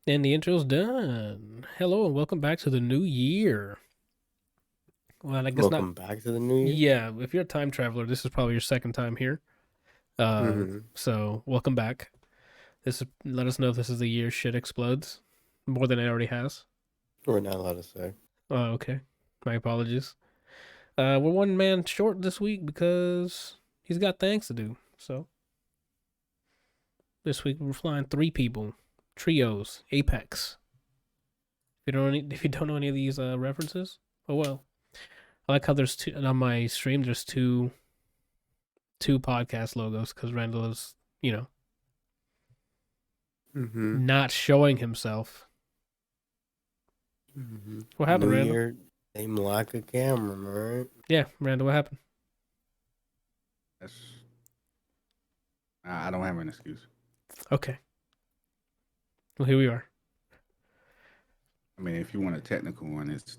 And the intro's done. Hello and welcome back to the new year. Well, I guess not. Welcome back to the new year. Yeah, if you're a time traveler, this is probably your second time here. Mm-hmm. So welcome back. Let us know if this is the year shit explodes more than it already has. We're not allowed to say. Oh, okay. My apologies. We're one man short this week because he's got things to do. So this week we're flying 3 people, trios, Apex. If you don't know any of these references, oh well. I like how there's two on my stream. There's two podcast logos because Randall is, Mm-hmm. not showing himself. Mm-hmm. What happened, New Randall? year, same lack of camera, right? Yeah, Randall, what happened? That's, I don't have an excuse. Okay. Well, here we are. I mean, if you want a technical one, it's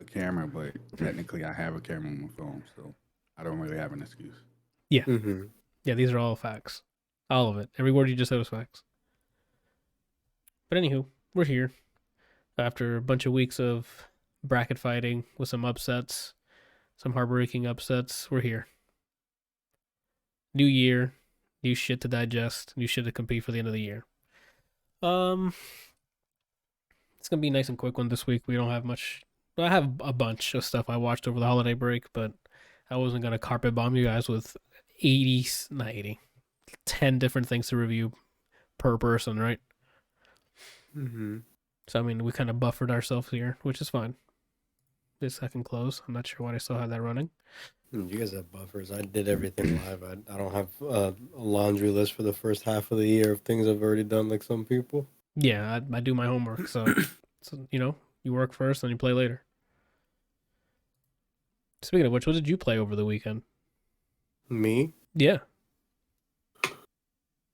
a camera, but technically I have a camera on my phone, so I don't really have an excuse. Yeah. Mm-hmm. Yeah, these are all facts. All of it. Every word you just said was facts. But anywho, we're here after a bunch of weeks of bracket fighting with some upsets, some heartbreaking upsets. We're here. New year, new shit to digest, new shit to compete for the end of the year. It's gonna be a nice and quick one this week. We don't have much. I have a bunch of stuff I watched over the holiday break, but I wasn't gonna carpet bomb you guys with 80, not 80, 10 different things to review per person, right? Mm-hmm. So I mean, we kind of buffered ourselves here, which is fine. This I can close. I'm not sure why I still have that running. You guys have buffers. I did everything live. I don't have a laundry list for the first half of the year of things I've already done, like some people. Yeah, I do my homework, so you work first, then you play later. Speaking of which, what did you play over the weekend? Me? Yeah,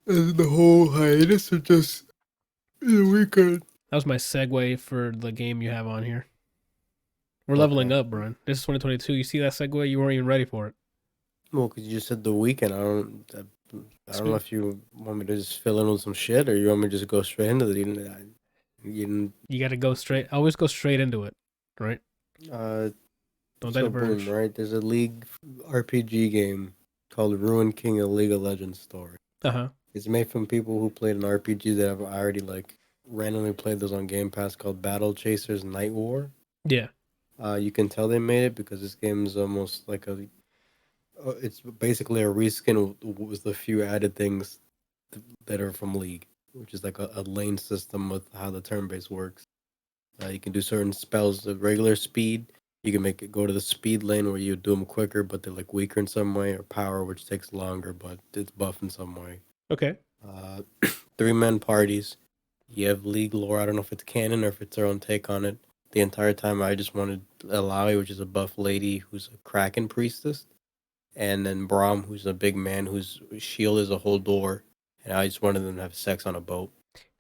The whole hiatus or just the weekend? that was my segue for the game you have on here. We're Okay. leveling up, Brian. This is 2022. You see that segue? You weren't even ready for it. Well, because you just said the weekend. I don't know if you want me to just fill in with some shit or you want me to just go straight into the. You got to go straight. Always go straight into it, right? Uh, Don't so diverge. boom, right? There's a League RPG game called Ruin King: A League of Legends Story. Uh-huh. It's made from people who played an RPG that have already randomly played those on Game Pass called Battle Chasers Night War. Yeah. You can tell they made it because this game is almost like it's basically a reskin with a few added things that are from League, which is like a lane system with how the turn base works. You can do certain spells at regular speed. You can make it go to the speed lane where you do them quicker, but they're like weaker in some way, or power, which takes longer, but it's buff in some way. Okay. 3-man parties. You have League lore. I don't know if it's canon or if it's their own take on it. The entire time I just wanted Alawi, which is a buff lady who's a Kraken priestess, and then Braum, who's a big man whose shield is a whole door, and I just wanted them to have sex on a boat.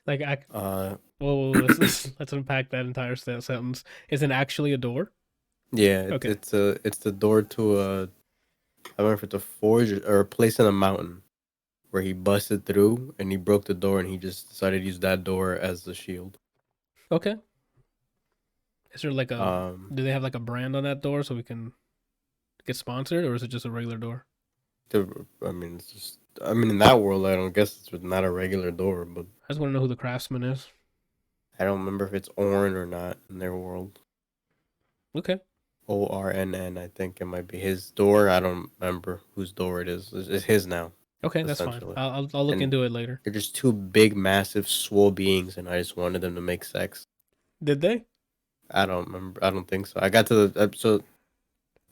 Like, let's unpack that entire sentence. Is it actually a door? Yeah, Okay. it's the door to I don't know if it's a forge or a place in a mountain where he busted through and he broke the door and he just decided to use that door as the shield. Okay. Is there like Um, do they have like a brand on that door so we can get sponsored, or is it just a regular door? it's just in that world I don't guess it's not a regular door, but I just want to know who the craftsman is. I don't remember if it's Orn or not in their world. Okay. ORNN, I think it might be his door. I don't remember whose door it is. It's his now. Okay, that's fine. Essentially. I'll look And into it later. They're just two big, massive, swole beings, and I just wanted them to make sex. Did they? I don't remember. I don't think so. I got to the episode.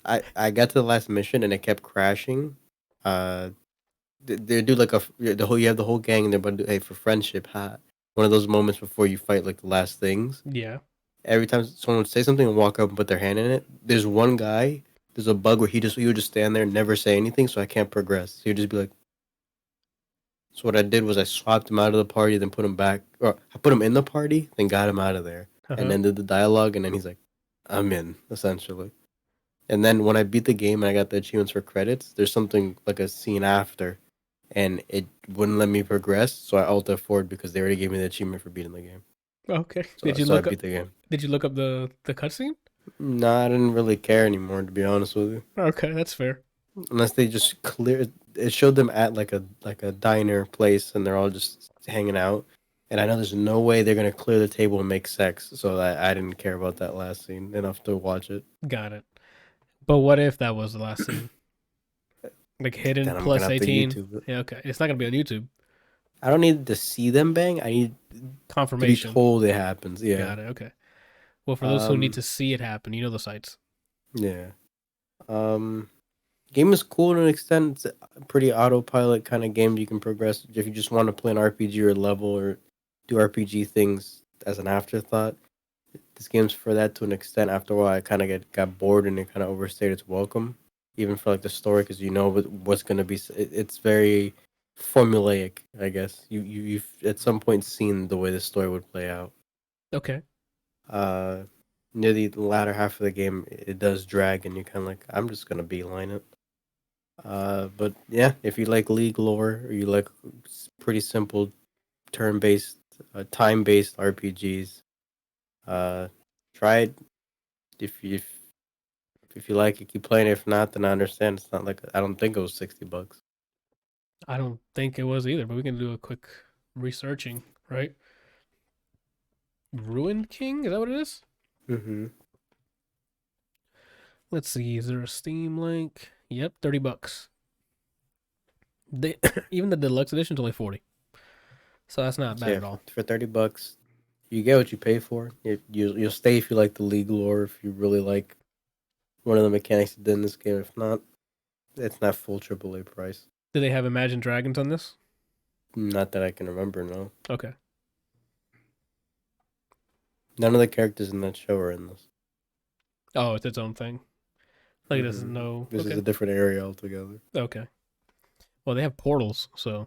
I got to the last mission and it kept crashing. They do like you have the whole gang and they're about to do, hey, for friendship, one of those moments before you fight like the last things. Yeah. Every time someone would say something and walk up and put their hand in it, there's one guy. There's a bug where he would just stand there and never say anything, so I can't progress. So he'd just be like. So what I did was I swapped him out of the party, then put him back, or I put him in the party, then got him out of there, and then did the dialogue, and then he's like, "I'm in," essentially. And then when I beat the game and I got the achievements for credits, there's something like a scene after and it wouldn't let me progress. So I alt F4 because they already gave me the achievement for beating the game. Okay. So, I beat the game. Did you look up the cutscene? No, I didn't really care anymore, to be honest with you. Okay, that's fair. Unless they just clear it, showed them at like a diner place, and they're all just hanging out. And I know there's no way they're gonna clear the table and make sex, so I didn't care about that last scene enough to watch it. Got it. But what if that was the last scene? Like hidden Then I'm plus gonna have to 18. YouTube it. Yeah, okay. It's not gonna be on YouTube. I don't need to see them bang. I need to be Confirmation. told it happens. Yeah. Got it. Okay. Well, for those who need to see it happen, you know the sites. Yeah. Game is cool to an extent. It's a pretty autopilot kind of game. You can progress if you just want to play an RPG or level or do RPG things as an afterthought. This game's for that to an extent. After a while, I kind of got bored and it kind of overstayed its welcome, even for like the story, because you know what's gonna be. It's very formulaic, I guess. You've at some point seen the way the story would play out. Okay. Near the latter half of the game, it does drag, and you're kind of like, I'm just gonna beeline it. But yeah, if you like League lore or you like pretty simple turn-based, time-based RPGs, try it. If you like it, keep playing it. If not, then I understand. It's not like I don't think it was $60. I don't think it was either, but we can do a quick researching, right? Ruined King? Is that what it is? Mm-hmm. Let's see. Is there a Steam link? Yep, $30. They even the deluxe edition's only 40. So that's not bad at all. For $30, you get what you pay for. You'll stay if you like the League lore. If you really like one of the mechanics you did in this game. If not, it's not full AAA price. Do they have Imagine Dragons on this? Not that I can remember, no. Okay. None of the characters in that show are in this. Oh, it's its own thing. Like it doesn't know. This is a different area altogether. Okay. Well, they have portals, so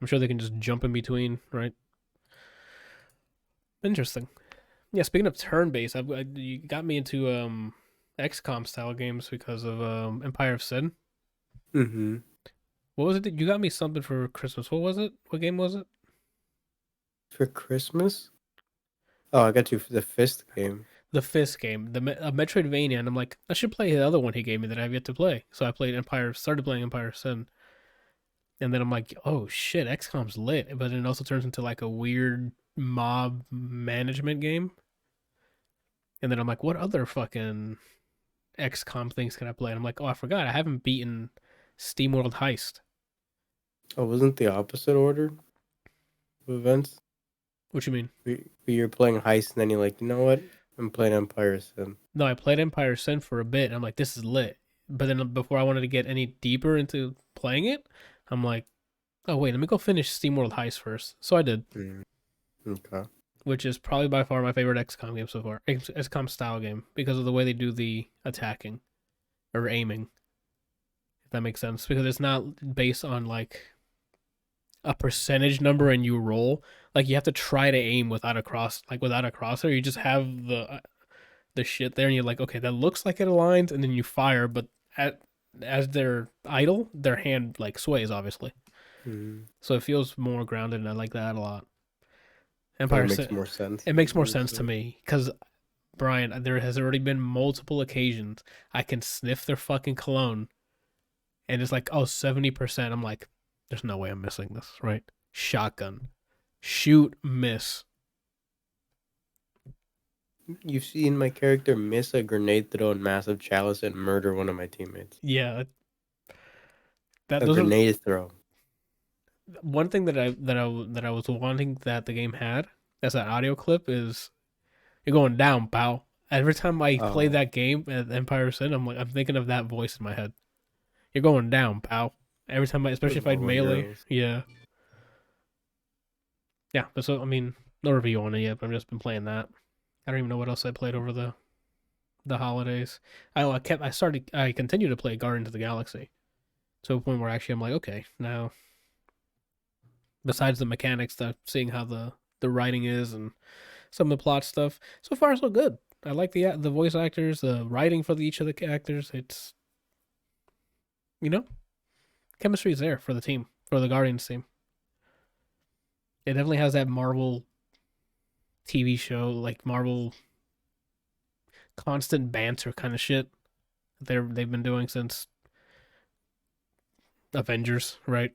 I'm sure they can just jump in between, right? Interesting. Yeah, speaking of turn-based, you got me into XCOM style games because of Empire of Sin. Mm-hmm. What was it that you got me something for Christmas? What was it? What game was it? For Christmas? Oh, I got you for the Fist game. The Fist game, the Metroidvania, and I'm like, I should play the other one he gave me that I have yet to play. So I started playing Empire of Sin. And then I'm like, oh shit, XCOM's lit. But then it also turns into like a weird mob management game. And then I'm like, what other fucking XCOM things can I play? And I'm like, oh, I forgot. I haven't beaten SteamWorld Heist. Oh, wasn't the opposite order of events? What you mean? You're playing Heist, and then you're like, you know what? I'm playing Empire Sin. No, I played Empire Sin for a bit. And I'm like, this is lit. But then before I wanted to get any deeper into playing it, I'm like, oh, wait, let me go finish SteamWorld Heist first. So I did. Okay. Which is probably by far my favorite XCOM game so far. XCOM style game. Because of the way they do the attacking. Or aiming. If that makes sense. Because it's not based on like a percentage number and you roll. Like you have to try to aim without a crosshair. You just have the shit there and you're like, okay, that looks like it aligns, and then you fire, but as they're idle, their hand like sways, obviously. So it feels more grounded, and I like that a lot. Empire makes more sense. It makes more sense to me because, Brian, there has already been multiple occasions I can sniff their fucking cologne, and it's like, oh, 70%. I'm like, there's no way I'm missing this, right? Shotgun, shoot, miss. You've seen my character miss a grenade throw in Massive Chalice and murder one of my teammates. Yeah, a grenade throw. One thing that I was wanting that the game had as an audio clip is you're going down, pal. Every time I play that game at Empire of Sin, I'm thinking of that voice in my head. You're going down, pal. Every time especially if I melee, yeah. Yeah, but so I mean, no review on it yet, but I've just been playing that. I don't even know what else I played over the holidays. I continued to play Guardians of the Galaxy to a point where actually I'm like, okay, now besides the mechanics stuff, seeing how the writing is and some of the plot stuff, so far so good. I like the voice actors, the writing for each of the actors. It's, chemistry is there for the team, for the Guardians team. It definitely has that Marvel TV show, like Marvel constant banter kind of shit they've been doing since Avengers, right?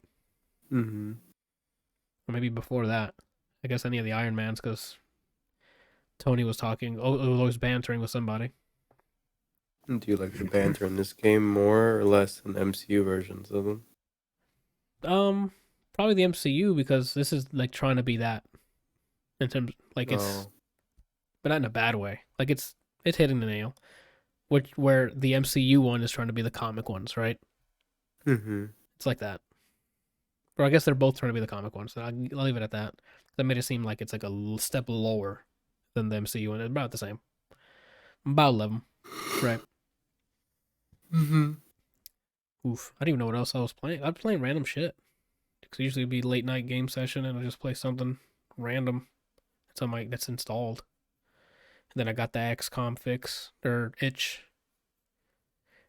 Mm-hmm. Or maybe before that. I guess any of the Iron Mans, because Tony was always bantering with somebody. Do you like the banter in this game more or less than the MCU versions of them? Probably the MCU, because this is like trying to be that in terms like it's, but not in a bad way. Like it's hitting the nail, where the MCU one is trying to be the comic ones, right? Mm-hmm. It's like that. Or I guess they're both trying to be the comic ones. So I'll leave it at that. That made it seem like it's like a step lower than the MCU, and it's about the same. About 11, right? Mm-hmm. Oof. I don't even know what else I was playing. I was playing random shit. Because usually it'd be late night game session, and I just play something random that's installed. And then I got the XCOM fix or itch.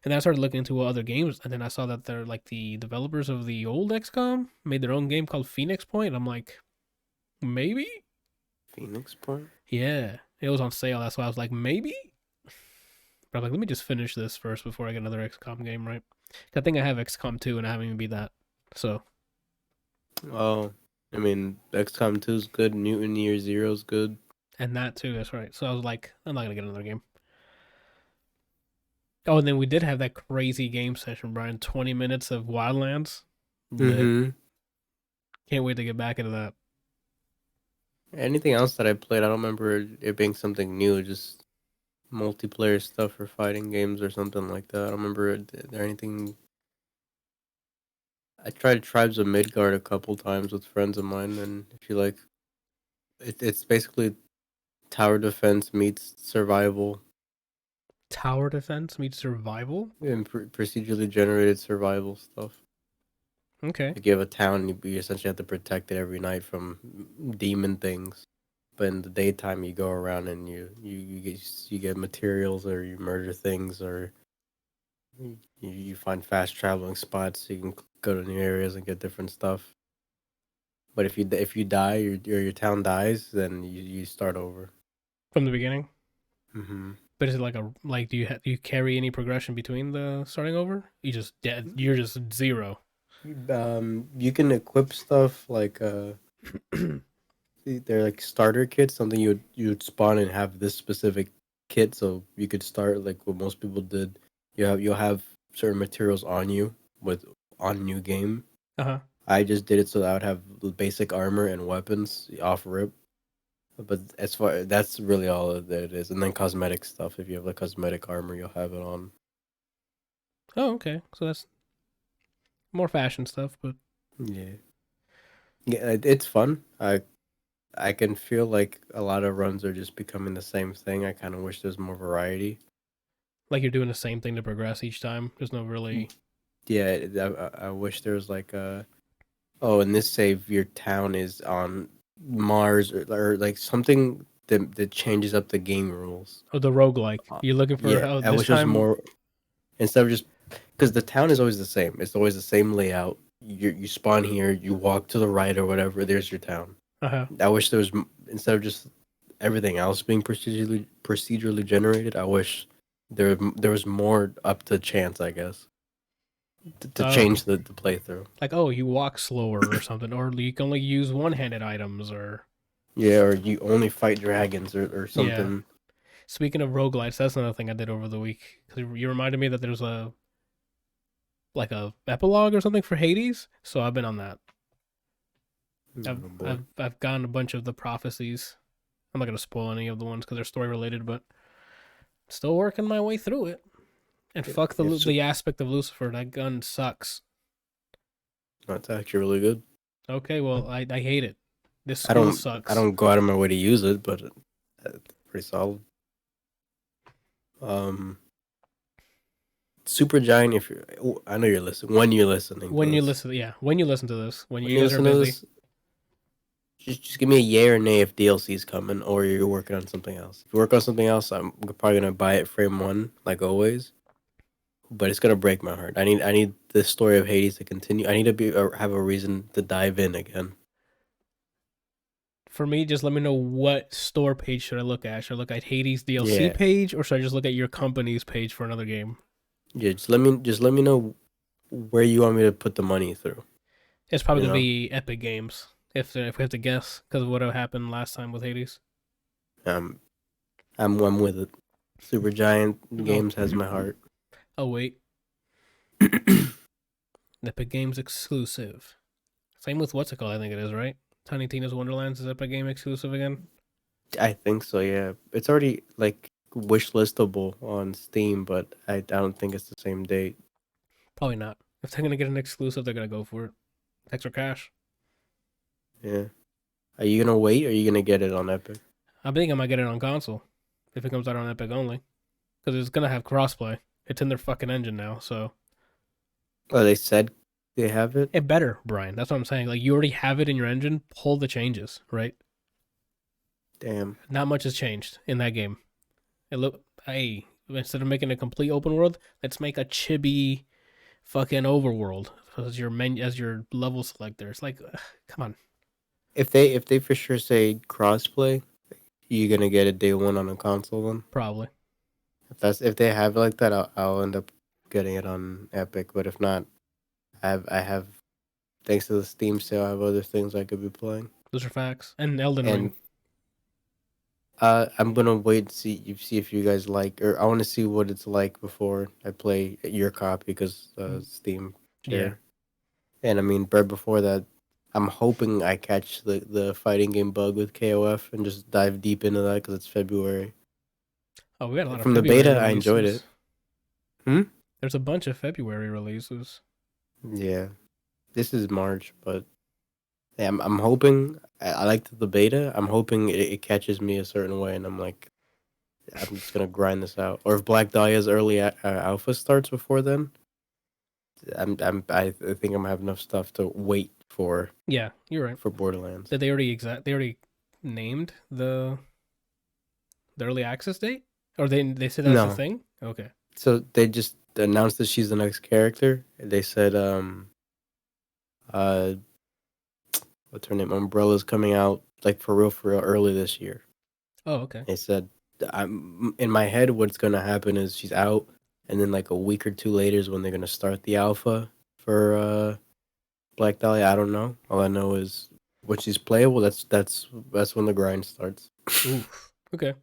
And then I started looking into other games, and then I saw that they're like the developers of the old XCOM made their own game called Phoenix Point. I'm like, maybe? Phoenix Point? Yeah. It was on sale. That's why I was like, maybe? But I'm like, let me just finish this first before I get another XCOM game, right? I think I have XCOM 2 and I haven't even beat that. So. Oh, I mean, XCOM 2 is good. Mutant Year Zero is good. And that too, that's right. So I was like, I'm not going to get another game. Oh, and then we did have that crazy game session, Brian. 20 minutes of Wildlands. Mm-hmm. Can't wait to get back into that. Anything else that I played, I don't remember it being something new, just multiplayer stuff or fighting games or something like that. I don't remember there anything. I tried Tribes of Midgard a couple times with friends of mine, and if you like, it's basically tower defense meets survival. Tower defense meets survival? And procedurally generated survival stuff. Okay. Like you have a town, you essentially have to protect it every night from demon things. But in the daytime, you go around and you get materials, or you murder things, or you find fast traveling spots so you can go to new areas and get different stuff. But if you die, or your town dies, then you start over From the beginning? Mm-hmm. But is it do you carry any progression between the starting over? You just dead. You're just zero. You can equip stuff like they're like starter kits, something you'd spawn and have this specific kit, so you could start like what most people did. You'll have certain materials on you on new game. Uh-huh. I just did it so that I would have the basic armor and weapons off rip. But that's really all that it is. And then cosmetic stuff. If you have the cosmetic armor, you'll have it on. Oh, okay. So that's more fashion stuff, but Yeah, it's fun. I can feel like a lot of runs are just becoming the same thing. I kind of wish there's more variety. like you're doing the same thing to progress each time. There's no really. Yeah, I wish there was like in this save your town is on Mars, or like something that changes up the game rules. Oh, the roguelike. You're looking for. Yeah, I wish there was more. Instead of just because the town is always the same. It's always the same layout. You spawn here, you walk to the right or whatever. There's your town. Uh-huh. I wish there was, instead of just everything else being procedurally generated, I wish there was more up to chance, I guess, to change the playthrough. Like, oh, you walk slower or something, or you can only use one-handed items, or yeah, or you only fight dragons or something. Yeah. Speaking of roguelites, that's another thing I did over the week. Because you reminded me that there's a epilogue or something for Hades, so I've been on that. I've gotten a bunch of the prophecies. I'm not gonna spoil any of the ones because they're story related, but still working my way through it. And fuck the aspect of Lucifer. That gun sucks. That's actually really good. Okay, well I hate it. This school sucks. I don't go out of my way to use it, but it's pretty solid. Super Giant. I know you're listening. When you're listening. When you listen to this. When you guys are busy. Just give me a yay or nay if DLC's coming, or you're working on something else. If you work on something else, I'm probably gonna buy it frame one, like always. but it's gonna break my heart. I need the story of Hades to continue. I need to have a reason to dive in again. For me, just let me know what store page should I look at. Should I look at Hades DLC Yeah. page, or should I just look at your company's page for another game? Yeah, just let me know where you want me to put the money through. It's probably You gonna know? be Epic Games if we have to guess because of what happened last time with Hades. I'm with it. Supergiant Oh. Games has my heart. Oh wait, Epic Games exclusive. Same with what's it called? I think it is right. Tiny Tina's Wonderlands is Epic Game exclusive again. I think so. Yeah, it's already like wish listable on Steam, but I don't think it's the same date. Probably not. If they're gonna get an exclusive, they're gonna go for it. Extra cash. Yeah. Are you gonna wait? Or are you gonna get it on Epic? I think I might get it on console if it comes out on Epic only, because it's gonna have crossplay. It's in their fucking engine now, so Oh, they said they have it. it better, Brian. That's what I'm saying. Like you already have it in your engine. Pull the changes, right? Damn. Not much has changed in that game. Hey, instead of making a complete open world, let's make a chibi fucking overworld as your level selector. It's like, come on. If they for sure say crossplay, you gonna get it day one on a console then? Probably. If they have it like that, I'll end up getting it on Epic. But if not, I have thanks to the Steam sale, I have other things I could be playing. Those are facts. And Elden Ring. I'm gonna wait and see if you guys like, or I want to see what it's like before I play your copy because Steam share. Yeah. And I mean, right before that, I'm hoping I catch the fighting game bug with KOF and just dive deep into that because it's February. Oh, we got a lot From of the February beta, releases. I enjoyed it. There's a bunch of February releases. Yeah, this is March, but yeah, I'm hoping I liked the beta. I'm hoping it catches me a certain way, and I'm like, I'm just gonna grind this out. Or if Black Dahlia's early alpha starts before then, I think I'm gonna have enough stuff to wait for. Yeah, you're right. For Borderlands. Did they already named the early access date, or they said that was the thing? Okay. So they just announced that she's the next character. They said what's her name? Umbrella's coming out like for real early this year. Oh, okay. They said, I'm in my head. What's gonna happen is she's out, and then like a week or two later is when they're gonna start the alpha for Black Dahlia. I don't know. All I know is when she's playable. That's when the grind starts. Oof. Okay.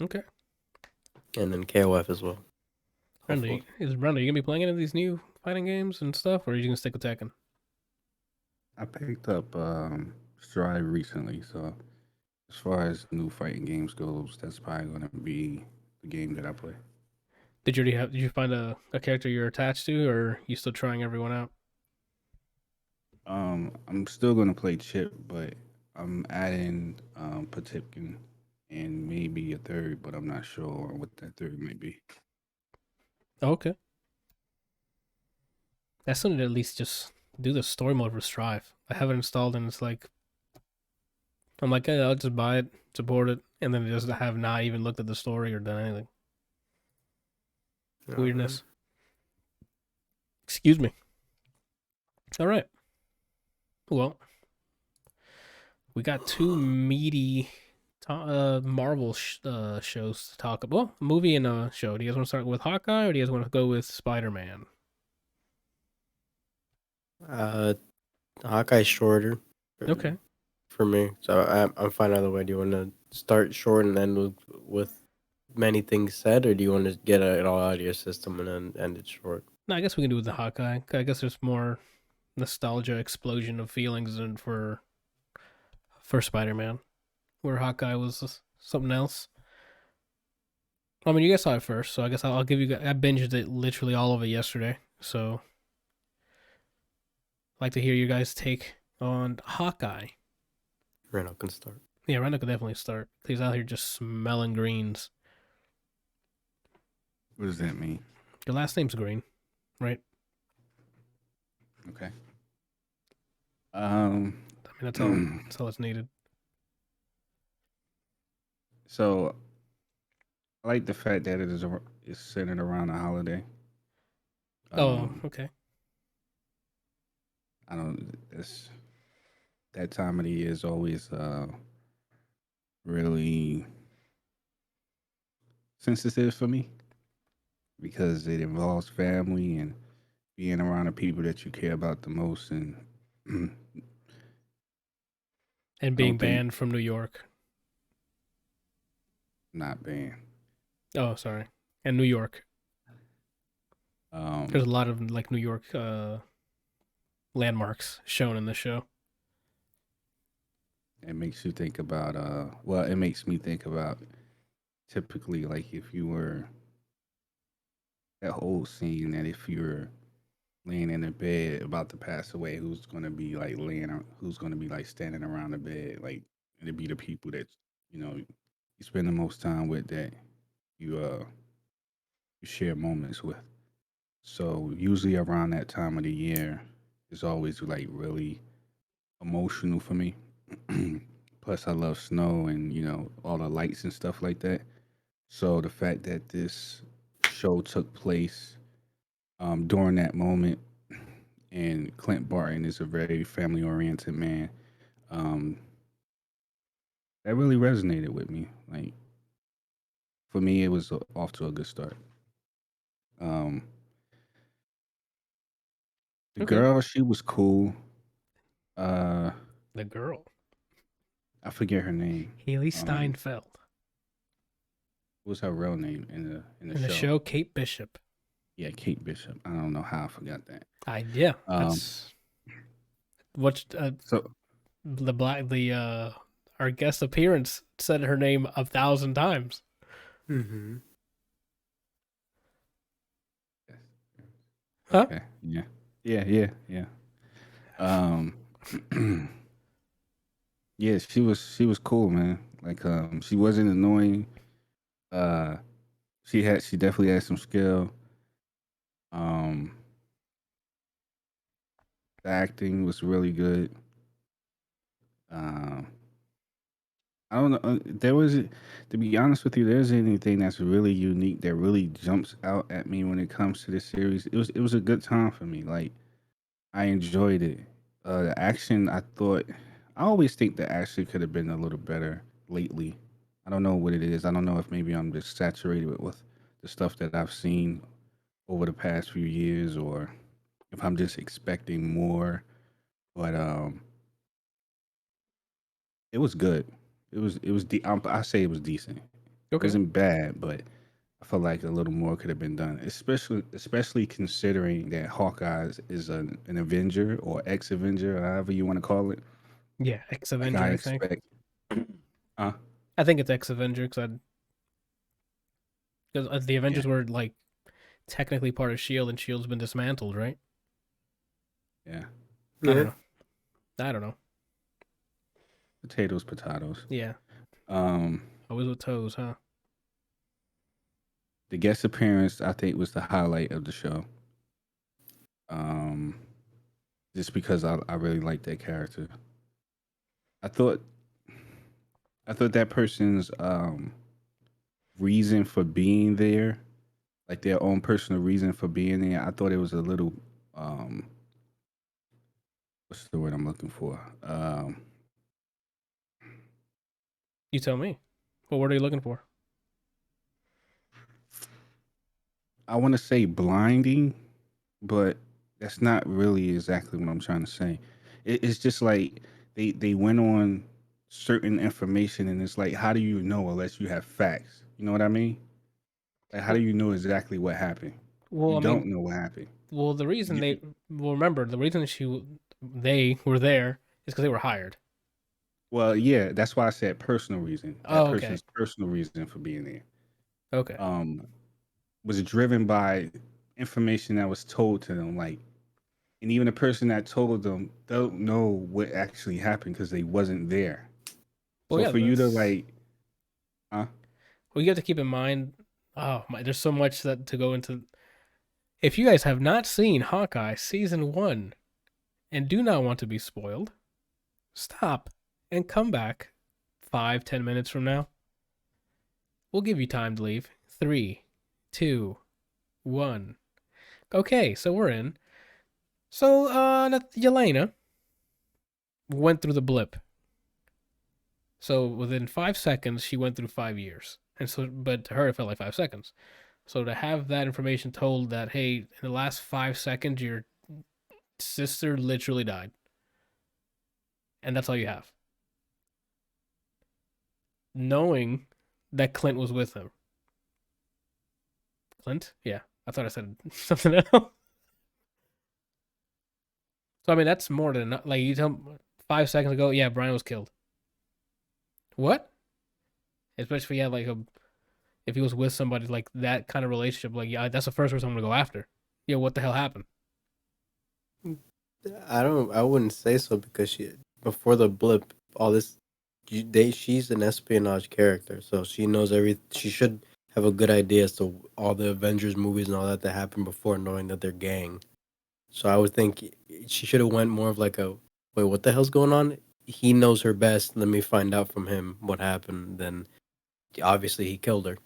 Okay. And then KOF as well. Brenda, you gonna be playing any of these new fighting games and stuff, or are you gonna stick with Tekken? I picked up Strive recently, so as far as new fighting games goes, that's probably gonna be the game that I play. Did you find a character you're attached to, or are you still trying everyone out? I'm still gonna play Chip, but I'm adding Patipkin and maybe a third, but I'm not sure what that third might be. Oh, okay. That's something to at least just do the story mode for Strive. I have it installed and it's like, I'm like, hey, I'll just buy it, support it, and then just have not even looked at the story or done anything. Weirdness. Excuse me. All right. Well, we got two meaty Marvel shows to talk about. Well, a movie and a show. Do you guys want to start with Hawkeye, or do you guys want to go with Spider-Man? Hawkeye's shorter. Okay. For me, so I'm fine either way. Do you want to start short and end with many things said, or do you want to get it all out of your system and then end it short? No, I guess we can do it with the Hawkeye. I guess there's more nostalgia explosion of feelings than for Spider-Man, where Hawkeye was something else. I mean, you guys saw it first, so I guess I'll give you. I binged it literally all of it yesterday, so I'd like to hear your guys' take on Hawkeye. Randall can start. Yeah, Randall can definitely start. He's out here just smelling greens. What does that mean? Your last name's Green, right? Okay. I mean, that's all it's needed. So, I like the fact that it's centered around a holiday. Oh, Um, okay. I don't. That time of the year is always really sensitive for me because it involves family and being around the people that you care about the most. And I And being don't think banned from New York. not banned. Oh, sorry. And New York. There's a Um, lot of like New York landmarks shown in the show. it makes you think about well, it makes me think about typically like if you were that whole scene that if you were laying in the bed about to pass away, who's gonna be like who's gonna be like standing around the bed, like it'd be the people that you spend the most time with that you you share moments with. So usually around that time of the year is always like really emotional for me. Plus I love snow and all the lights and stuff like that. So the fact that this show took place during that moment, and Clint Barton is a very family oriented man, um, that really resonated with me. Like for me, it was off to a good start. Um, the Okay. girl, she was cool. Uh, The girl. I forget her name. Haley Um, Steinfeld. what was her real name in the In the show? show, Kate Bishop. Yeah, Kate Bishop. I don't know how I forgot that. Yeah, Um, that's what so the our guest appearance said her name 1,000 times. Mm-hmm. Huh? okay, yeah. Um, yeah, she was cool, man. Like, she wasn't annoying. Uh, she definitely had some skill. Um, the acting was really good. Um, I don't know. To be honest with you, there's anything that's really unique that really jumps out at me when it comes to this series. It was a good time for me. Like I enjoyed it. The action, I always think the action could have been a little better lately. I don't know what it is. I don't know if maybe I'm just saturated with the stuff that I've seen over the past few years, or if I'm just expecting more. But it was good. I say it was decent. It Okay. wasn't bad, but I felt like a little more could have been done, especially considering that Hawkeye is an Avenger or ex-Avenger, however you want to call it. Yeah, Ex Like Avenger, I I think. expect, uh, I think it's Ex Avenger because the yeah, Avengers were like technically part of Shield, and Shield's been dismantled, right? yeah, I don't Yeah. know. I don't know. potatoes. Yeah, Um, always with toes, huh? the guest appearance I think was the highlight of the show. Um, just because I really like that character. I thought I thought that person's reason for being there, like their own personal reason for being there, I thought it was a little um what's the word I'm looking for? You tell me. What word are you looking for? I want to say blinding, but that's not really exactly what I'm trying to say. It's just like they went on certain information, and it's like, how do you know unless you have facts? You know what I mean? Like, how do Well, you know exactly what happened? well, You I mean, don't know what happened. the reason You, remember the reason they were there is because they were hired. well, yeah, that's why I said personal reason. That Oh, okay, person's personal reason for being there. okay. Um, was driven by information that was told to them. Like, and even the person that told them don't know what actually happened because they wasn't there. Well, So yeah, for you to that's like, huh? well. You have to keep in mind. Oh my, there's so much that to go into. If you guys have not seen Hawkeye season 1 and do not want to be spoiled, stop and come back 5-10 minutes from now. We'll give you time to leave. 3, 2, 1. Okay, so we're in. So, Yelena went through the blip. So within 5 seconds, she went through 5 years. And so, but to her, it felt like 5 seconds. So to have that information told that, hey, in the last 5 seconds, your sister literally died. And that's all you have. Knowing that Clint was with him. Clint? Yeah. I thought I said something else. So, I mean, that's more than enough. Like, you tell me 5 seconds ago, yeah, Brian was killed. What? Especially if he had, like, if he was with somebody, like, that kind of relationship, like, yeah, that's the first person I'm going to go after. Yeah, what the hell happened? I wouldn't say so because before the blip, all this, she's an espionage character, so she knows she should have a good idea as to all the Avengers movies and all that happened before, knowing that they're gang. So I would think she should have went more of like a, wait, what the hell's going on? He knows her best. Let me find out from him what happened. Then obviously he killed her.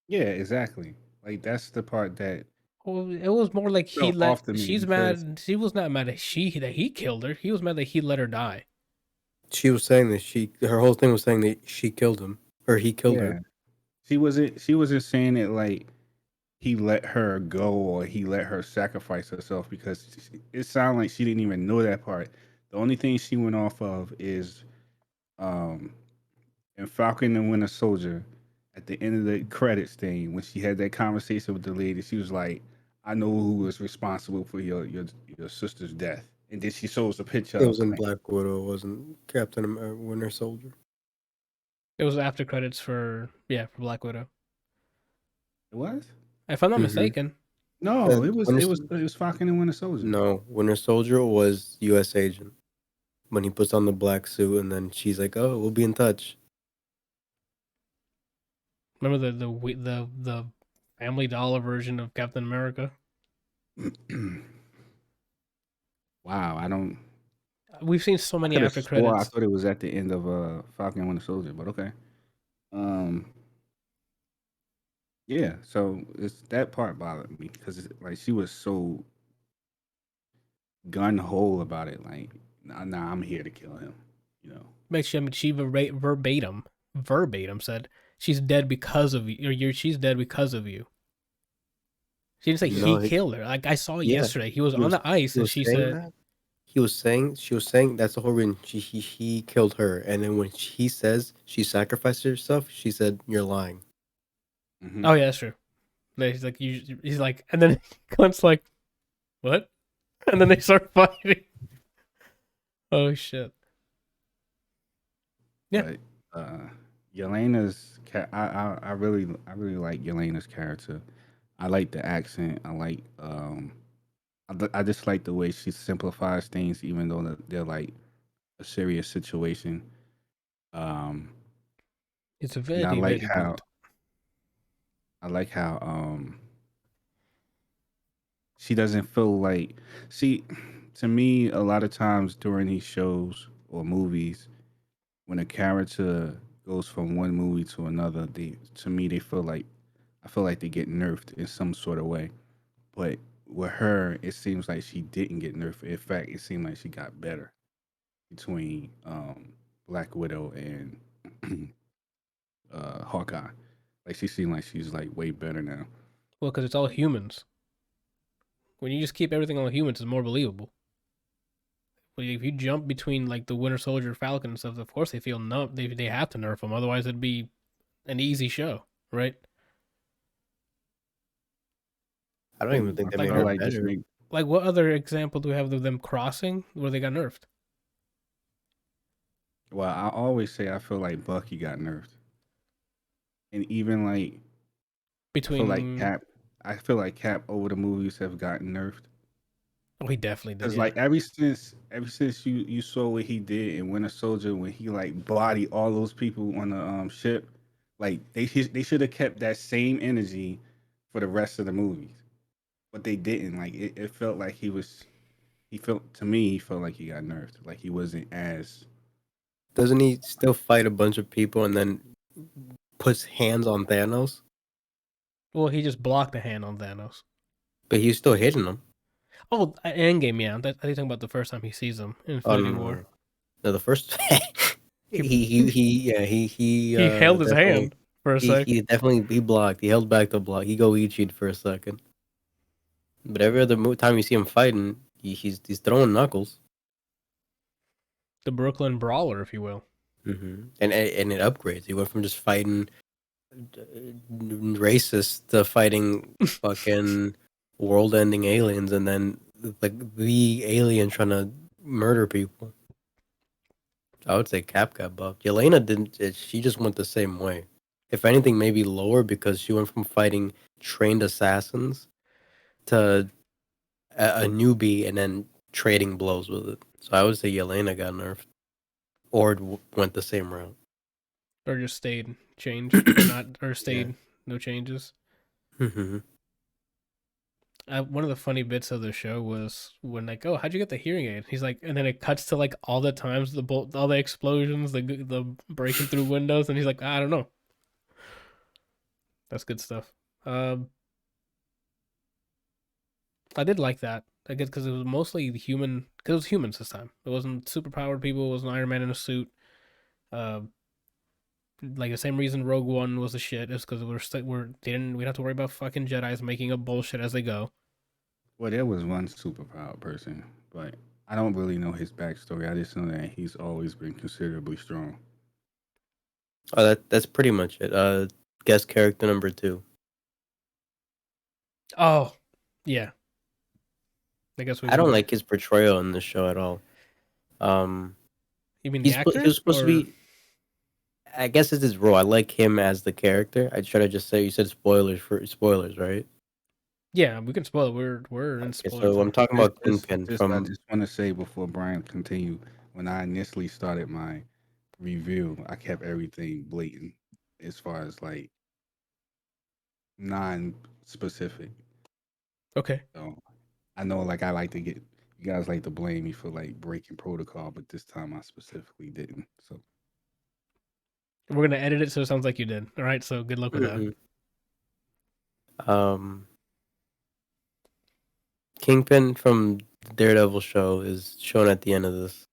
Yeah, exactly. Like that's the part that Well, it was more like he felt let. off to me She's because mad. She was not mad that he killed her. He was mad that he let her die. She was saying that her whole thing was saying that she killed him or he killed yeah, her. she wasn't saying it like he let her go or he let her sacrifice herself because it sounded like she didn't even know that part. The only thing she went off of is um in Falcon and Winter Soldier at the end of the credits thing when she had that conversation with the lady, she was like, "I know who was responsible for your sister's death," and then she shows a picture It of was in Clint. Black Widow. It wasn't Captain America, Winter Soldier. It was after credits for Black Widow. It was If I'm not Mm-hmm. mistaken. no, it was Falcon and Winter Soldier. No, Winter Soldier was U.S. agent when he puts on the black suit, and then she's like, "Oh, we'll be in touch." Remember the Family Dollar version of Captain America? Wow, I don't. We've seen so I many could have after swore I credits. thought it was at the end of Falcon and Winter Soldier, but okay. Um, yeah, so it's that part bothered me because like she was so gun ho about it. Like, nah, I'm here to kill him. You know. Makes she, I mean, she verbatim said she's dead because of you. Or she's dead because of you. She didn't say No, he killed her. Like I saw yeah, yesterday, he was he on was the ice he and was she saying said, that. She was saying that's the whole reason he killed her, and then when he says she sacrificed herself, she said, "You're lying." Mm-hmm. "Oh yeah, that's true." And he's like, he's like, and then Clint's like, "What?" And then they start fighting. Oh shit! Yeah, But Yelena's I really like Yelena's character. I like the accent. I like I just like the way she simplifies things, even though they're like a serious situation. Um, it's and very very good. I like how she doesn't feel like see to me a lot of times during these shows or movies when a character goes from one movie to another, they feel like I feel like they get nerfed in some sort of way. But with her, it seems like she didn't get nerfed. In fact, it seemed like she got better between Black Widow and Hawkeye. Like she seemed like she's like way better now. Well, because it's all humans. When you just keep everything on humans, it's more believable. But if you jump between like the Winter Soldier, Falcon, and stuff, of course they feel numb. They have to nerf them, otherwise it'd be an easy show, right? I don't even think they I made Like felt her like just better. make like what other example do we have of them crossing where they got nerfed? well, I always say I feel like Bucky got nerfed, and even like I feel like Between Cap. I feel like Cap over the movies have gotten nerfed. he definitely did, Cause yeah. like ever since you saw what he did in Winter Soldier when he like bodied all those people on the ship, like they should have kept that same energy for the rest of the movies, but they didn't. Like it felt like he felt to me he felt like he got nerfed. Like he wasn't as Doesn't he still fight a bunch of people and then puts hands on Thanos? Well, he just blocked a hand on Thanos. But he's still hitting them. Oh, Endgame, yeah. I think you're talking about the first time he sees him in Oh Infinity no, no, War. no. No, the first He he held his definitely hand for a sec. he definitely he blocked. He held back the block. He go eat for a second. But every other time you see him fighting, he's throwing knuckles. The Brooklyn Brawler, if you will. And it upgrades. He went from just fighting racist to fighting fucking world-ending aliens, and then like the alien trying to murder people. I would say Cap got buffed. Yelena didn't. She just went the same way. If anything, maybe lower because she went from fighting trained assassins to a newbie and then trading blows with it. So I would say Yelena got nerfed, or went the same route, or just stayed changed, or not, or stayed no changes. One of the funny bits of the show was when like, oh, how'd you get the hearing aid? He's like, and then it cuts to like all the times all the explosions, the breaking through windows, and he's like, I don't know. That's good stuff. I did like that. I guess because it was mostly the human, because it was humans this time. It wasn't superpowered people. It wasn't Iron Man in a suit. Like the same reason Rogue One was a shit is because we didn't have to worry about fucking Jedi's making up bullshit as they go. Well, there was one superpowered person, but I don't really know his backstory. I just know that he's always been considerably strong. Oh, that's pretty much it. Guest character number 2. Oh, yeah. I guess I don't like his portrayal in the show at all. You mean the actor? He was supposed to be. I guess it's his role. I like him as the character. I try to just say you said spoilers, right? Yeah, we can spoil it. We're in spoilers. So I'm talking about Kingpin I just want to say before Brian continue, when I initially started my review, I kept everything blatant as far as like non-specific. Okay. So I know like I like to get you guys like to blame me for like breaking protocol, but this time I specifically didn't. So we're gonna edit it so it sounds like you did. All right, so good luck with that. Kingpin from the Daredevil show is shown at the end of this,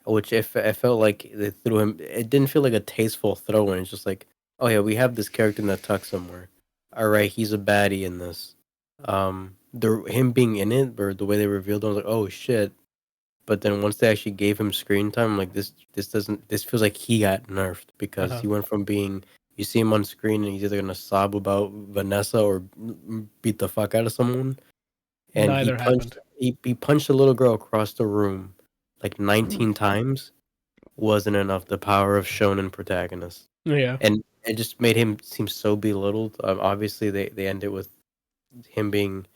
which if I felt like they threw him, it didn't feel like a tasteful throw in. It's just like, oh yeah, we have this character in that tuck somewhere. All right, he's a baddie in this. Him being in it, or the way they revealed him, I was like, oh shit. But then once they actually gave him screen time, I'm like this feels like he got nerfed because he went from being, you see him on screen and he's either gonna sob about Vanessa or beat the fuck out of someone. And he punched a little girl across the room like 19 times. Wasn't enough. The power of shonen protagonists. Yeah. And it just made him seem so belittled. Obviously, they end it with him being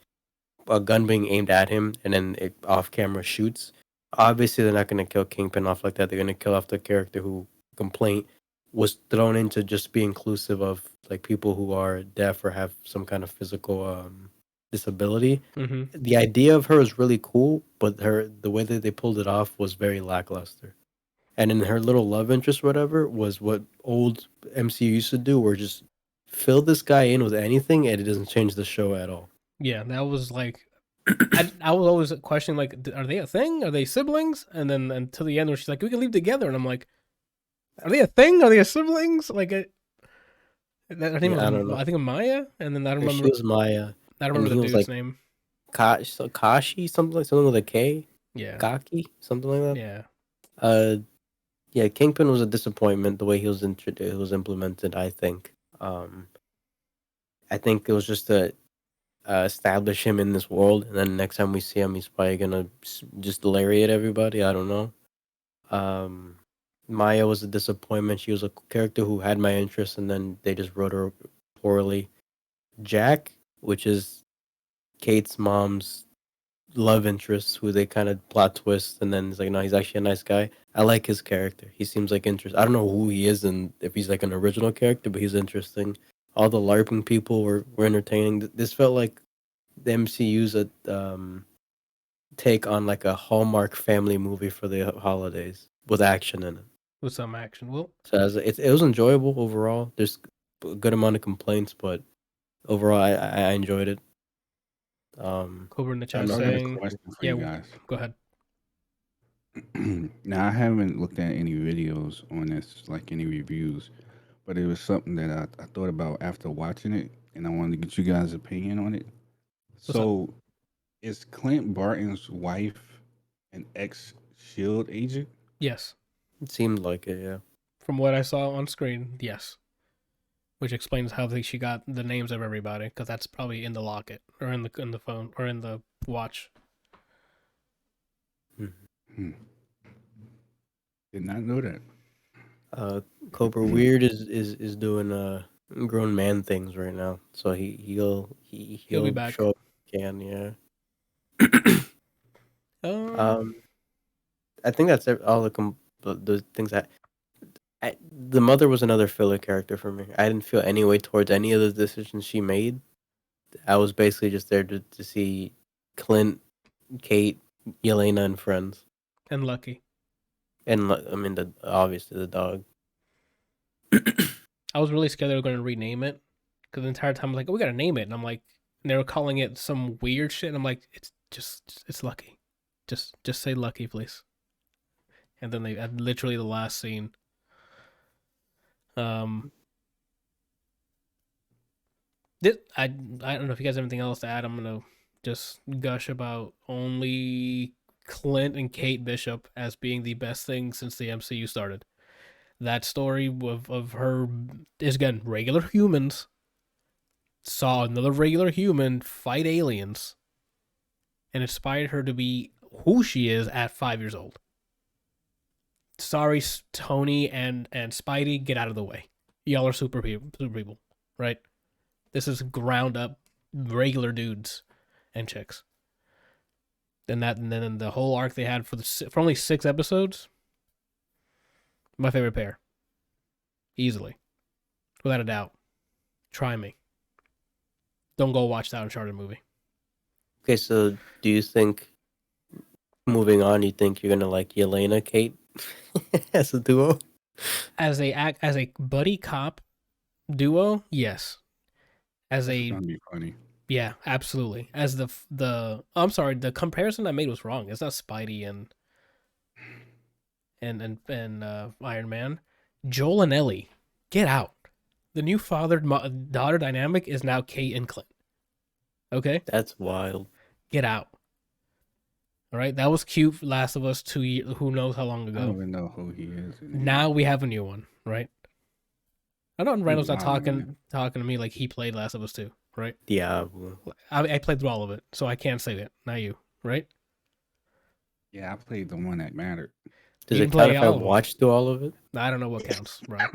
a gun being aimed at him, and then it off camera shoots. Obviously, they're not going to kill Kingpin off like that. They're going to kill off the character who complaint was thrown in to just be inclusive of like people who are deaf or have some kind of physical disability. The idea of her is really cool, but the way that they pulled it off was very lackluster. And in her little love interest, whatever, was what old MCU used to do, where just fill this guy in with anything, and it doesn't change the show at all. Yeah, that was like, I was always questioning, like, are they a thing? Are they siblings? And then until the end, where she's like, we can leave together, and I'm like, are they a thing? Are they siblings? Like, I think of Maya, and then I don't remember. She was Maya. I don't remember the dude's name. Kashi, something with a K. Yeah. Kaki, something like that. Yeah. Yeah. Kingpin was a disappointment the way he was implemented. I think. I think it was just to establish him in this world, and then next time we see him, he's probably gonna just lariat everybody. I don't know. Maya was a disappointment. She was a character who had my interest, and then they just wrote her poorly. Jack, which is Kate's mom's love interest, who they kind of plot twist, and then it's like, no, he's actually a nice guy. I like his character. He seems like interesting. I don't know who he is and if he's like an original character, but he's interesting. All the LARPing people were entertaining. This felt like the MCU's take on like a Hallmark family movie for the holidays with action in it. With some action, well. So it was enjoyable overall. There's a good amount of complaints, but overall, I enjoyed it. Cobra in the I chat got a saying, question for yeah, you guys. go ahead. Now, I haven't looked at any videos on this, like any reviews, but it was something that I thought about after watching it, and I wanted to get you guys' opinion on it. What's up? So, is Clint Barton's wife an ex-SHIELD agent? Yes. it seemed like it, yeah. From what I saw on screen, yes. Which explains how she got the names of everybody, because that's probably in the locket or in the phone or in the watch. Hmm. Did not know that. Cobra Weird is doing grown man things right now, so he'll He'll be back. show up if he can, yeah. I think that's all the things the mother was another filler character for me. I didn't feel any way towards any of the decisions she made. I was basically just there to see Clint, Kate, Yelena, and friends, and Lucky. and I mean obviously the dog. I was really scared they were going to rename it, because the entire time I was like, oh, we got to name it. And I'm like, and they were calling it some weird shit. And I'm like, it's Lucky. Just say Lucky, please. And then they had literally the last scene. I don't know if you guys have anything else to add. I'm gonna just gush about only Clint and Kate Bishop as being the best thing since the MCU started. That story of her is, again, regular humans saw another regular human fight aliens and inspired her to be who she is at 5 years old. Sorry, Tony and Spidey, get out of the way. Y'all are super people, right? This is ground up regular dudes and chicks. And then the whole arc they had for only 6 episodes, my favorite pair. Easily. Without a doubt. Try me. Don't go watch that Uncharted movie. Okay, so do you think, moving on, you think you're gonna like Yelena, Kate as a duo? As a buddy cop duo, yes. As That's a gonna be funny. Yeah, absolutely. As I'm sorry, the comparison I made was wrong. It's not Spidey and Iron Man. Joel and Ellie, get out. The new father-daughter dynamic is now Kate and Clint. Okay? That's wild. Get out. All right? That was cute. Last of Us 2 years, who knows how long I ago. don't even know who he is anymore. Now we have a new one, right? I know Randall's not Wow, talking to me like he played Last of Us 2, right? Yeah. I played through all of it, so I can't say that. Not you, right? Yeah, I played the one that mattered. Does You it can count play if I all of them. watched through all of it? I don't know what counts, right?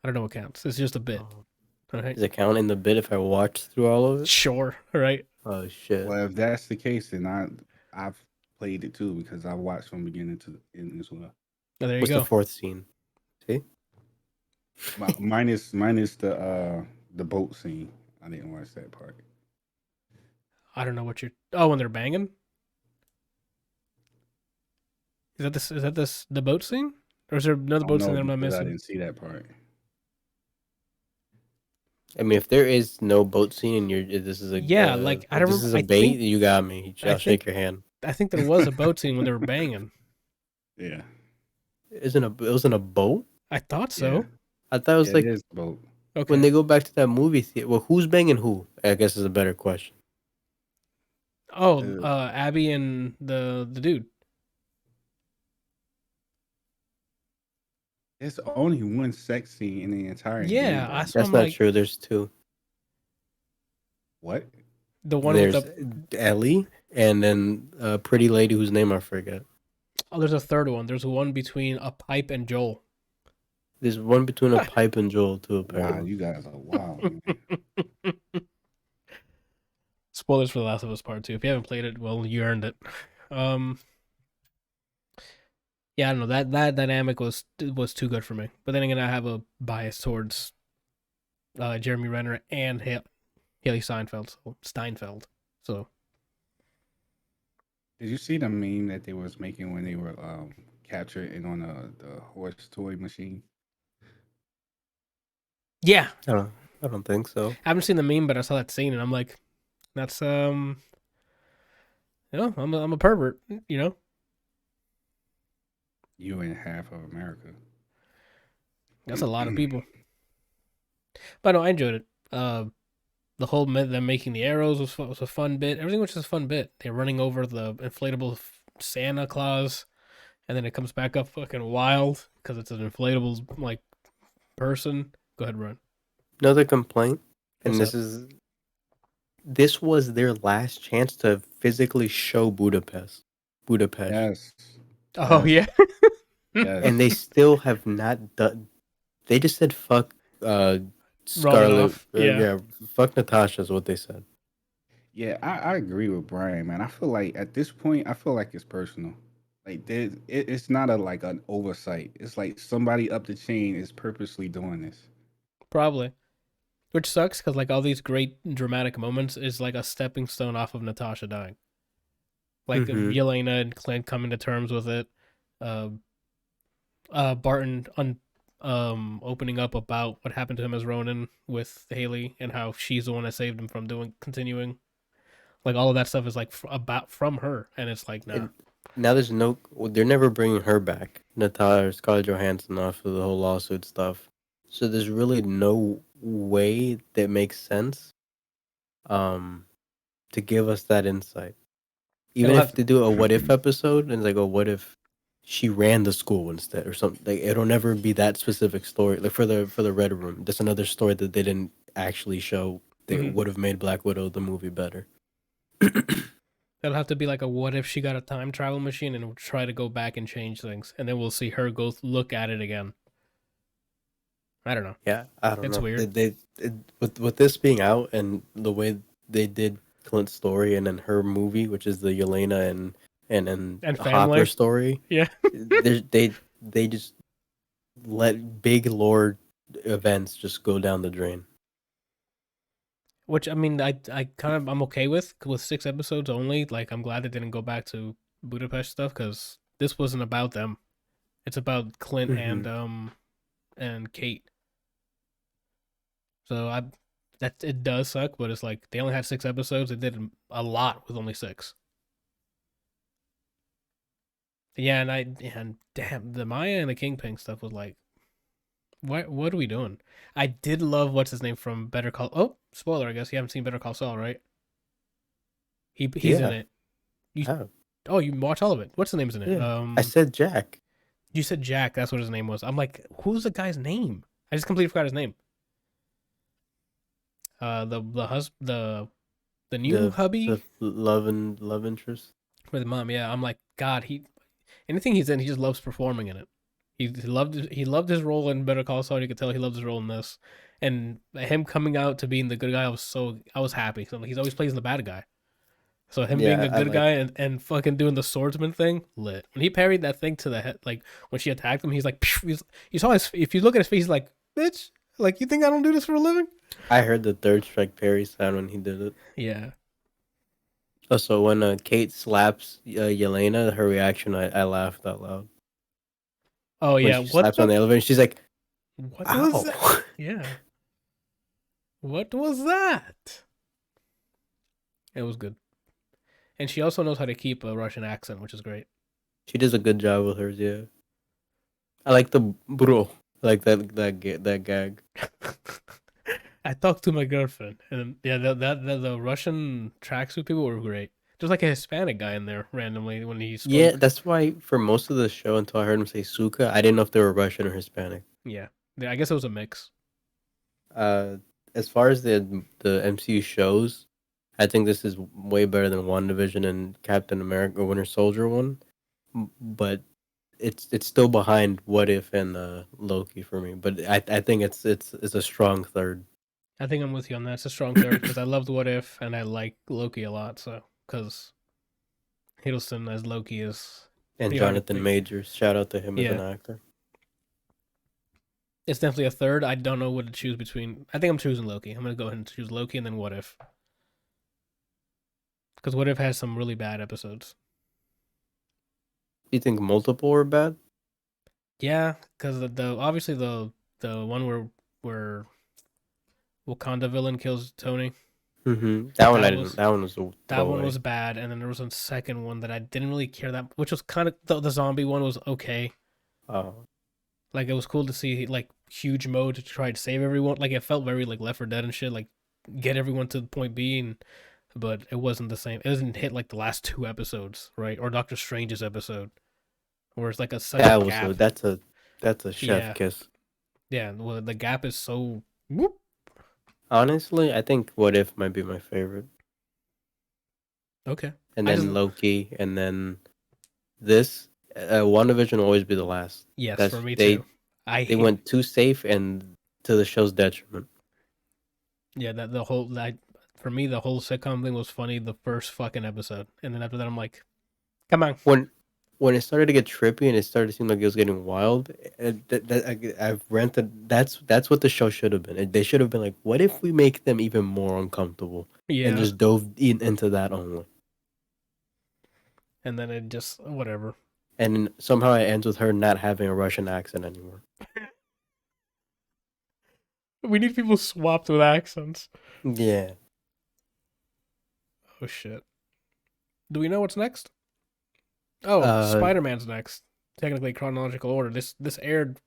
I don't know what counts. It's just a bit. All right. Does it count in the bit if I watched through all of it? Sure. All right. Oh shit. Well, if that's the case, then I've played it too because I watched from beginning to end as well. Oh, there you What's go. the 4th scene? See? Minus the boat scene. I didn't watch that part. I don't know what you're. Oh, when they're banging. Is that the boat scene, or is there another boat scene that I'm not I missing? didn't see that part. I mean, if there is no boat scene and this is a I don't. this is I a bait, think, you got me. I'll shake your hand. I think there was a boat scene when they were banging. Yeah. It wasn't a boat? I thought so. Yeah. I thought it was It like is a boat. Okay. when they go back to that movie theater. Well, who's banging who? I guess is a better question. Oh, Abby and the dude. There's only one sex scene in the entire Yeah, game. that's That's not true. There's 2. What? The one There's with Ellie and then a pretty lady whose name I forget. Oh, there's a third one. There's one between a pipe and Joel. There's one between a pipe and Joel too. Wow, Apparently, you guys are wild. Man. Spoilers for The Last of Us Part 2. If you haven't played it, well, you earned it. Yeah, I don't know. That dynamic was too good for me. But then again, I have a bias towards Jeremy Renner and Haley Steinfeld. So Did you see the meme that they was making when they were captured on the horse toy machine? yeah, oh, I don't think so. I haven't seen the meme, but I saw that scene, and I'm like, that's I'm a pervert, you know. You and half of America. That's a lot of people. But no, I enjoyed it. The whole them making the arrows was a fun bit. Everything was just a fun bit. They're running over the inflatable Santa Claus, and then it comes back up fucking wild because it's an inflatable like person. Go ahead, run. Another complaint, and What's this was their last chance to physically show Budapest. Yes. Oh Yes. yeah. Yes. And they still have not done. They just said fuck Scarlet. off, yeah. Fuck Natasha is what they said. Yeah, I agree with Brian, man. I feel like at this point, I feel like it's personal. Like it's not a like an oversight. It's like somebody up the chain is purposely doing this. Probably. Which sucks because like all these great dramatic moments is like a stepping stone off of Natasha dying. Like Yelena and Clint coming to terms with it. Barton opening up about what happened to him as Ronin with Haley and how she's the one that saved him from continuing. Like all of that stuff is like about from her, and it's like nah. Now there's no. They're never bringing her back, Natasha or Scarlett Johansson, off of the whole lawsuit stuff. So there's really no way that makes sense, to give us that insight. Even if they do a what if episode and it's like, oh, what if she ran the school instead or something? Like it'll never be that specific story. Like for the Red Room, that's another story that they didn't actually show. That would have made Black Widow the movie better. It'll have to be like a what if she got a time travel machine and try to go back and change things, and then we'll see her go look at it again. I don't know. Yeah, I don't know. It's weird. With this being out and the way they did Clint's story and then her movie, which is the Yelena and family Hopper story. Yeah, they just let big lore events just go down the drain. which I mean, I kind of I'm okay with 6 episodes only. Like I'm glad it didn't go back to Budapest stuff because this wasn't about them. It's about Clint and Kate. So it does suck, but it's like they only had 6 episodes. They did a lot with only 6. Yeah, and damn, the Maya and the Kingpin stuff was like, what are we doing? I did love what's his name from Better Call. Oh, spoiler, I guess you haven't seen Better Call Saul, right? He's in it. Oh, you watch all of it. What's the name's in it? Yeah. I said Jack. You said Jack. That's what his name was. I'm like, who's the guy's name? I just completely forgot his name. The new hubby, the love interest with mom. Yeah, I'm like, God, anything he's in, he just loves performing in it. He loved his role in Better Call Saul. You could tell he loved his role in this, and him coming out to being the good guy, I was happy. So he's always plays the bad guy. So him being a good guy and fucking doing the swordsman thing, lit. When he parried that thing to the head, like when she attacked him, he's like, you saw his. If you look at his face, he's like, bitch, like you think I don't do this for a living? I heard the third strike parry sound when he did it. Yeah. Oh, so when Kate slaps Yelena, her reaction, I laughed out loud. Oh when yeah, she slaps on the elevator. She's like, "What ow. was that?" Yeah. What was that? It was good, and she also knows how to keep a Russian accent, which is great. She does a good job with hers. Yeah, I like the bro. I like that gag. I talked to my girlfriend, and yeah, the Russian tracksuit people were great. There's like a Hispanic guy in there randomly when he spoke. Yeah, that's why for most of the show, until I heard him say Suka, I didn't know if they were Russian or Hispanic. Yeah, I guess it was a mix. As far as the MCU shows, I think this is way better than WandaVision and Captain America Winter Soldier one, but it's still behind What If and Loki for me. But I think it's a strong third. I think I'm with you on that. It's a strong third because I loved What If and I like Loki a lot. So because Hiddleston as Loki is and Jonathan Majors, shout out to him as an actor. It's definitely a third. I don't know what to choose between. I think I'm choosing Loki. I'm gonna go ahead and choose Loki and then What If, because What If has some really bad episodes. You think multiple were bad? Yeah, because the obviously the one where Wakanda villain kills Tony. That That one I was- didn't. That one was a That one throwaway. was bad, and then there was a second one that I didn't really care that, which was kind of the zombie one was okay. Oh, Like it was cool to see like huge mode to try to save everyone. Like it felt very like Left 4 Dead and shit. Like get everyone to the point B, but it wasn't the same. It doesn't hit like the last 2 episodes, right? Or Doctor Strange's episode, where it's like such that a was gap. that's a chef Yeah. kiss. Yeah, well, the gap is so. Whoop. Honestly, I think What If might be my favorite, Okay. and I then just- Loki, and then this. WandaVision will always be the last. Yes, That's- for me they- too. I They hate, went too safe and to the show's detriment. yeah, that the whole that for me the whole sitcom thing was funny the first fucking episode, and then after that I'm like, come on. When it started to get trippy and it started to seem like it was getting wild, I've rented. That's what the show should have been. They should have been like, what if we make them even more uncomfortable Yeah, and just dove into that only. and then it just whatever. And somehow it ends with her not having a Russian accent anymore. We need people swapped with accents. Yeah. Oh shit. Do we know what's next? Oh, Spider-Man's next. Technically chronological order. This aired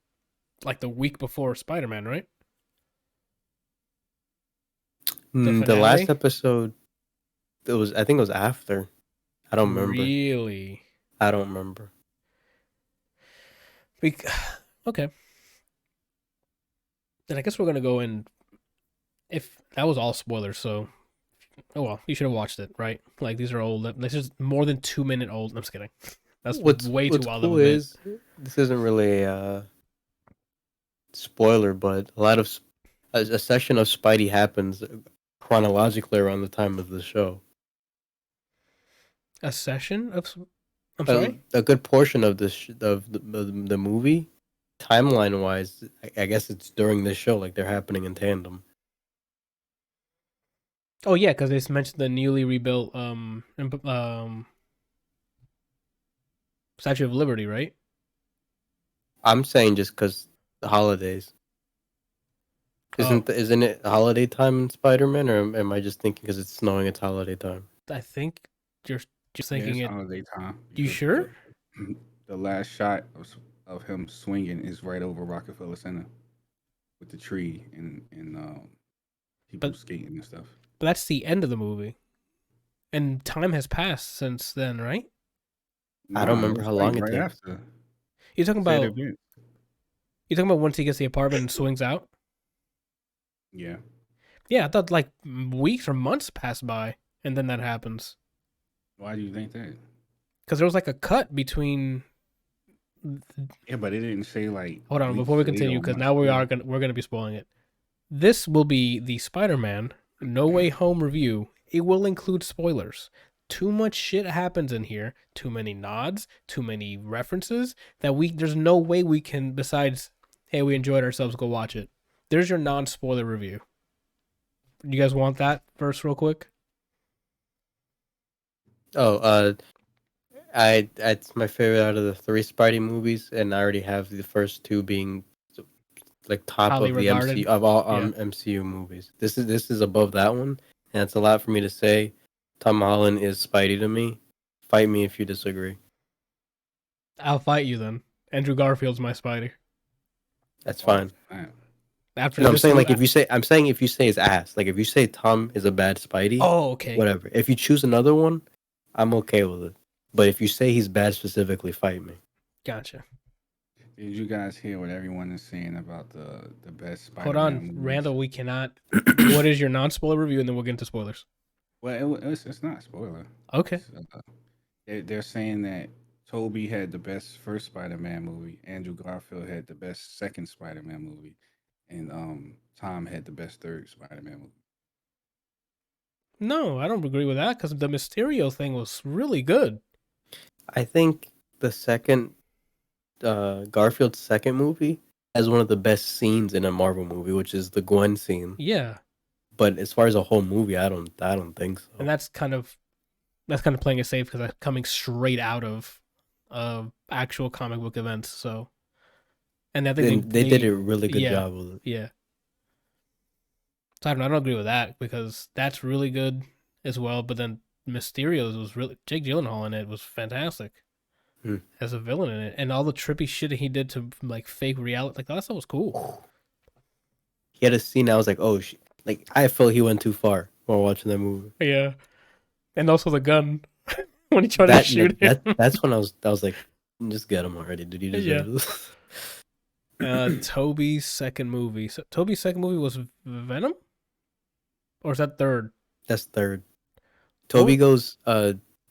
like the week before Spider-Man, right? The finale? last episode, I think it was after. I don't remember. Really? I don't remember. Okay. Then I guess we're gonna go in. If that was all spoilers, so oh well, you should have watched it, right? Like these are old. This is more than 2 minute old. I'm just kidding. That's way too wild of a bit. is this isn't really a spoiler, but a lot of a session of Spidey happens chronologically around the time of the show. A session of. I'm sorry. A good portion of the movie, timeline wise, I guess it's during this show. Like they're happening in tandem. Oh yeah, because they mentioned the newly rebuilt Statue of Liberty, right? I'm saying just because the holidays. Isn't it holiday time in Spider-Man, or am I just thinking because it's snowing it's holiday time? I think you're just thinking it's it. holiday time. You because sure? The last shot of him swinging is right over Rockefeller Center with the tree and people skating and stuff. But that's the end of the movie, and time has passed since then, right? I don't remember it was how long it right takes. after. You're talking Said about event. once he gets the apartment and swings out. Yeah. Yeah, I thought like weeks or months pass by, and then that happens. Why do you think that? Because there was like a cut between. Yeah, but it didn't say like. Hold on, weeks before we later continue, or because months now later. we're gonna be spoiling it. This will be the Spider-Man No Way Home review. It will include spoilers. Too much shit happens in here. Too many nods. Too many references that there's no way we can. Besides, hey, we enjoyed ourselves. Go watch it. There's your non-spoiler review. You guys want that first, real quick? Oh, it's my favorite out of the 3 Spidey movies, and I already have the first 2 being like top Highly of the regarded. MCU of all Yeah. MCU movies. This is above that one, and it's a lot for me to say. Tom Holland is Spidey to me. Fight me if you disagree. I'll fight you then. Andrew Garfield's my Spidey. That's fine. Man. After No, I'm this saying mo- like if you say his ass, like if you say Tom is a bad Spidey, Oh, okay. whatever. If you choose another one, I'm okay with it. But if you say he's bad specifically, fight me. Gotcha. Did you guys hear what everyone is saying about the best Spider-Man Hold on, movies? Randall. We cannot. What is your non-spoiler review, and then we'll get into spoilers. Well, it's not a spoiler. Okay. They're saying that Toby had the best first Spider-Man movie, Andrew Garfield had the best second Spider-Man movie, and Tom had the best third Spider-Man movie. No, I don't agree with that because the Mysterio thing was really good. I think the second Garfield's second movie has one of the best scenes in a Marvel movie, which is the Gwen scene. Yeah, But as far as a whole movie, I don't think so. and that's kind of playing it safe because that's coming straight out of actual comic book events. So, and I think they did a really good yeah. job with it. Yeah. So I don't agree with that because that's really good as well. But then Mysterio's was really Jake Gyllenhaal in it was fantastic as a villain in it, and all the trippy shit he did to like fake reality, like that stuff was cool. He had a scene. I was like, oh, like I felt he went too far while watching that movie. Yeah, and also the gun when he tried to shoot him. That's when I was like, just get him already. Did he deserve this? Toby's second movie. So Toby's second movie was Venom, or is that third? That's third. Toby goes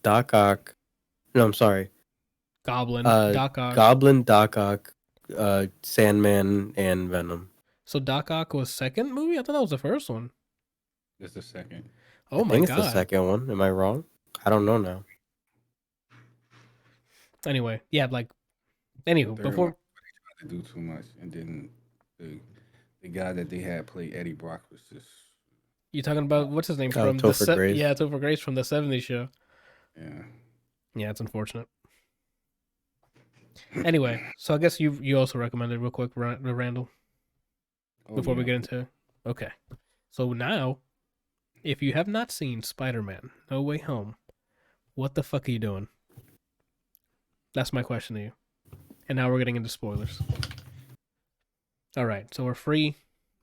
Doc Ock. No, I'm sorry. Goblin, Doc Ock. Goblin, Doc Ock, Sandman, and Venom. So Doc Ock was second movie? I thought that was the first one. It's the second. Oh my god! I think it's the second one. Am I wrong? I don't know now. Anyway, yeah, like, anywho, before they tried to do too much, and then the guy that they had play Eddie Brock was just. You talking about what's his name from Topher Grace. Yeah, Topher Grace from the '70s show. Yeah, it's unfortunate. Anyway, so I guess you also recommended real quick, Randall. Before we get into okay, so now, if you have not seen Spider-Man: No Way Home, what the fuck are you doing? That's my question to you. And now we're getting into spoilers. All right, so we're free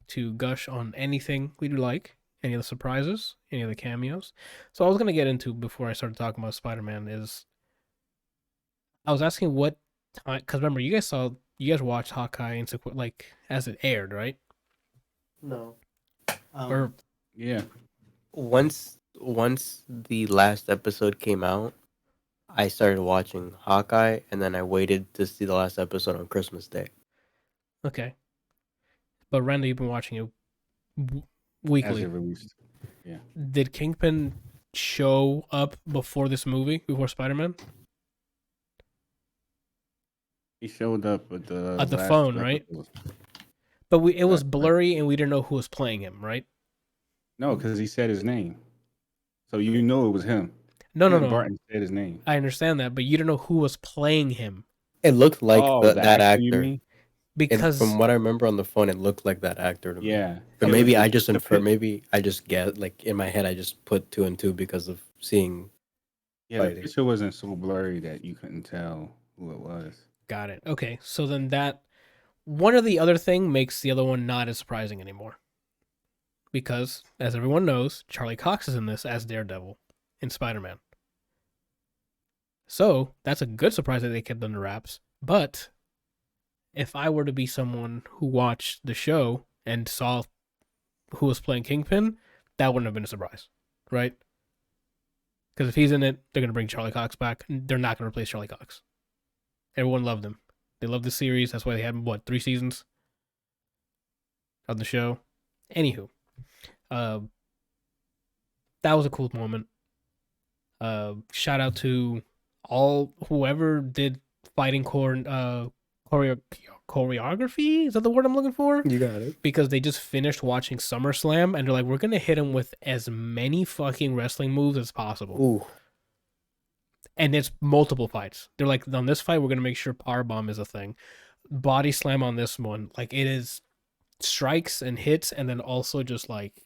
to gush on anything we'd like, any of the surprises, any of the cameos. So I was going to get into, before I started talking about Spider-Man, is I was asking what time, because remember, you guys watched Hawkeye and like as it aired, right? No. Yeah. Once the last episode came out, I started watching Hawkeye, and then I waited to see the last episode on Christmas Day. Okay. But Randall, you've been watching it weekly. As it released. Yeah. Did Kingpin show up before this movie, before Spider-Man? He showed up at the phone, right? But it was blurry, and we didn't know who was playing him, right? No, because he said his name, so you know it was him. No. Barton said his name. I understand that, but you didn't know who was playing him. It looked like that actor. Because from what I remember on the phone, it looked like that actor to me. Yeah. But maybe I just infer. Maybe I just get, like, in my head, I just put two and two because of seeing. Yeah, the picture wasn't so blurry that you couldn't tell who it was. Got it. Okay, so then that one or the other thing makes the other one not as surprising anymore. Because, as everyone knows, Charlie Cox is in this as Daredevil in Spider-Man. So, that's a good surprise that they kept under wraps. But if I were to be someone who watched the show and saw who was playing Kingpin, that wouldn't have been a surprise, right? Because if he's in it, they're going to bring Charlie Cox back. They're not going to replace Charlie Cox. Everyone loved him. They loved the series. That's why they had, 3 seasons of the show? Anywho, that was a cool moment. Shout out to whoever did fighting choreography. Is that the word I'm looking for? You got it. Because they just finished watching SummerSlam, and they're like, we're going to hit him with as many fucking wrestling moves as possible. Ooh. And it's multiple fights. They're like, on this fight, we're going to make sure powerbomb is a thing. Body slam on this one. Like, it is strikes and hits, and then also just, like,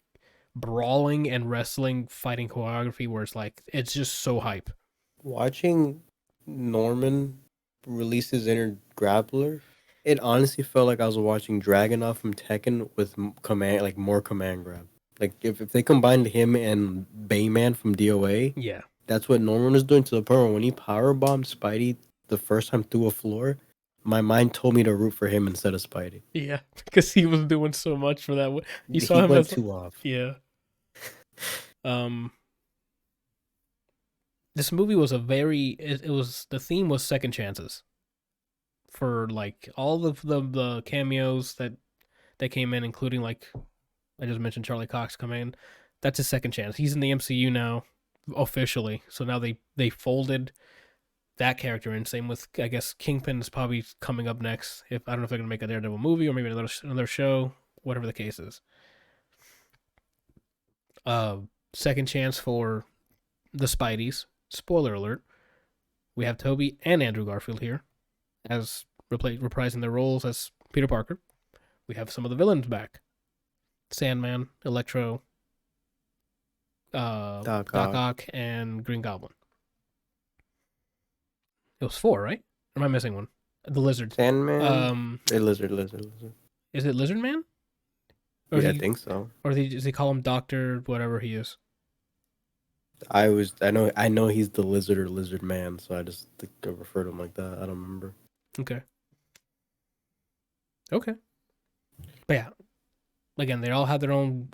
brawling and wrestling fighting choreography where it's, like, it's just so hype. Watching Norman release his inner grappler, it honestly felt like I was watching Dragunov from Tekken with more command grab. Like, if they combined him and Bayman from DOA... Yeah. That's what Norman was doing, to the point where when he powerbombed Spidey the first time through a floor, my mind told me to root for him instead of Spidey. Yeah, because he was doing so much for that. You saw he him went too off. Yeah. This movie was the theme was second chances. For, like, all of the cameos that came in, including, like, I just mentioned Charlie Cox coming in. That's his second chance. He's in the MCU now. Officially, so now they folded that character in. Same with, I guess, Kingpin is probably coming up next. I don't know if they're gonna make a Daredevil movie or maybe another show, whatever the case is. Second chance for the Spideys. Spoiler alert: we have Toby and Andrew Garfield here as reprising their roles as Peter Parker. We have some of the villains back. Sandman, Electro, Doc Doc Ock. Ock, and Green Goblin. It was 4, right? Or am I missing one? The Lizard. Sandman. Lizard. Is it Lizard Man? Or Yeah, I think so. Or does he call him Doctor whatever he is? I know he's the Lizard or Lizard Man, so I just think I refer to him like that. I don't remember. Okay. But yeah, again, they all have their own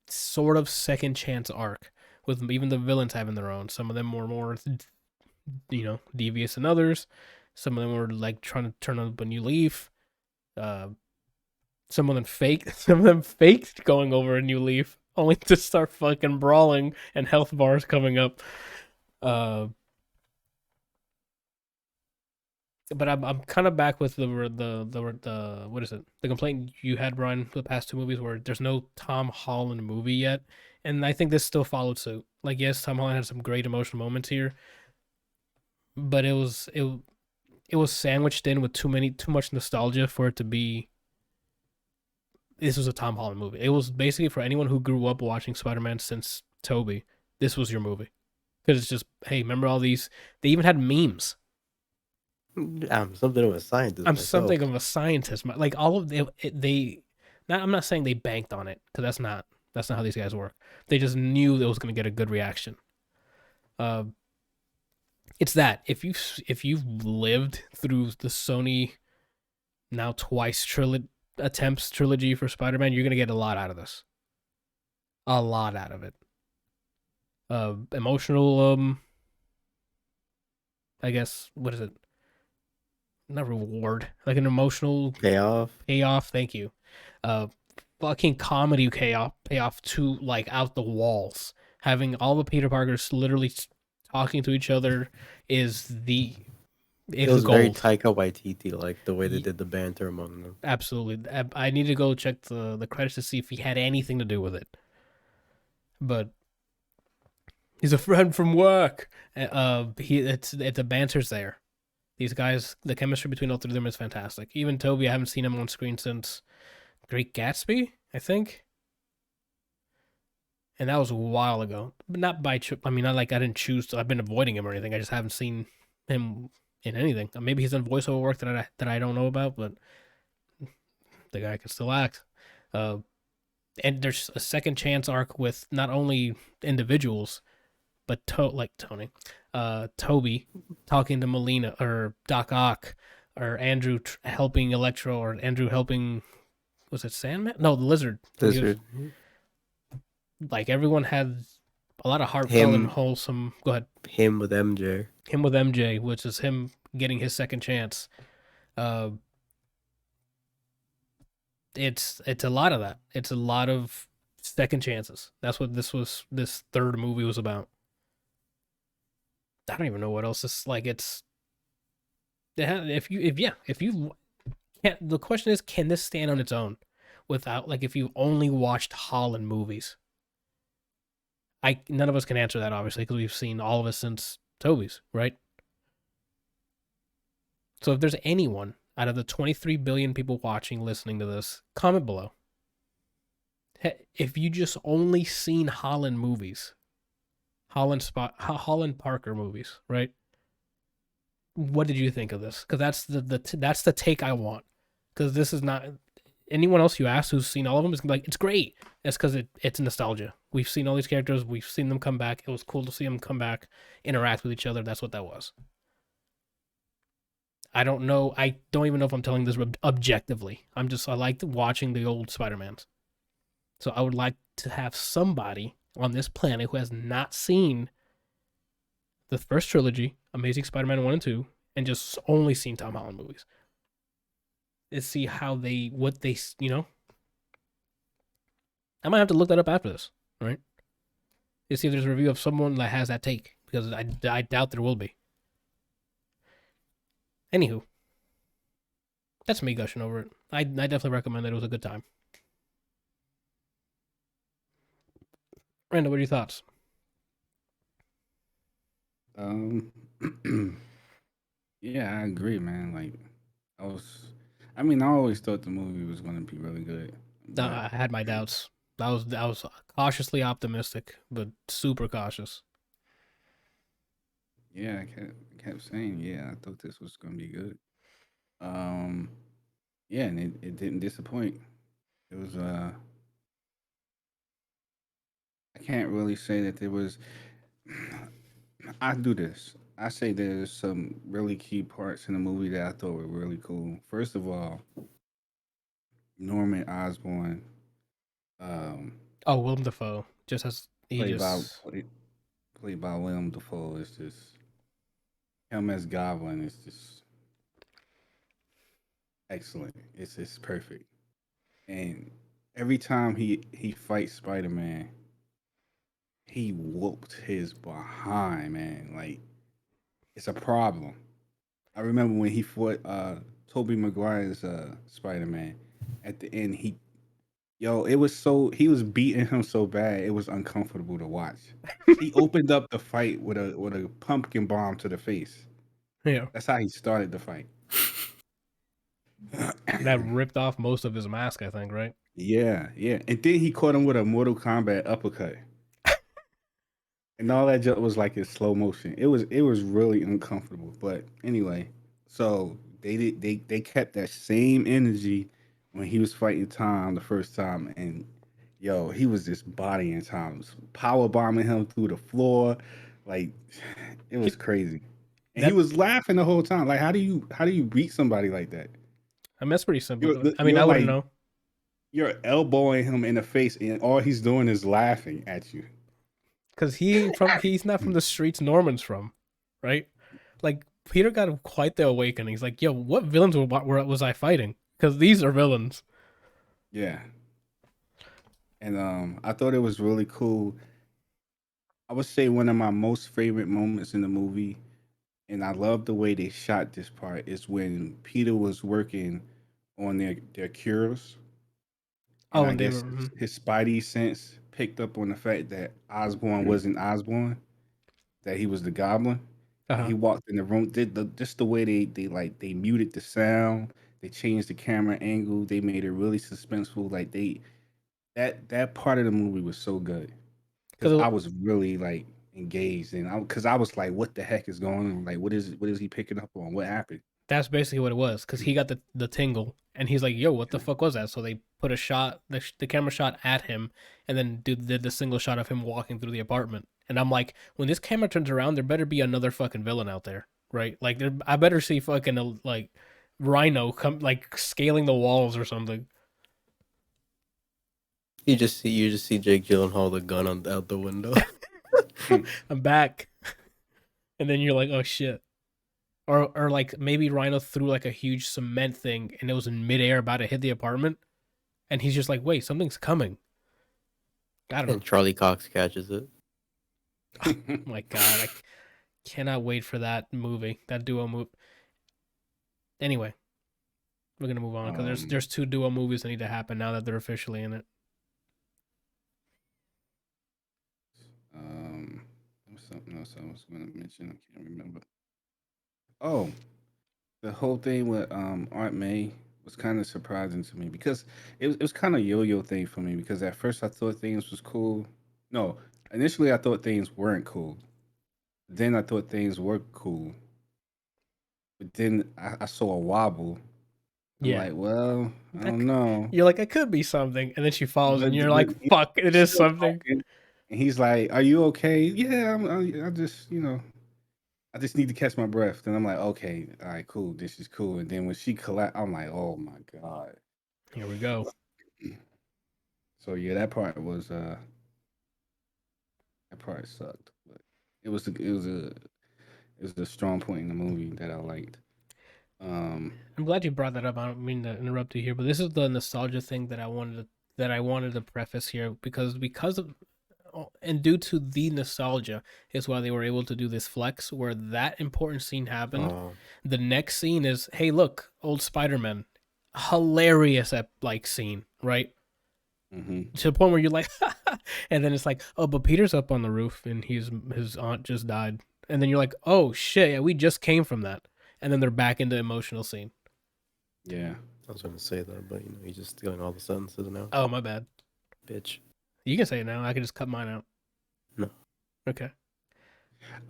sort of second chance arc, with even the villains having their own. Some of them were more, devious than others. Some of them were like trying to turn up a new leaf. Some of them faked going over a new leaf, only to start fucking brawling and health bars coming up. But I'm kind of back with the what is it? The complaint you had, Brian, for the past 2 movies, where there's no Tom Holland movie yet, and I think this still followed suit. Like, yes, Tom Holland had some great emotional moments here, but it was sandwiched in with too much nostalgia for it to be. This was a Tom Holland movie. It was basically for anyone who grew up watching Spider-Man since Tobey. This was your movie, because it's just, hey, remember all these? They even had memes. I'm something of a scientist. Something of a scientist. Like, all of they. I'm not saying they banked on it, because that's not how these guys work. They just knew it was going to get a good reaction. It's that if you've lived through the Sony now twice trilogy for Spider-Man, you're going to get a lot out of this. A lot out of it. Emotional. I guess, what is it? Not reward, like an emotional payoff. Thank you. Fucking comedy payoff to, like, out the walls. Having all the Peter Parkers literally talking to each other is the. It was gold. Very Taika Waititi, like the way they did the banter among them. Absolutely. I need to go check the credits to see if he had anything to do with it. But he's a friend from work. The banter's there. These guys, the chemistry between all three of them is fantastic. Even Tobey, I haven't seen him on screen since Great Gatsby, I think. And that was a while ago. But not by I didn't choose to. I've been avoiding him or anything. I just haven't seen him in anything. Maybe he's done voiceover work that I don't know about, but the guy can still act. And there's a second chance arc with not only individuals, but Tobey talking to Melina, or Doc Ock, or Andrew helping Electro, or Andrew helping, was it Sandman? No, the Lizard. Like, everyone had a lot of heartfelt and wholesome. Go ahead. Him with MJ, which is him getting his second chance. It's a lot of that. It's a lot of second chances. That's what this third movie was about. I don't even know what else is like. The question is, can this stand on its own without, like, if you only watched Holland movies? None of us can answer that, obviously, because we've seen all of us since Tobey's, right? So if there's anyone out of the 23 billion people watching, listening to this, comment below. If you just only seen Holland movies, Holland Parker movies, right? What did you think of this? Because that's the take I want. Because this is not, anyone else you ask who's seen all of them is gonna be like, it's great. It's because it's nostalgia. We've seen all these characters. We've seen them come back. It was cool to see them come back, interact with each other. That's what that was. I don't know. I don't even know if I'm telling this objectively. I liked watching the old Spider-Mans. So I would like to have somebody on this planet who has not seen the first trilogy, Amazing Spider-Man 1 and 2, and just only seen Tom Holland movies. Let's see I might have to look that up after this, right? To see if there's a review of someone that has that take, because I doubt there will be. Anywho, that's me gushing over it. I definitely recommend that. It was a good time. Randall, what are your thoughts? Yeah, I agree, man. Like, I always thought the movie was going to be really good. No, But I had my doubts. I was cautiously optimistic, but super cautious. yeah, I kept saying, yeah, I thought this was gonna be good. Um, yeah, and it didn't disappoint. It was I can't really say that there was. I do this. I say there's some really key parts in the movie that I thought were really cool. First of all, Norman Osborn, um, Oh, Willem Dafoe just has he played by just played, played by Willem Dafoe, is just him as Goblin is just excellent. It's perfect. And every time he fights Spider Man, he whooped his behind, man. Like it's a problem. I remember when he fought Tobey Maguire's Spider Man. At the end, it was so he was beating him so bad it was uncomfortable to watch. He opened up the fight with a pumpkin bomb to the face. yeah That's how he started the fight. that ripped off most of his mask, I think, right? Yeah, yeah. And then he caught him with a Mortal Kombat uppercut. And all that just was like in slow motion. It was really uncomfortable. But anyway, so they kept that same energy when he was fighting Tom the first time, and yo, he was just bodying Tom, power bombing him through the floor, like it was crazy. And he That was laughing the whole time. Like, how do you beat somebody like that? I mean, that's pretty simple. You're I mean, you're I wouldn't like know you're elbowing him in the face, and all he's doing is laughing at you. because he's not from the streets Norman's from, right? Like Peter got quite the awakening. He's like, yo, what villains was I fighting? Because these are villains. Yeah. And I thought it was really cool. I would say one of my most favorite moments in the movie, and I love the way they shot this part, is when Peter was working on their cures, and Oh, I and they guess were his spidey sense picked up on the fact that Osborn wasn't Osborn, that he was the Goblin, and uh-huh. he walked in the room. Did just the way they muted the sound, they changed the camera angle, they made it really suspenseful. Like that part of the movie was so good because Because I was really like engaged and because I was like, what the heck is going on? Like, what is he picking up on? What happened? that's basically what it was. Because he got the tingle, and he's like, "Yo, what the Yeah. fuck was that?" So they put a shot, the camera shot at him, and then did the single shot of him walking through the apartment. And I'm like, when this camera turns around, there better be another fucking villain out there, right? Like, I better see fucking like Rhino come like scaling the walls or something. You just see Jake Gyllenhaal the gun out the window. I'm back, and then you're like, "Oh shit." Or like maybe Rhino threw like a huge cement thing and it was in midair about to hit the apartment, and he's just like, "Wait, something's coming." I don't know. And Charlie Cox catches it. Oh my god, I cannot wait for that movie, that duo movie. Anyway, we're gonna move on because um, there's two duo movies that need to happen now that they're officially in it. there was something else I was gonna mention. I can't remember. Oh, the whole thing with Aunt May was kind of surprising to me because it was kind of yo-yo thing for me because at first I thought things was cool. No, initially I thought things weren't cool. Then I thought things were cool. But then I saw a wobble. I'm Yeah, like, well, I that, don't know. you're like, it could be something, and then she falls, and you're But like, he's "Fuck, it is still something." talking, and he's like, "Are you okay?" Yeah, I just I just need to catch my breath. Then I'm like, okay, all right, cool, this is cool. And then when she collapsed, I'm like, oh my god. Here we go. So yeah, that part sucked, but it was a strong point in the movie that I liked. Um, I'm glad you brought that up. I don't mean to interrupt you here, but this is the nostalgia thing that I wanted to preface here because of and due to the nostalgia is why they were able to do this flex where that important scene happened. Oh, The next scene is, hey, look, old Spider-Man, hilarious at like scene, right? mhm. To the point where you're like, and then it's like, oh, but Peter's up on the roof and his aunt just died, and then you're like, oh shit, yeah, we just came from that, and then they're back into emotional scene. Yeah, I was going to say that, but you're just stealing all the sentences now. Oh, my bad. Bitch. You can say it now. I can just cut mine out. No. Okay.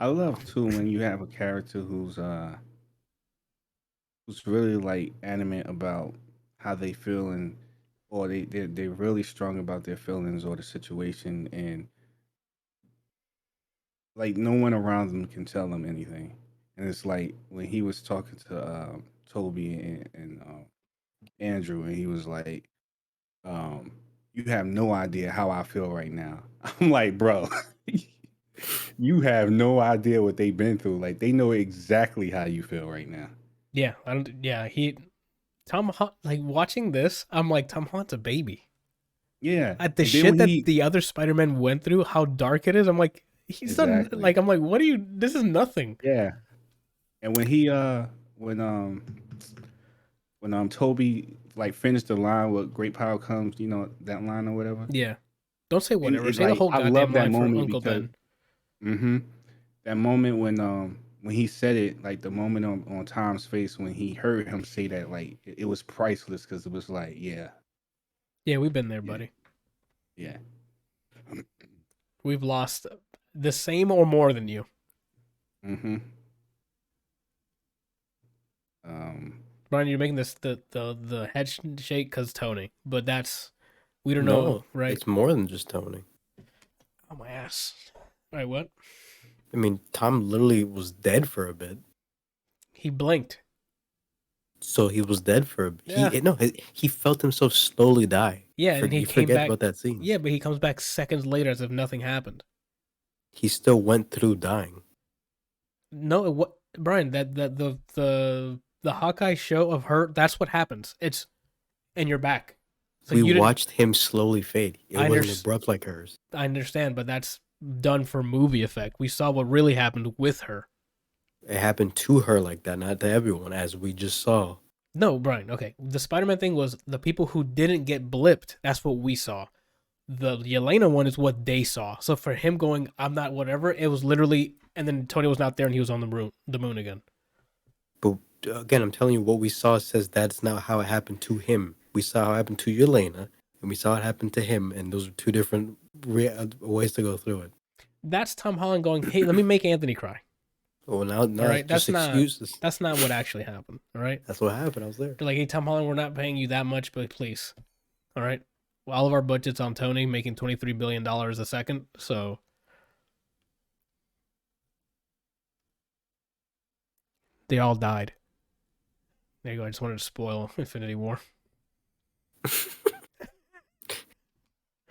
I love too when you have a character who's really like adamant about how they feel and or they're really strong about their feelings or the situation and like no one around them can tell them anything. And it's like when he was talking to Toby and Andrew and he was like, um, you have no idea how I feel right now. I'm like, bro, you have no idea what they've been through. Like they know exactly how you feel right now. Yeah, I don't. Yeah, like watching this, I'm like, Tom Holland's a baby. Yeah. At the And then shit when that he the other Spider-Man went through, how dark it is, I'm like, he's done. Exactly. Like, I'm like, what are you? This is nothing. Yeah. And when he when Toby like finished the line with great power comes, you know, that line or whatever. Yeah. Don't say whatever. Say the Like whole I goddamn love that line for moment Uncle because Ben. that moment when he said it, like the moment on Tom's face when he heard him say that, like it was priceless because it was like, yeah, Yeah, we've been there, yeah, buddy. yeah. We've lost the same or more than you. Mm-hmm. Um, Brian, you're making this the head shake because Tony, but we don't No, know, right? it's more than just Tony. Oh my ass! All right, what? I mean, Tom literally was dead for a bit. He blinked. So he was dead for a bit. Yeah. He felt himself slowly die. Yeah, and he You came forget back. about that scene. Yeah, but he comes back seconds later as if nothing happened. He still went through dying. No, what, Brian? The Hawkeye show of her. That's what happens. It's and you're back. So We watched him slowly fade. It I wasn't underst- abrupt like hers. I understand, but that's done for movie effect. We saw what really happened with her. It happened to her like that, not to everyone, as we just saw. No, Brian. Okay, the Spider-Man thing was the people who didn't get blipped. That's what we saw. The Yelena one is what they saw. So for him going, I'm not whatever. It was literally, and then Tony was not there, and he was on the moon again. But again, I'm telling you, what we saw says that's not how it happened to him. We saw how it happened to Yelena, and we saw it happen to him, and those are two different ways to go through it. That's Tom Holland going, hey, let me make Anthony cry. Well, now Right? it's just excuses. That's not what actually happened. All right. That's what happened. I was there. They're like, hey, Tom Holland, we're not paying you that much, but please. All right. Well, all of our budget's on Tony making $23 billion a second. So they all died. There you go. I just wanted to spoil Infinity War.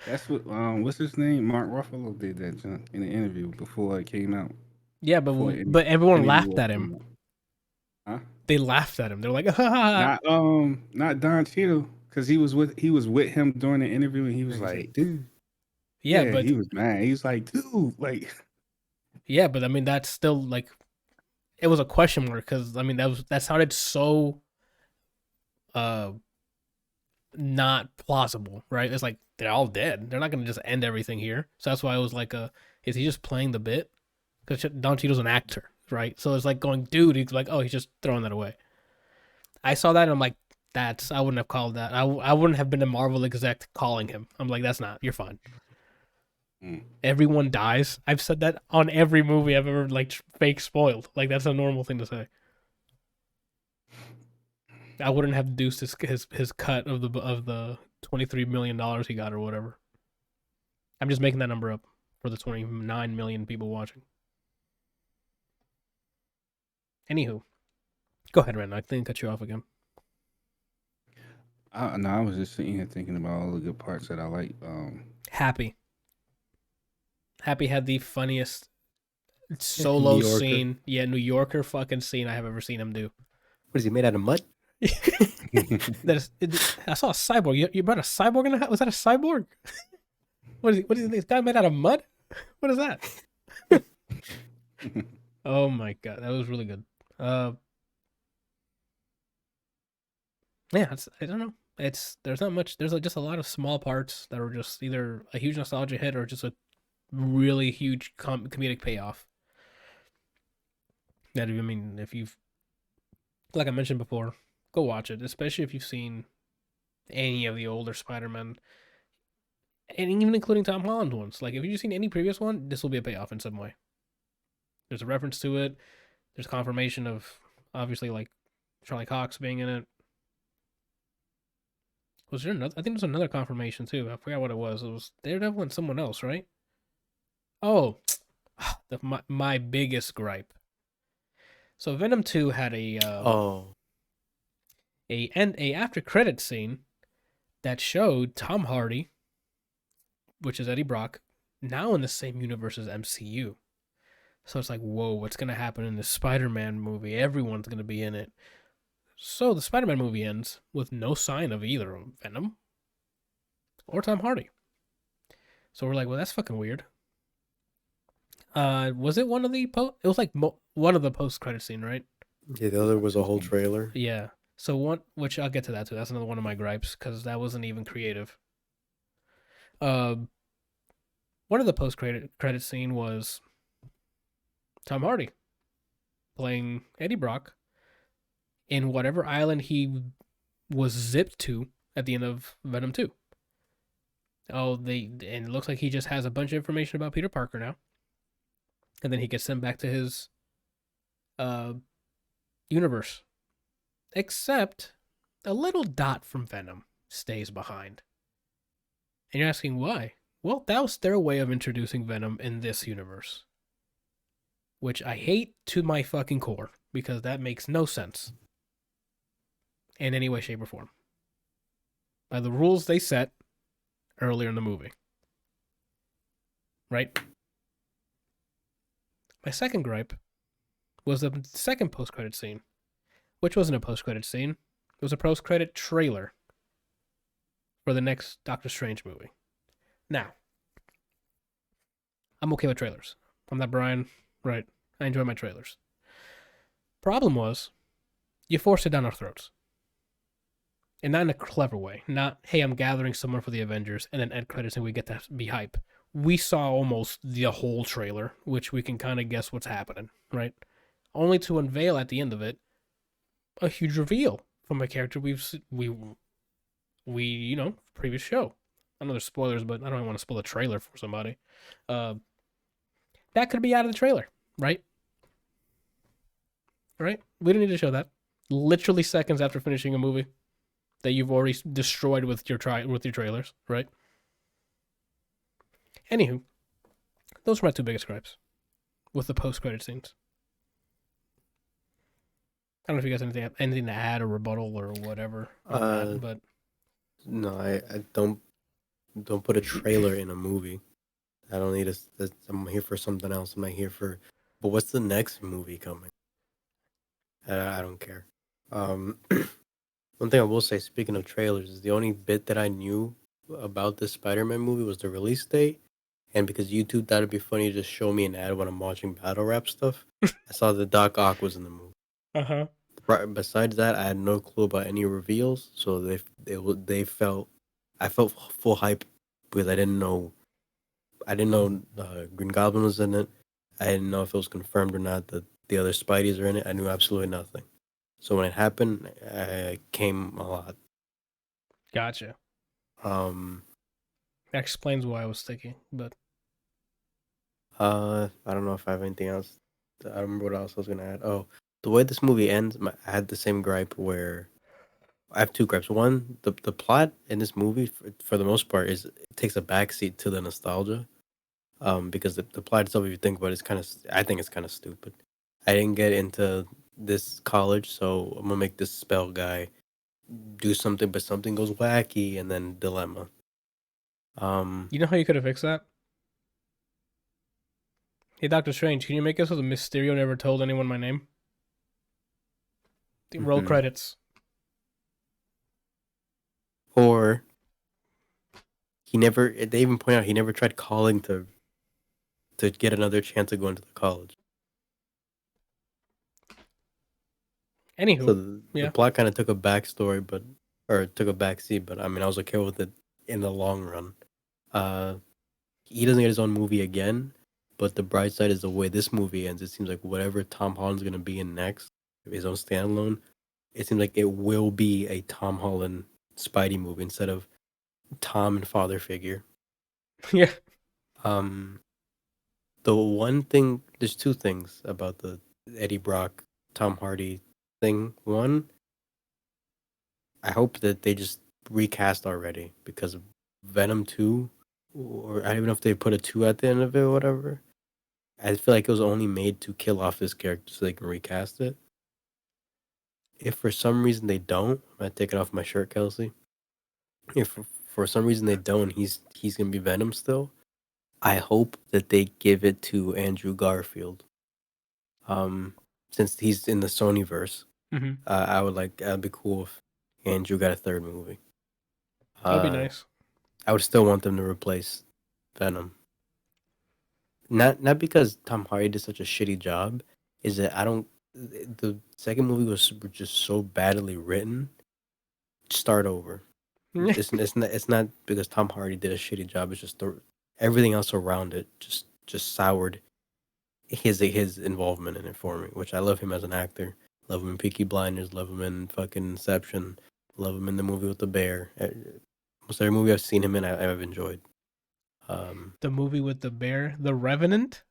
that's what what's his name? Mark Ruffalo did that John, in the interview before it came out. Yeah, but everyone Infinity laughed War at came him. out. Huh? They laughed at him. They're like, ha. Not Don Cheadle because he was with him during the interview and he was like, dude. Yeah, but he was mad. He was like, dude, like. Yeah, but I mean that's still like, it was a question mark because I mean that sounded so, not plausible, right? It's like they're all dead. They're not gonna just end everything here. So that's why I was like, is he just playing the bit? Because Don Cheadle's an actor, right? So it's like going, dude. He's like, oh, he's just throwing that away. I saw that and I'm like, I wouldn't have called that. I wouldn't have been a Marvel exec calling him. I'm like, that's not. You're fine. Everyone dies. I've said that on every movie I've ever like fake spoiled. Like that's a normal thing to say. I wouldn't have deduced his cut of the $23 million he got or whatever. I'm just making that number up for the 29 million people watching. Anywho, go ahead, Ren. I didn't cut you off again. No, I was just sitting here thinking about all the good parts that I like. Happy had the funniest solo scene. Yeah, New Yorker fucking scene I have ever seen him do. What is he made out of mud? I saw a cyborg. You brought a cyborg in the house? Was that a cyborg? What is this guy made out of mud? What is that? Oh my god, that was really good. Yeah, I don't know. There's not much. There's just a lot of small parts that are just either a huge nostalgia hit or just a really huge comedic payoff. That I mean, if you've, like I mentioned before, Go watch it, especially if you've seen any of the older Spider-Man, and even including Tom Holland ones. Like, if you've seen any previous one, this will be a payoff in some way. There's a reference to it. There's confirmation of, obviously, like, Charlie Cox being in it. Was there another? I think there's another confirmation, too. I forgot what it was. It was Daredevil and someone else, right? Oh, my biggest gripe. So Venom 2 had a after credit scene that showed Tom Hardy, which is Eddie Brock, now in the same universe as MCU. So it's like, whoa, what's going to happen in the Spider-Man movie? Everyone's going to be in it. So the Spider-Man movie ends with no sign of either Venom or Tom Hardy. So we're like, well, that's fucking weird. Was it one of the it was like one of the post-credit scene, right? Yeah, the other was a whole trailer. Yeah. So one, which I'll get to that too. That's another one of my gripes because that wasn't even creative. One of the post-credit scene was Tom Hardy playing Eddie Brock in whatever island he was zipped to at the end of Venom 2. And it looks like he just has a bunch of information about Peter Parker now. And then he gets sent back to his universe. Except a little dot from Venom stays behind. And you're asking why? Well, that was their way of introducing Venom in this universe. Which I hate to my fucking core, because that makes no sense. In any way, shape, or form. By the rules they set earlier in the movie. Right? My second gripe was the second post-credit scene, which wasn't a post-credit scene. It was a post-credit trailer for the next Doctor Strange movie. Now, I'm okay with trailers. I'm not Brian, right? I enjoy my trailers. Problem was, you forced it down our throats. And not in a clever way. Not, hey, I'm gathering someone for the Avengers, and then end credits and we get to be hype. We saw almost the whole trailer, which we can kind of guess what's happening, right? Only to unveil at the end of it a huge reveal from a character we previous show. I know there's spoilers, but I don't want to spoil a trailer for somebody. That could be out of the trailer, right? Right? We didn't need to show that. Literally seconds after finishing a movie that you've already destroyed with your trailers, right? Anywho, those are my two biggest gripes with the post-credit scenes. I don't know if you guys have anything to add or rebuttal or whatever on that, but no, I don't put a trailer in a movie. I don't need I'm here for something else. I'm not here for. But what's the next movie coming? I don't care. One thing I will say, speaking of trailers, is the only bit that I knew about this Spider-Man movie was the release date. And because YouTube thought it'd be funny to just show me an ad when I'm watching battle rap stuff, I saw that Doc Ock was in the movie. Uh-huh. Besides that, I had no clue about any reveals, so I felt full hype because I didn't know Green Goblin was in it. I didn't know if it was confirmed or not that the other Spideys are in it. I knew absolutely nothing. So when it happened, I came a lot. Gotcha. That explains why I was thinking, but I don't know if I have anything else. I don't remember what else I was gonna add. Oh, the way this movie ends, I had the same gripe where I have two gripes. One, the plot in this movie, for the most part, it takes a backseat to the nostalgia. Because the plot itself, if you think about it, I think it's kind of stupid. I didn't get into this college, so I'm gonna make this spell guy do something, but something goes wacky, and then dilemma. You know how you could have fixed that? Hey, Doctor Strange, can you make it so the Mysterio never told anyone my name? Roll credits. Or they even point out he never tried calling to get another chance to go into the college. Anywho, so the plot kind of took a backstory, took a backseat, but I mean, I was okay with it in the long run. He doesn't get his own movie again, but the bright side is the way this movie ends. It seems like whatever Tom Holland's gonna be in next, his own standalone, it seems like it will be a Tom Holland Spidey movie instead of Tom and father figure. Yeah. The one thing, there's two things about the Eddie Brock, Tom Hardy thing. One, I hope that they just recast already because Venom 2, or I don't even know if they put a 2 at the end of it or whatever. I feel like it was only made to kill off this character so they can recast it. If for some reason they don't, I'm taking off my shirt, Kelsey. If for some reason they don't, he's gonna be Venom still. I hope that they give it to Andrew Garfield. Since he's in the Sonyverse, Mm-hmm. I would like. That'd be cool if Andrew got a third movie. That'd be nice. I would still want them to replace Venom. Not because Tom Hardy did such a shitty job. Is that I don't. The second movie was just so badly written. Start over. It's not because Tom Hardy did a shitty job. It's just everything else around it just soured his involvement in it for me. Which I love him as an actor. Love him in Peaky Blinders. Love him in fucking Inception. Love him in the movie with the bear. Almost every movie I've seen him in, I've enjoyed. The movie with the bear, The Revenant.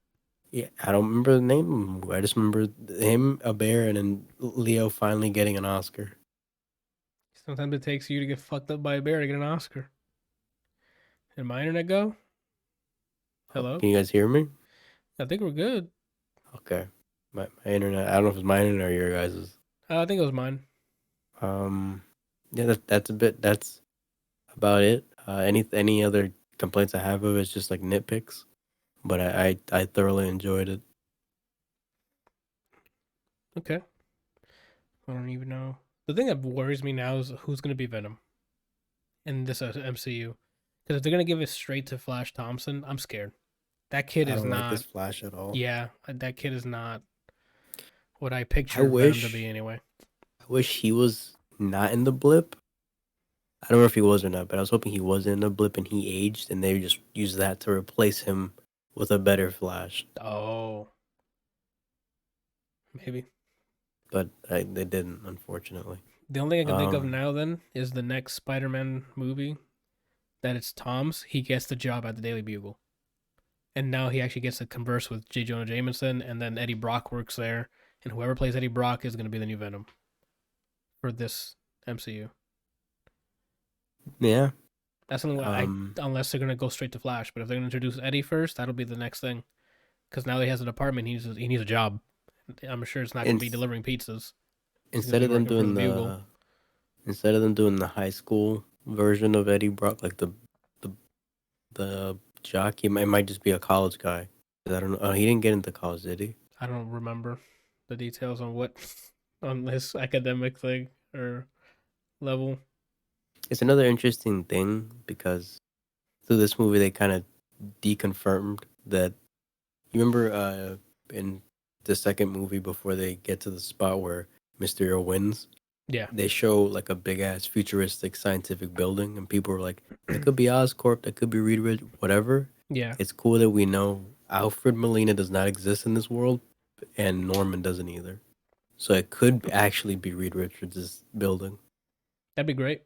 Yeah, I don't remember the name of the movie. I just remember him, a bear, and then Leo finally getting an Oscar. Sometimes it takes you to get fucked up by a bear to get an Oscar. Did my internet go? Hello? Can you guys hear me? I think we're good. Okay. My internet. I don't know if it's my internet or your guys's. I think it was mine. Yeah, that's about it. Any other complaints I have of it is just like nitpicks, but I thoroughly enjoyed it. Okay. I don't even know. The thing that worries me now is who's going to be Venom in this MCU. Because if they're going to give it straight to Flash Thompson, I'm scared. That kid I is don't not. like this Flash at all. Yeah, that kid is not what I pictured Venom wish- to be anyway. I wish he was not in the blip. I don't know if he was or not, but I was hoping he was in the blip and he aged, and they just used that to replace him with a better Flash. Oh. Maybe. But they didn't, unfortunately. The only thing I can think of now then is the next Spider-Man movie that it's Tom's. He gets the job at the Daily Bugle. And now he actually gets to converse with J. Jonah Jameson, and then Eddie Brock works there, and whoever plays Eddie Brock is going to be the new Venom for this MCU. Yeah. That's something unless they're going to go straight to Flash. But if they're going to introduce Eddie first, that'll be the next thing. Because now that he has an apartment, he needs a job. I'm sure it's not going to be delivering pizzas. Instead of them doing the high school version of Eddie Brock, like the jock, it might just be a college guy. I don't know. He didn't get into college, did he? I don't remember the details on his academic thing or level. It's another interesting thing because through this movie they kind of deconfirmed that. You remember in the second movie before they get to the spot where Mysterio wins? Yeah. They show like a big ass futuristic scientific building, and people were like, "That could be Oscorp, that could be Reed Richards, whatever." Yeah. It's cool that we know Alfred Molina does not exist in this world, and Norman doesn't either. So it could actually be Reed Richards' building. That'd be great.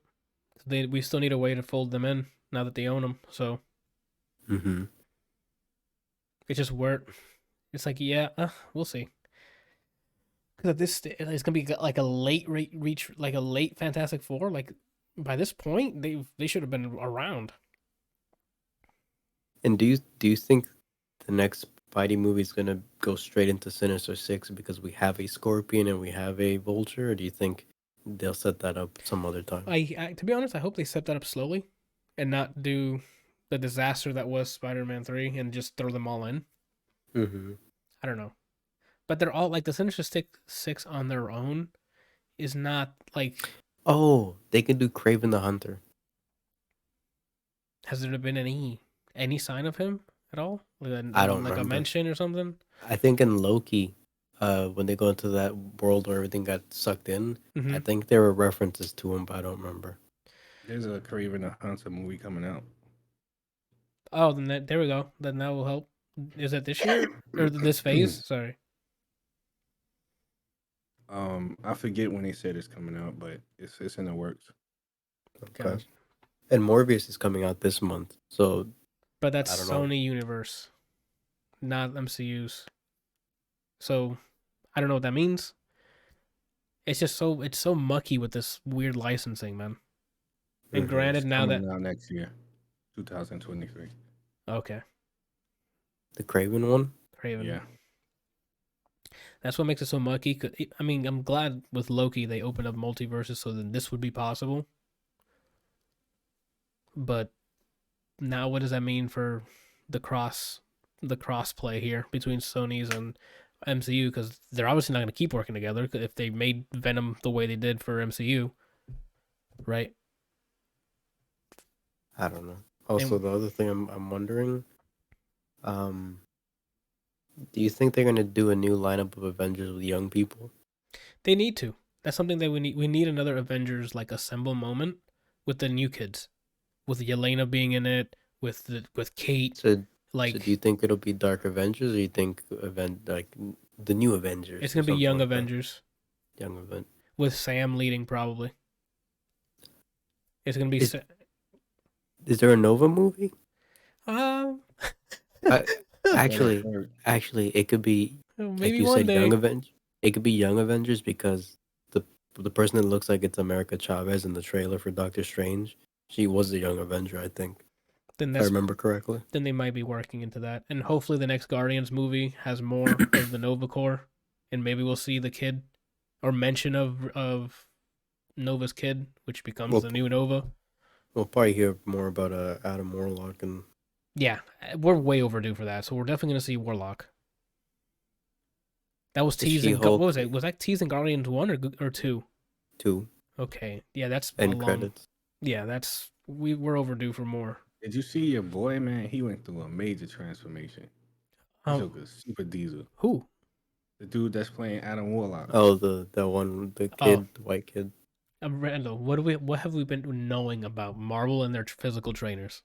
We still need a way to fold them in now that they own them. So. It's just it's like, yeah, we'll see. Because at this, it's gonna be like a late reach, like a late Fantastic Four. Like by this point, they should have been around. And do you think the next Spidey movie is gonna go straight into Sinister Six because we have a Scorpion and we have a Vulture, or do you think they'll set that up some other time? I to be honest, I hope they set that up slowly, and not do the disaster that was Spider-Man 3 and just throw them all in. I don't know, but they're all like the Sinister Six on their own is not like. Oh, they could do Kraven the Hunter. Has there been any sign of him at all? I don't like remember. A mention or something. I think in Loki, when they go into that world where everything got sucked in, I think there were references to him, but I don't remember. There's a Kraven the Hunter movie coming out. Oh, then there we go. Then that will help. Is that this year or this phase? Sorry. I forget when they said it's coming out, but it's in the works. Okay. God. And Morbius is coming out this month, so But that's I don't know. Sony Universe, not MCU's. So I don't know what that means. It's just it's so mucky with this weird licensing, man. And Mhm. granted, It's now that coming out next year, 2023. okay, The Craven one. Craven. Yeah. That's what makes it so mucky. I mean, I'm glad with Loki they opened up multiverses so then this would be possible. But now, what does that mean for the cross play here between Sony's and MCU? Because they're obviously not going to keep working together if they made Venom the way they did for MCU, right? I don't know. Also, And the other thing I'm wondering, do you think they're gonna do a new lineup of Avengers with young people? they need to. That's something that we need. We need another Avengers like assemble moment with the new kids, with Yelena being in it, with Kate. So, Like so do you think it'll be Dark Avengers, or you think the new Avengers? it's or gonna be something young like that? Avengers Young Avengers. with Sam leading probably. It's gonna be. Is there a Nova movie? Um, Actually, Or- it could be like maybe you one said, day. Young Avengers. It could be Young Avengers because the person that looks like it's America Chavez in the trailer for Doctor Strange, she was a Young Avenger, I think. Then If I remember correctly. then they might be working into that, and hopefully the next Guardians movie has more of the Nova Corps, and maybe we'll see the kid, or mention of Nova's kid, which becomes Well, the new Nova. We'll probably hear more about Adam Warlock and Yeah, we're way overdue for that, so we're definitely gonna see Warlock. That was The teasing. What She-Hulk. was it? Was that teasing Guardians 1 or 2? 2 Okay, yeah, that's a end long. credits. Yeah, that's we're overdue for more. Did you see your boy, man? He went through a major transformation. That Joker's super diesel. Who? The dude that's playing Adam Warlock. Oh, the kid, the white kid. Randall, what have we been knowing about Marvel and their physical trainers?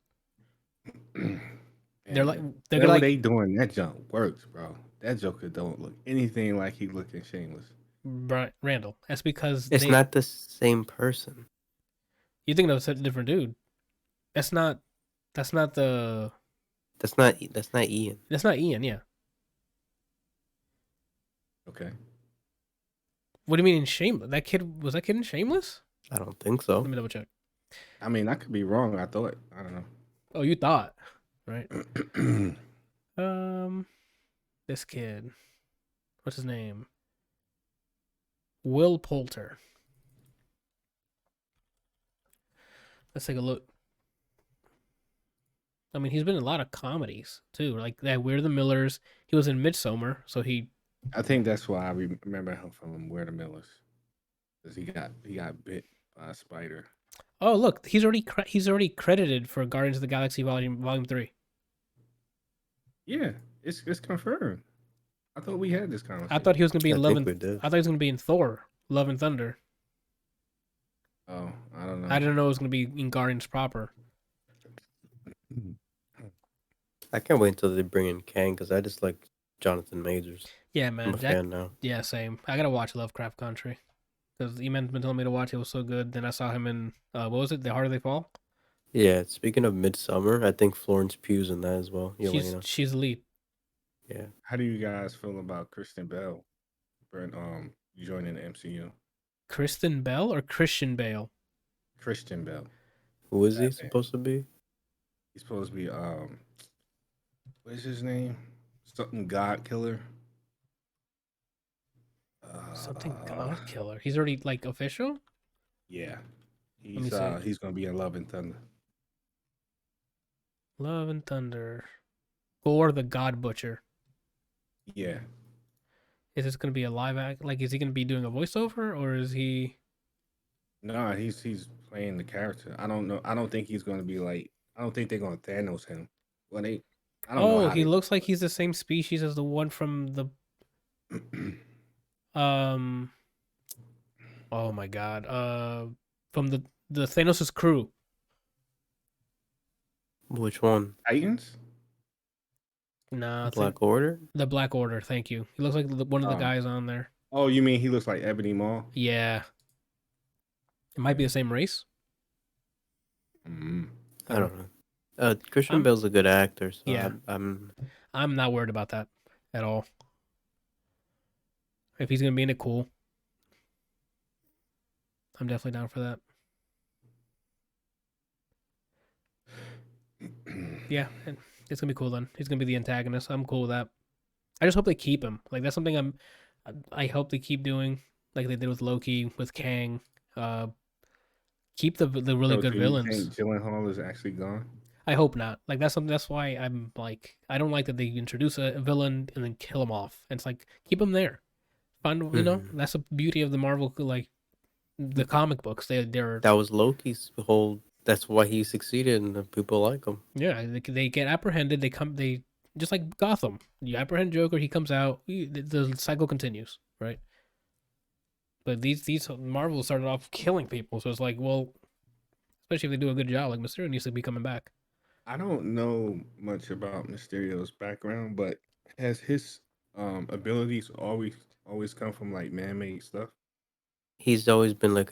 They're like they're whatever like they doing, that junk works, bro. That Joker don't look anything like he looking shameless. Randall. That's because It's not the same person. You think that's a different dude? That's not the. That's not Ian. That's not Ian. Yeah. Okay. What do you mean in Shameless? That kid was that kid in Shameless? I don't think so. Let me double check. I mean, I could be wrong. I thought. I don't Oh, you thought, right? know. This kid, what's his name? Will Poulter. Let's take a look. I mean, he's been in a lot of comedies too, like that. We're the Millers. He was in Midsommar, so he. I think that's why I remember him from Where the Millers, because he got bit by a spider. Oh, look, he's already credited for Guardians of the Galaxy Volume 3. Yeah, it's confirmed. I thought we had this conversation. I thought he was gonna be in I Love think and we did. I thought he was gonna be in Thor, Love and Thunder. Oh, I don't know. I didn't know it was gonna be in Guardians proper. I can't wait until they bring in Kang because I just like Jonathan Majors. Yeah, I'm man. a fan now. Yeah, same. I gotta watch Lovecraft Country because Eman's been telling me to watch it. It was so good. Then I saw him in what was it? The Harder They Fall. Yeah, speaking of Midsummer, I think Florence Pugh's in that as well. Yelena. She's the lead. Yeah. How do you guys feel about Kristen Bell joining the MCU? Kristen Bell or Christian Bale? Christian Bell. Who is he Batman. supposed to be? He's supposed to be what is his name? Something God Killer. Something God Killer. He's already like official. Yeah. me He's see. he's gonna be in Love and Thunder. Love and Thunder. Gore the God Butcher. Yeah. Is this gonna be a live act? Like, is he gonna be doing a voiceover or is he? No, he's playing the character. I don't know. I don't think he's gonna be like. I don't think they're gonna Thanos him. Well, I don't know. Oh, how he they- looks like he's the same species as the one from the Oh my god. From the Thanos' crew. Which one? Titans. Nah, Black Order? the Black Order. Thank you. He looks like one of the Oh. guys on there. Oh, you mean he looks like Ebony Maw? Yeah. It might be the same race. Mm. I don't know. Christian I'm- Bale's a good actor, so Yeah. I'm not worried about that at all. If he's gonna be in it, cool. I'm definitely down for that. Yeah, and it's gonna be cool then. He's gonna be the antagonist. I'm cool with that. I just hope they keep him. Like that's something I hope they keep doing, like they did with Loki, with Kang. Keep the really So good do you think villains. Gyllenhaal is actually gone? I hope not. Like that's something. That's why I'm like I don't like that they introduce a villain and then kill him off. And it's like keep him there. Find that's the beauty of the Marvel like the comic books. They're that was Loki's whole. That's why he succeeded, and people like him. yeah, they get apprehended. They just like Gotham. You apprehend Joker, he comes out. The cycle continues, right? But these Marvel started off killing people, so it's like, well, especially if they do a good job, like Mysterio needs to be coming back. I don't know much about Mysterio's background, but has his abilities always come from like man-made stuff? He's always been like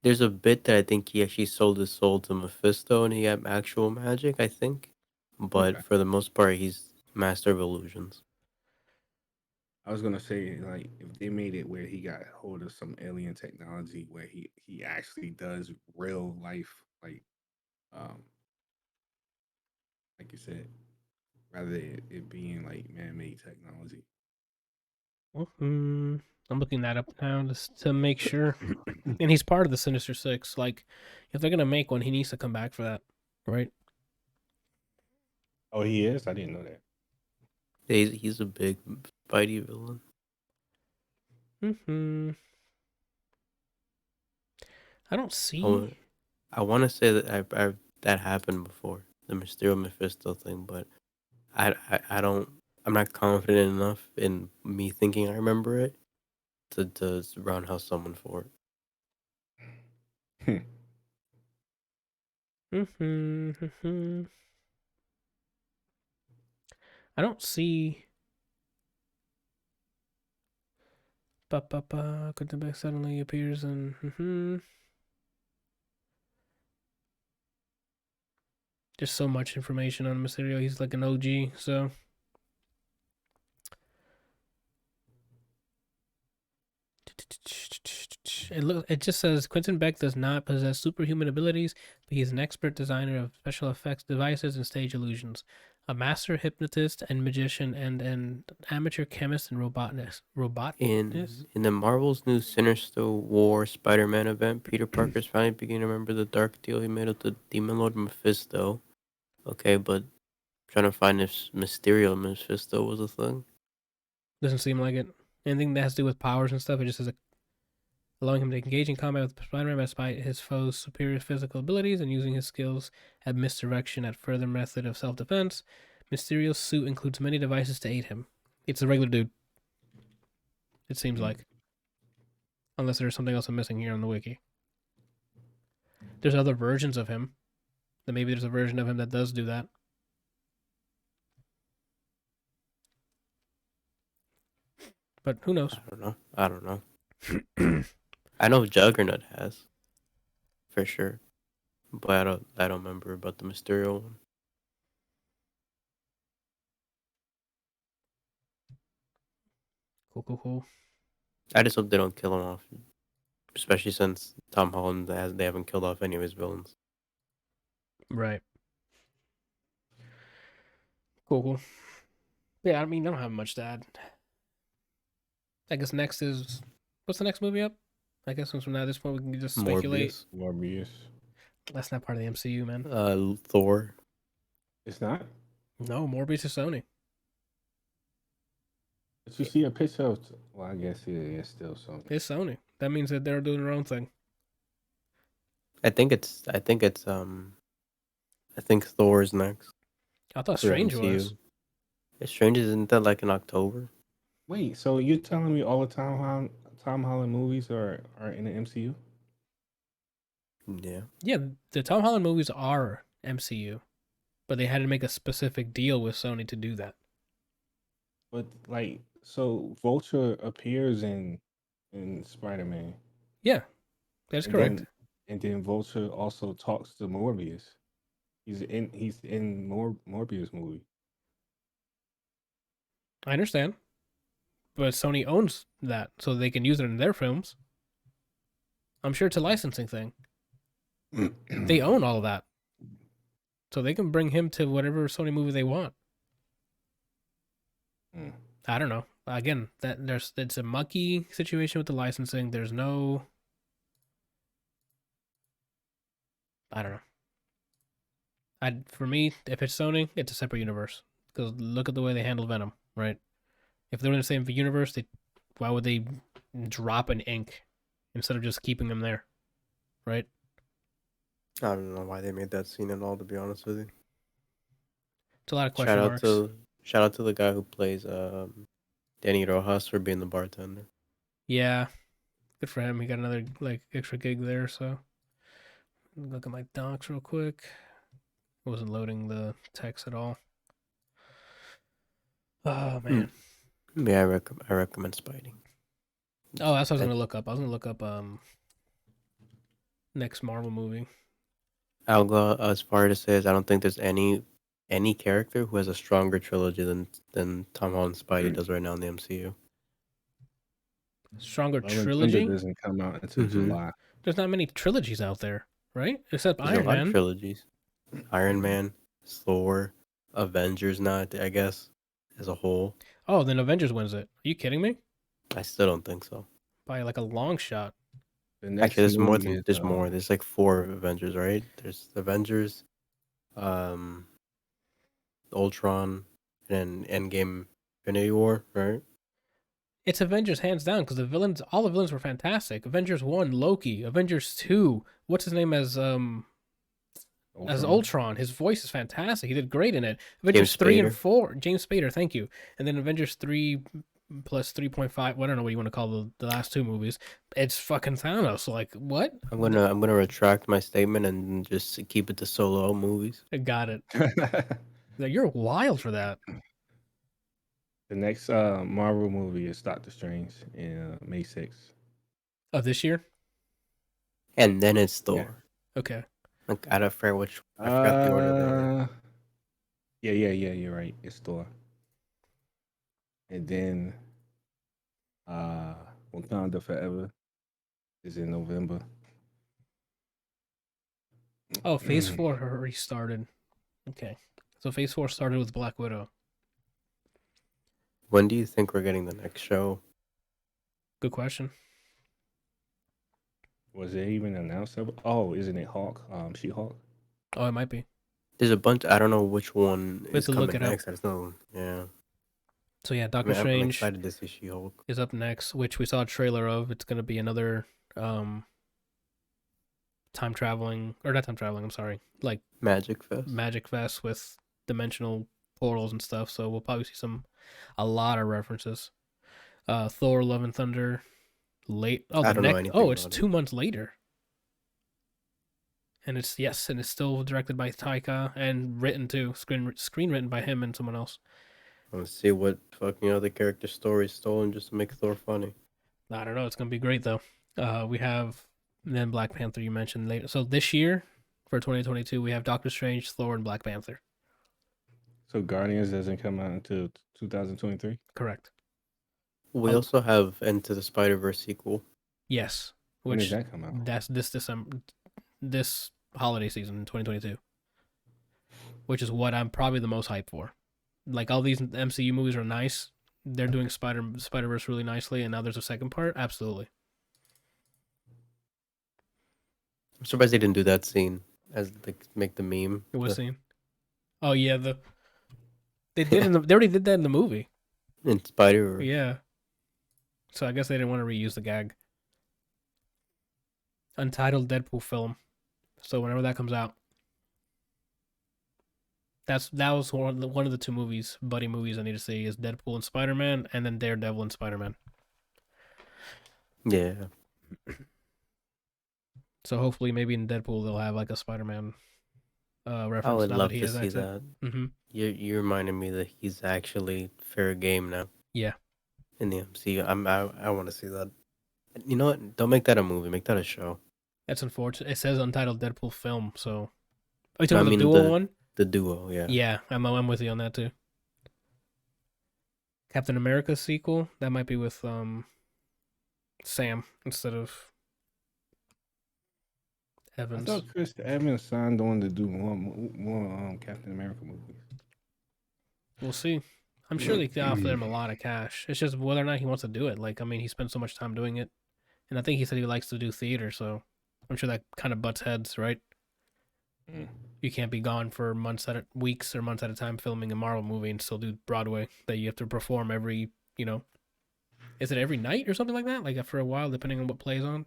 there's a bit that I think he actually sold his soul to Mephisto, and he had actual magic, I think. But Okay. for the most part, he's master of illusions. I was gonna say like if they made it where he got hold of some alien technology where he actually does real life um like you said, rather it being like man-made technology. I'm looking that up now just to make sure. And he's part of the Sinister Six. Like, if they're gonna make one, he needs to come back for that, right? Oh, he is? I didn't know that. He's a big Spidey villain. I don't see. I want to say that I that happened before, the Mysterio Mephisto thing, but I don't. I'm not confident enough in me thinking I remember it to roundhouse someone for it. I don't see. Quentin suddenly appears and there's so much information on Mysterio. He's like an OG, so it just says Quentin Beck does not possess superhuman abilities, but he is an expert designer of special effects devices and stage illusions, a master hypnotist and magician, and an amateur chemist and robotanist. In the Marvel's new Sinister War Spider-Man event, Peter Parker's finally beginning to remember the dark deal he made with the Demon Lord Mephisto. Okay, but trying to find if Mysterio Mephisto was a thing. Doesn't seem like it. Anything that has to do with powers and stuff, it just says allowing him to engage in combat with Spider-Man despite his foe's superior physical abilities and using his skills at misdirection at further method of self-defense. Mysterio's suit includes many devices to aid him. It's a regular dude. It seems like. Unless there's something else I'm missing here on the wiki. There's other versions of him. Then maybe there's a version of him that does do that. But who knows? I don't know. I know Juggernaut has, for sure, but I don't remember about the Mysterio one. Cool. I just hope they don't kill him off, especially since Tom Holland they haven't killed off any of his villains. Right. Cool. Yeah, I mean, I don't have much to add. I guess next is what's the next movie up? I guess from now at this point we can just speculate. Morbius. That's not part of the MCU, man. Thor. It's not? No, Morbius is Sony. Did you see a picture of? Well, I guess it is still Sony. It's Sony. That means that they're doing their own thing. I think Thor's next. I thought Strange MCU. was. Strange isn't that like in October? Wait, so you're telling me all the Tom Holland movies are in the MCU? Yeah. Yeah, the Tom Holland movies are MCU, but they had to make a specific deal with Sony to do that. But like, so Vulture appears in in Spider-Man. Yeah, that's And correct. then Vulture also talks to Morbius. He's in Morbius movie. I understand, but Sony owns that, so they can use it in their films. I'm sure it's a licensing thing. They own all of that, so they can bring him to whatever Sony movie they want. Mm. I don't know. Again, it's a mucky situation with the licensing. There's no, I don't know. For me, if it's Sony, it's a separate universe. Because look at the way they handled Venom, right? If they're in the same universe, why would they drop an ink instead of just keeping them there, right? I don't know why they made that scene at all. To be honest with you, It's a lot of shout question out marks. to the guy who plays Danny Rojas for being the bartender. Yeah, good for him. He got another like extra gig there. So look at my docs real quick. I wasn't loading the text at all. Oh man. Yeah, I recommend Spidey. Oh, that's what I was gonna look up. I was gonna look up next Marvel movie. I'll go as far to say as I don't think there's any character who has a stronger trilogy than Tom Holland's Spidey does right now in the MCU. Stronger Love and trilogy? Thunder doesn't come out until July. There's not many trilogies out there, right? Except There's Iron a lot Man. of trilogies. Iron Man, Thor, Avengers not, I guess, as a whole. Oh, then Avengers wins it. Are you kidding me? I still don't think so. By like a long shot. The next Actually, there's more movie than there's more. There's like 4 Avengers, right? There's Avengers, Ultron, and Endgame, Infinity War, right? It's Avengers hands down because all the villains were fantastic. Avengers 1, Loki. Avengers 2, what's his name as Ultron. His voice is fantastic. He did great in it. Avengers 3 and 4, James Spader, thank you. And then Avengers 3 plus 3.5, well, I don't know what you want to call the last 2 movies. It's fucking Thanos. Like, what? I'm gonna retract my statement and just keep it to solo movies. I got it. You're wild for that. The next Marvel movie is Doctor Strange in May 6th. Of this year? And then it's Thor. Yeah. Okay. Like, I don't forget which. I forgot the order there. Yeah, you're right. It's Thor. And then Wakanda Forever is in November. Oh, Phase 4 already started. Okay. So Phase 4 started with Black Widow. When do you think we're getting the next show? Good question. Was it even announced? Oh, isn't it Hawk? She-Hulk? Oh, it might be. There's a bunch. I don't know which one We have is to look coming it up. next. I just know. Yeah. So yeah, Doctor I'm Strange excited to see She-Hulk. is up next, which we saw a trailer of. It's gonna be another time traveling, or not time traveling, I'm sorry. Like Magic Fest with dimensional portals and stuff. So we'll probably see a lot of references. Thor Love and Thunder late I don't know anything it's about 2 months later. And it's still directed by Taika and written too, screen written by him and someone else. I want to see what fucking other character story stolen just to make Thor funny. I don't know. It's gonna be great though. We have then Black Panther you mentioned later. So this year for 2022 we have Doctor Strange, Thor, and Black Panther. So Guardians doesn't come out until 2023? Correct. We also have Into the Spider-Verse sequel. Yes. When does that come out? That's this December, this holiday season, 2022. Which is what I'm probably the most hyped for. Like, all these MCU movies are nice. They're doing Spider-Verse really nicely, and now there's a second part. Absolutely. I'm surprised they didn't do that scene as like make the meme. What scene? Oh yeah, they already did that in the movie. In Spider-Verse. Yeah. So I guess they didn't want to reuse the gag. Untitled Deadpool film. So whenever that comes out, that was one of the 2 movies, buddy movies I need to see is Deadpool and Spider-Man, and then Daredevil and Spider-Man. Yeah. So hopefully, maybe in Deadpool they'll have like a Spider-Man reference. I would love he to has see accent. that. Mm-hmm. You reminded me that he's actually fair game now. Yeah. In the MCU, I want to see that. You know what? Don't make that a movie. Make that a show. That's unfortunate. It says Untitled Deadpool film, so. Oh, you No, talking I about the mean duo one? the duo. Yeah. Yeah, I'm with you on that too. Captain America sequel, that might be with Sam instead of I Evans. thought Chris Evans signed on to do more Captain America movies. We'll see. I'm sure they could offer him a lot of cash. It's just whether or not he wants to do it. Like, I mean, he spent so much time doing it, and I think he said he likes to do theater, so I'm sure that kind of butts heads, right? You can't be gone for weeks or months at a time filming a Marvel movie and still do Broadway. That you have to perform every, is it every night or something like that? Like after a while, depending on what plays on.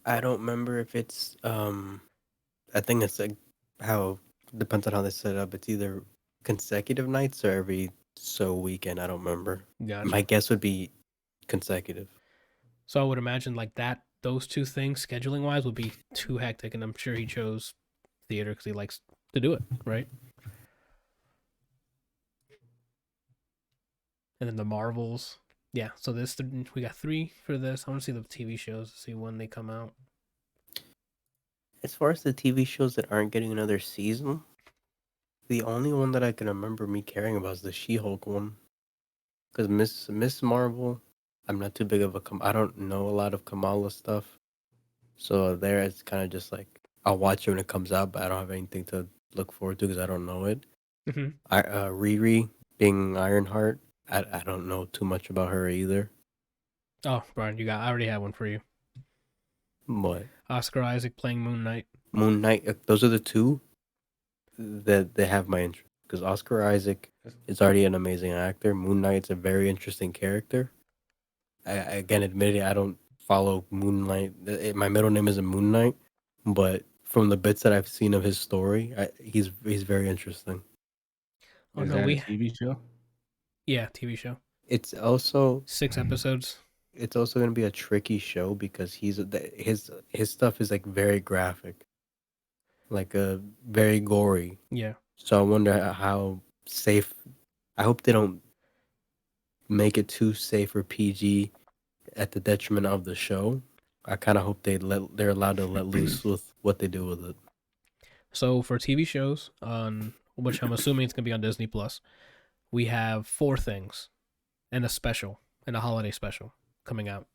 I don't remember if it's I think it's like how depends on how they set it up. It's either consecutive nights or every weekend. I don't remember. Gotcha. My guess would be consecutive. So I would imagine like that. Those two things, scheduling wise, would be too hectic, and I'm sure he chose theater because he likes to do it, right? And then the Marvels, yeah. So we got 3 for this. I want to see the TV shows to see when they come out. As far as the TV shows that aren't getting another season, the only one that I can remember me caring about is the She-Hulk one. Because Miss Marvel, I'm not too big of I don't know a lot of Kamala stuff. So there it's kind of just like, I'll watch it when it comes out, but I don't have anything to look forward to because I don't know it. Mm-hmm. Riri being Ironheart, I don't know too much about her either. Oh, Brian, I already have one for you. What? Oscar Isaac playing Moon Knight. Moon Knight, those are the two that they have my interest. Because Oscar Isaac is already an amazing actor. Moon Knight's a very interesting character. Again, admittedly, I don't follow Moon Knight. My middle name isn't Moon Knight, but from the bits that I've seen of his story, he's very interesting. Oh Is no, that a TV show? Yeah, TV show. It's also 6 episodes. It's also gonna be a tricky show because his stuff is like very graphic, like very gory. Yeah. So I wonder how safe. I hope they don't make it too safe or PG at the detriment of the show. I kind of hope they're allowed to let loose with what they do with it. So for TV shows, on which I'm assuming it's gonna be on Disney Plus, we have 4 things, and a special, and a holiday special coming out.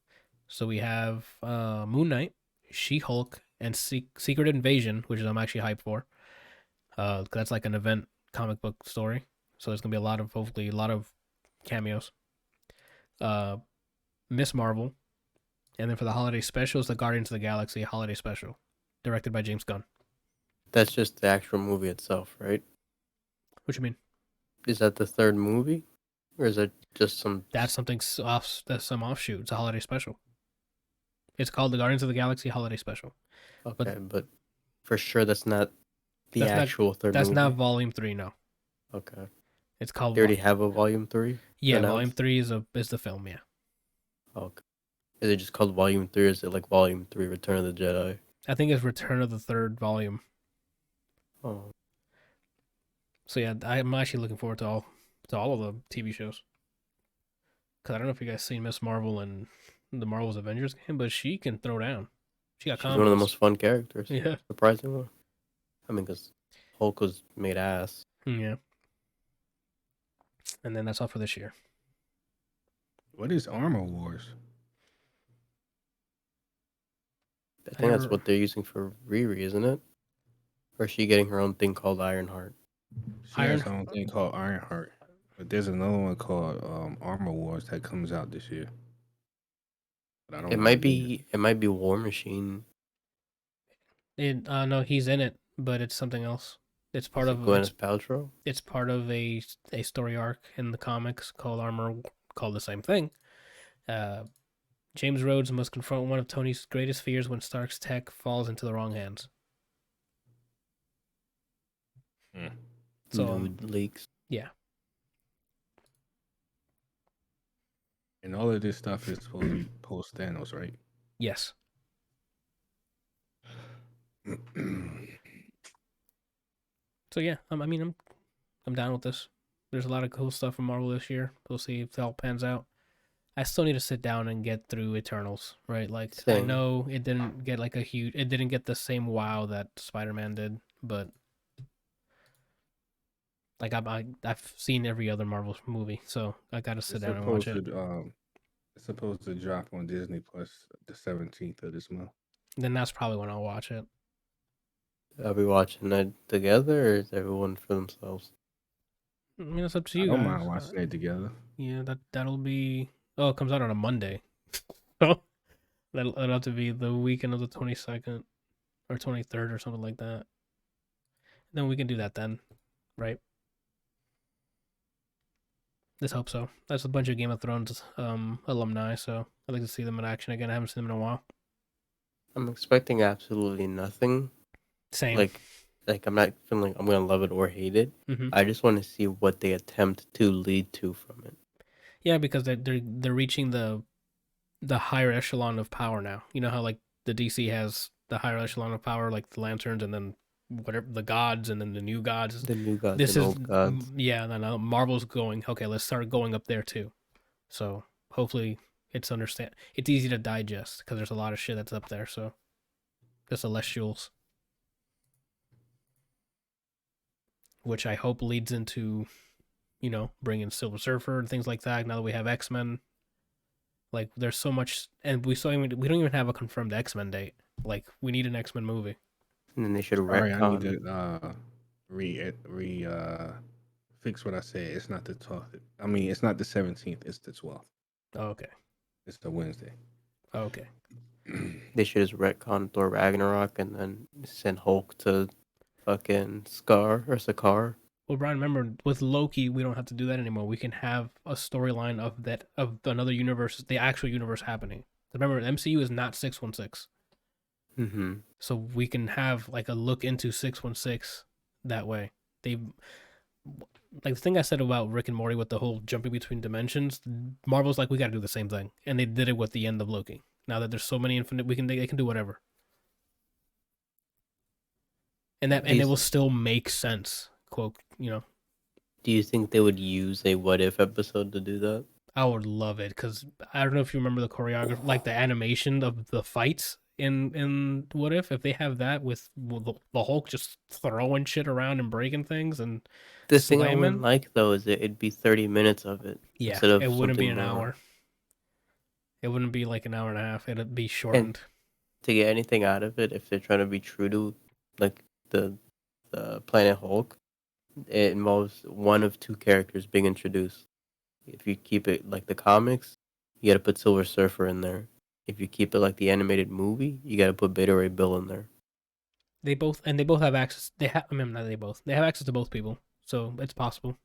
So we have Moon Knight, She-Hulk, and Secret Invasion, which I'm actually hyped for. That's like an event comic book story. So there's gonna be hopefully a lot of cameos. Miss Marvel, and then for the holiday specials, the Guardians of the Galaxy holiday special, directed by James Gunn. That's just the actual movie itself, right? What you mean? Is that the third movie, or is it just some? That's That's some offshoot. It's a holiday special. It's called the Guardians of the Galaxy holiday special. Okay, but for sure that's not the actual third movie. That's not Volume 3, no. Okay. It's called. They already have a Volume 3? Yeah, announced? Volume 3 is the film, yeah. Okay. Is it just called Volume 3 or is it like Volume 3 Return of the Jedi? I think it's Return of the Third Volume. Oh. So yeah, I'm actually looking forward to all of the TV shows. Because I don't know if you guys seen Miss Marvel and the Marvel's Avengers game, but she can throw down. She's one of the most fun characters. Yeah. Surprisingly. I mean, because Hulk was made ass. Yeah. And then that's all for this year. What is Armor Wars? I think that's what they're using for Riri, isn't it? Or is she getting her own thing called Ironheart? She has her own thing called Ironheart. But there's another one called Armor Wars that comes out this year. But I don't It know might be War Machine. No, he's in it, but it's something else. It's part of Gwyneth Paltrow. It's part of a story arc in the comics called called the same thing. James Rhodes must confront one of Tony's greatest fears when Stark's tech falls into the wrong hands. So Nude leaks. Yeah. And all of this stuff is supposed to be post Thanos, right? Yes. So yeah, I'm down with this. There's a lot of cool stuff from Marvel this year. We'll see if it all pans out. I still need to sit down and get through Eternals, right? Like I Same. know it didn't get like it didn't get the same wow that Spider-Man did, but like I've seen every other Marvel movie, so I got to sit It's down and watch supposed it. to it's supposed to drop on Disney Plus the 17th of this month. Then that's probably when I'll watch it. Are we watching that together, or is everyone for themselves? I mean, it's up to I you don't guys. mind watching it together. Yeah, that'll be. Oh, it comes out on a Monday. So that'll have to be the weekend of the 22nd or 23rd or something like that. Then we can do that then, right? Let's hope so. That's a bunch of Game of Thrones alumni, so I'd like to see them in action again. I haven't seen them in a while. I'm expecting absolutely nothing. Same. Like I'm not feeling like I'm gonna love it or hate it. Mm-hmm. I just want to see what they attempt to lead to from it. Yeah, because they're reaching the higher echelon of power now. You know how like the DC has the higher echelon of power, like the lanterns, and then whatever the gods, and then the new gods. The new gods This and is old gods. yeah. And then Marvel's going okay. Let's start going up there too. So hopefully it's easy to digest because there's a lot of shit that's up there. So the Celestials, which I hope leads into, bringing Silver Surfer and things like that. Now that we have X-Men, like there's so much, and we don't even have a confirmed X-Men date. Like we need an X-Men movie. And then they should Sorry, I need retcon. to fix what I said. It's not the 12th. I mean, it's not the 17th. It's the 12th. Oh, okay. It's the Wednesday. Oh, okay. They should just retcon Thor Ragnarok and then send Hulk to fucking Sakaar. Well, Brian, remember with Loki, we don't have to do that anymore. We can have a storyline of another universe, the actual universe happening. Remember, the MCU is not 616. Mm-hmm. So we can have like a look into 616 that way. They like the thing I said about Rick and Morty with the whole jumping between dimensions. Marvel's like we got to do the same thing, and they did it with the end of Loki. Now that there's so many infinite, they can do whatever, and it will still make sense. Quote, Do you think they would use a what if episode to do that? I would love it because I don't know if you remember the choreography, like the animation of the fights in What If they have that with the Hulk just throwing shit around and breaking things and The thing I slamming. wouldn't like though is it'd be 30 minutes of it. Yeah, instead of it wouldn't be an something more. hour. It wouldn't be like an hour and a half. It'd be shortened. To get anything out of it, if they're trying to be true to like the Planet Hulk, it involves one of two characters being introduced. If you keep it like the comics, you got to put Silver Surfer in there. If you keep it like the animated movie, you got to put Beta Ray Bill in there. They both have access. I mean, not they both. They have access to both people, so it's possible.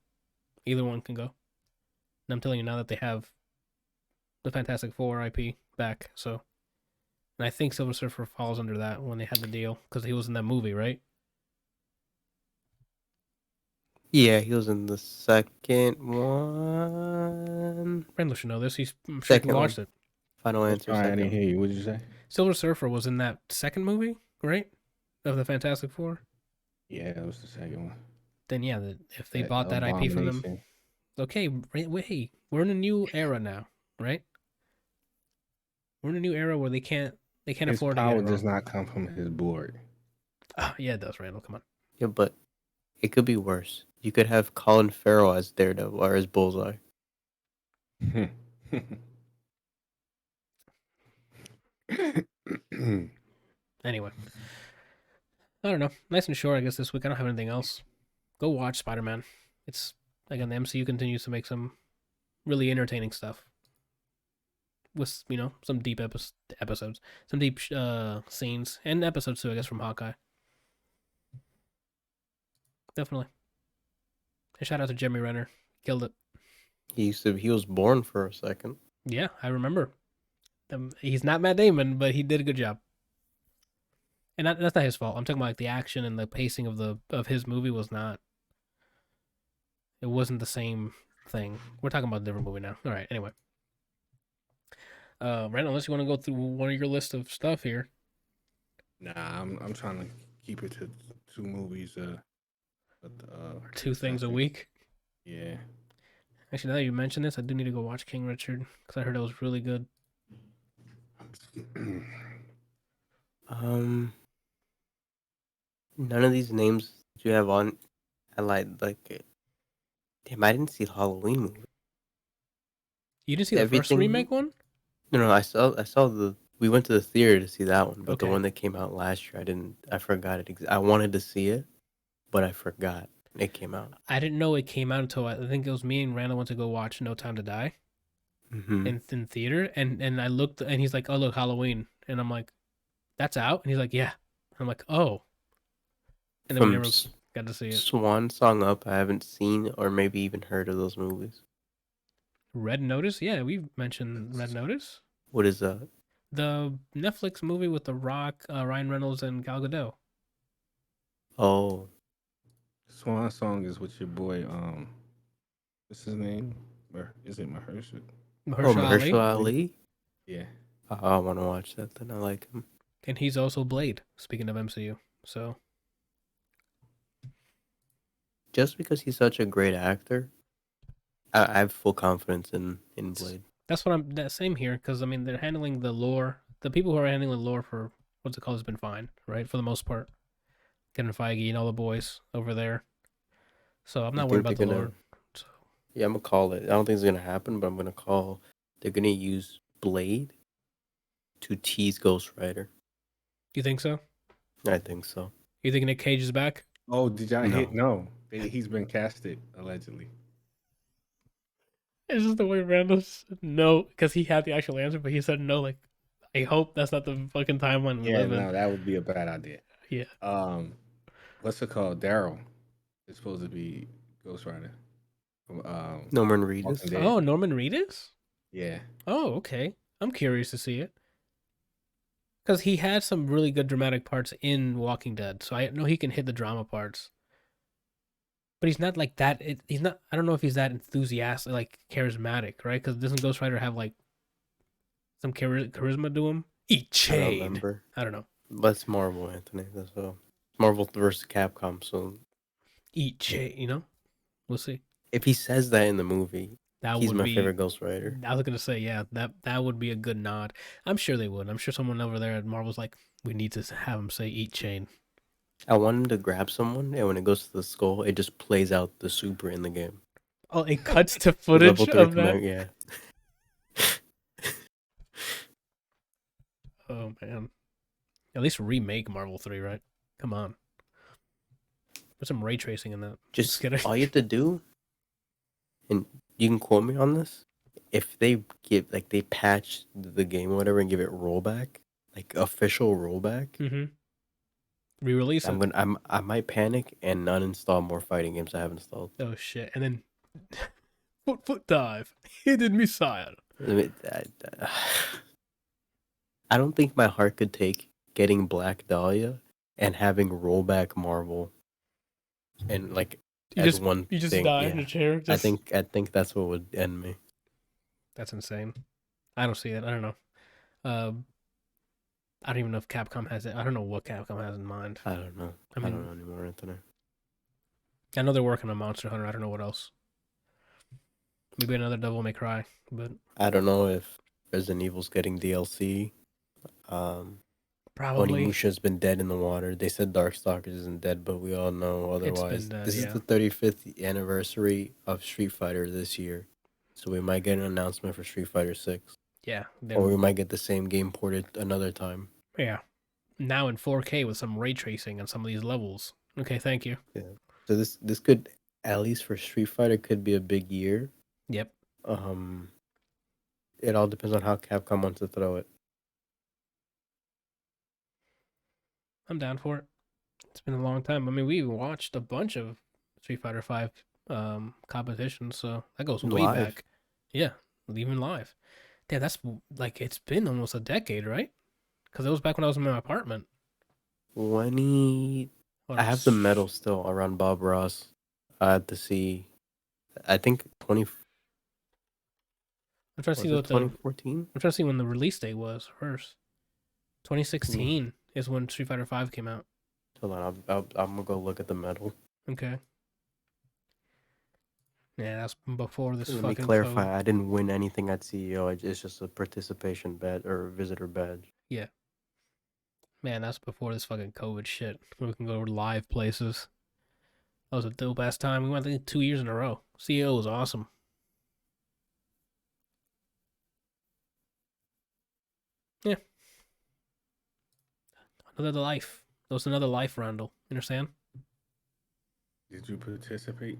Either one can go. And I'm telling you now that they have the Fantastic Four IP back, so. And I think Silver Surfer falls under that when they had the deal because he was in that movie, right? Yeah, he was in the second one. Randall should know this. I'm sure he watched it. Final answer. Sorry, I second. didn't hear you. What did you say? Silver Surfer was in that second movie, right? Of the Fantastic Four. Yeah, that was the second one. Then yeah, if they bought that IP from them, okay. Wait, we're in a new era now, right? We're in a new era where they can't His afford to get power it does wrong. not come from his board. Yeah, it does, Randall. Come on. Yeah, but it could be worse. You could have Colin Farrell as Daredevil or as Bullseye. Anyway, I don't know. Nice and short, I guess, this week. I don't have anything else. Go watch Spider-Man. It's, again, the MCU continues to make some really entertaining stuff. With, some deep episodes. Some deep scenes. And episodes, too, I guess, from Hawkeye. Definitely. And shout out to Jeremy Renner. Killed it. He was born for a second. Yeah, I remember. He's not Matt Damon, but he did a good job. And that's not his fault. I'm talking about like the action and the pacing of his movie was not. It wasn't the same thing. We're talking about a different movie now. All right. Anyway, Randall, unless you want to go through one of your list of stuff here. Nah, I'm trying to keep it to 2 movies. 2 things a week. Yeah. Actually, now that you mention this, I do need to go watch King Richard because I heard it was really good. None of these names that you have on, I like it. Damn, I didn't see the Halloween movie. You didn't see the first Everything. remake one? No, I saw the. We went to the theater to see that one, but the Okay. one that came out last year, I forgot it. I wanted to see it, but I forgot it came out. I didn't know it came out until I think it was me and Randall went to go watch No Time to Die in theater, and I looked and he's like, "Oh look, Halloween," and I'm like, "That's out," and he's like, "Yeah," I'm like, "Oh," and then we From never got to see it. Swan Song up, I haven't seen or maybe even heard of those movies. Red Notice, yeah, we've mentioned Red Notice, What is that? the Netflix movie with The Rock, Ryan Reynolds, and Gal Gadot. Oh, Swan Song is with your boy. What's his name? Is it Mahershala? Mahershala Ali, Ali. Yeah. I want to watch that. Then I like him. and he's also Blade. Speaking of MCU, so Just because he's such a great actor, I have full confidence in Blade. that's what I'm. That same here, because I mean they're handling the lore. The people who are handling the lore for what's it called has been fine, right, for the most part. Kevin Feige and all the boys over there. So I'm not worried about the lore. So. Yeah, I'm gonna call it. I don't think it's gonna happen, but I'm gonna call. They're gonna use Blade to tease Ghost Rider. You think so? I think so. You think Nick Cage is back? Oh, did y'all No. hit? No, he's been casted allegedly. It's just the way Randall said no, because he had the actual answer, but he said no. Like, I hope that's not the fucking timeline we live in. No, that would be a bad idea. Yeah. What's it called? Daryl is supposed to be Ghost Rider. Norman Reedus. Walking Dead. Oh, Norman Reedus? Yeah. Oh, okay. I'm curious to see it. Because he had some really good dramatic parts in Walking Dead, so I know he can hit the drama parts. But he's not like that. He's not. I don't know if he's that enthusiastic, like charismatic, right? Because doesn't Ghost Rider have like some charisma to him? Eat I shade. don't remember. I don't know. That's Marvel, Anthony. That's Marvel versus Capcom. So Eat shade. You know. We'll see. if he says that in the movie, he's my favorite Ghost Rider. I was gonna say, yeah, that would be a good nod. I'm sure they would. I'm sure someone over there at Marvel's like, we need to have him say "eat chain." I want him to grab someone, and when it goes to the skull, it just plays out the super in the game. Oh, it cuts to footage of that. Yeah. Oh man, at least remake Marvel 3, right? Come on, put some ray tracing in that. Just kidding. all you have to do, and you can quote me on this, if they they patch the game or whatever and give it rollback, like official rollback, Re-release it. I might panic and uninstall more fighting games I have installed. Oh shit! And then foot dive, hidden missile. I don't think my heart could take getting Black Dahlia and having rollback Marvel, and like you as just, one you just thing. die in a chair. I think that's what would end me. That's insane. I don't see it. I don't know. I don't even know if Capcom has it. I don't know what Capcom has in mind. I don't know. I don't know anymore, Anthony. I know they're working on Monster Hunter. I don't know what else. Maybe another Devil May Cry, but I don't know if Resident Evil's getting DLC. probably. Onimusha's been dead in the water. They said Darkstalkers isn't dead, but we all know otherwise. Dead, this is the 35th anniversary of Street Fighter this year, so we might get an announcement for Street Fighter 6. Yeah. Or we might get the same game ported another time. Yeah. Now in 4K with some ray tracing on some of these levels. Okay, thank you. Yeah. So this could, at least for Street Fighter, could be a big year. Yep. It all depends on how Capcom wants to throw it. I'm down for it. It's been a long time. I mean, we watched a bunch of Street Fighter 5 competitions, so that goes way back. Yeah, even live. Damn, that's like, it's been almost a decade, right? Because it was back when I was in my apartment. I have the medal still around Bob Ross. I had to see, I think 20. I'm trying to see what 2014. I'm trying to see when the release date was first. 2016 is when Street Fighter 5 came out. Hold on, I'm gonna go look at the medal. Okay. Yeah, that's before this Let me fucking clarify. code. I didn't win anything at CEO. It's just a participation badge or visitor badge. Yeah. Man, that's before this fucking COVID shit. Where we can go to live places. That was a dope ass time. We went, I think, 2 years in a row. CEO was awesome. Yeah. Another life. That was another life, Randall. You understand? Did you participate?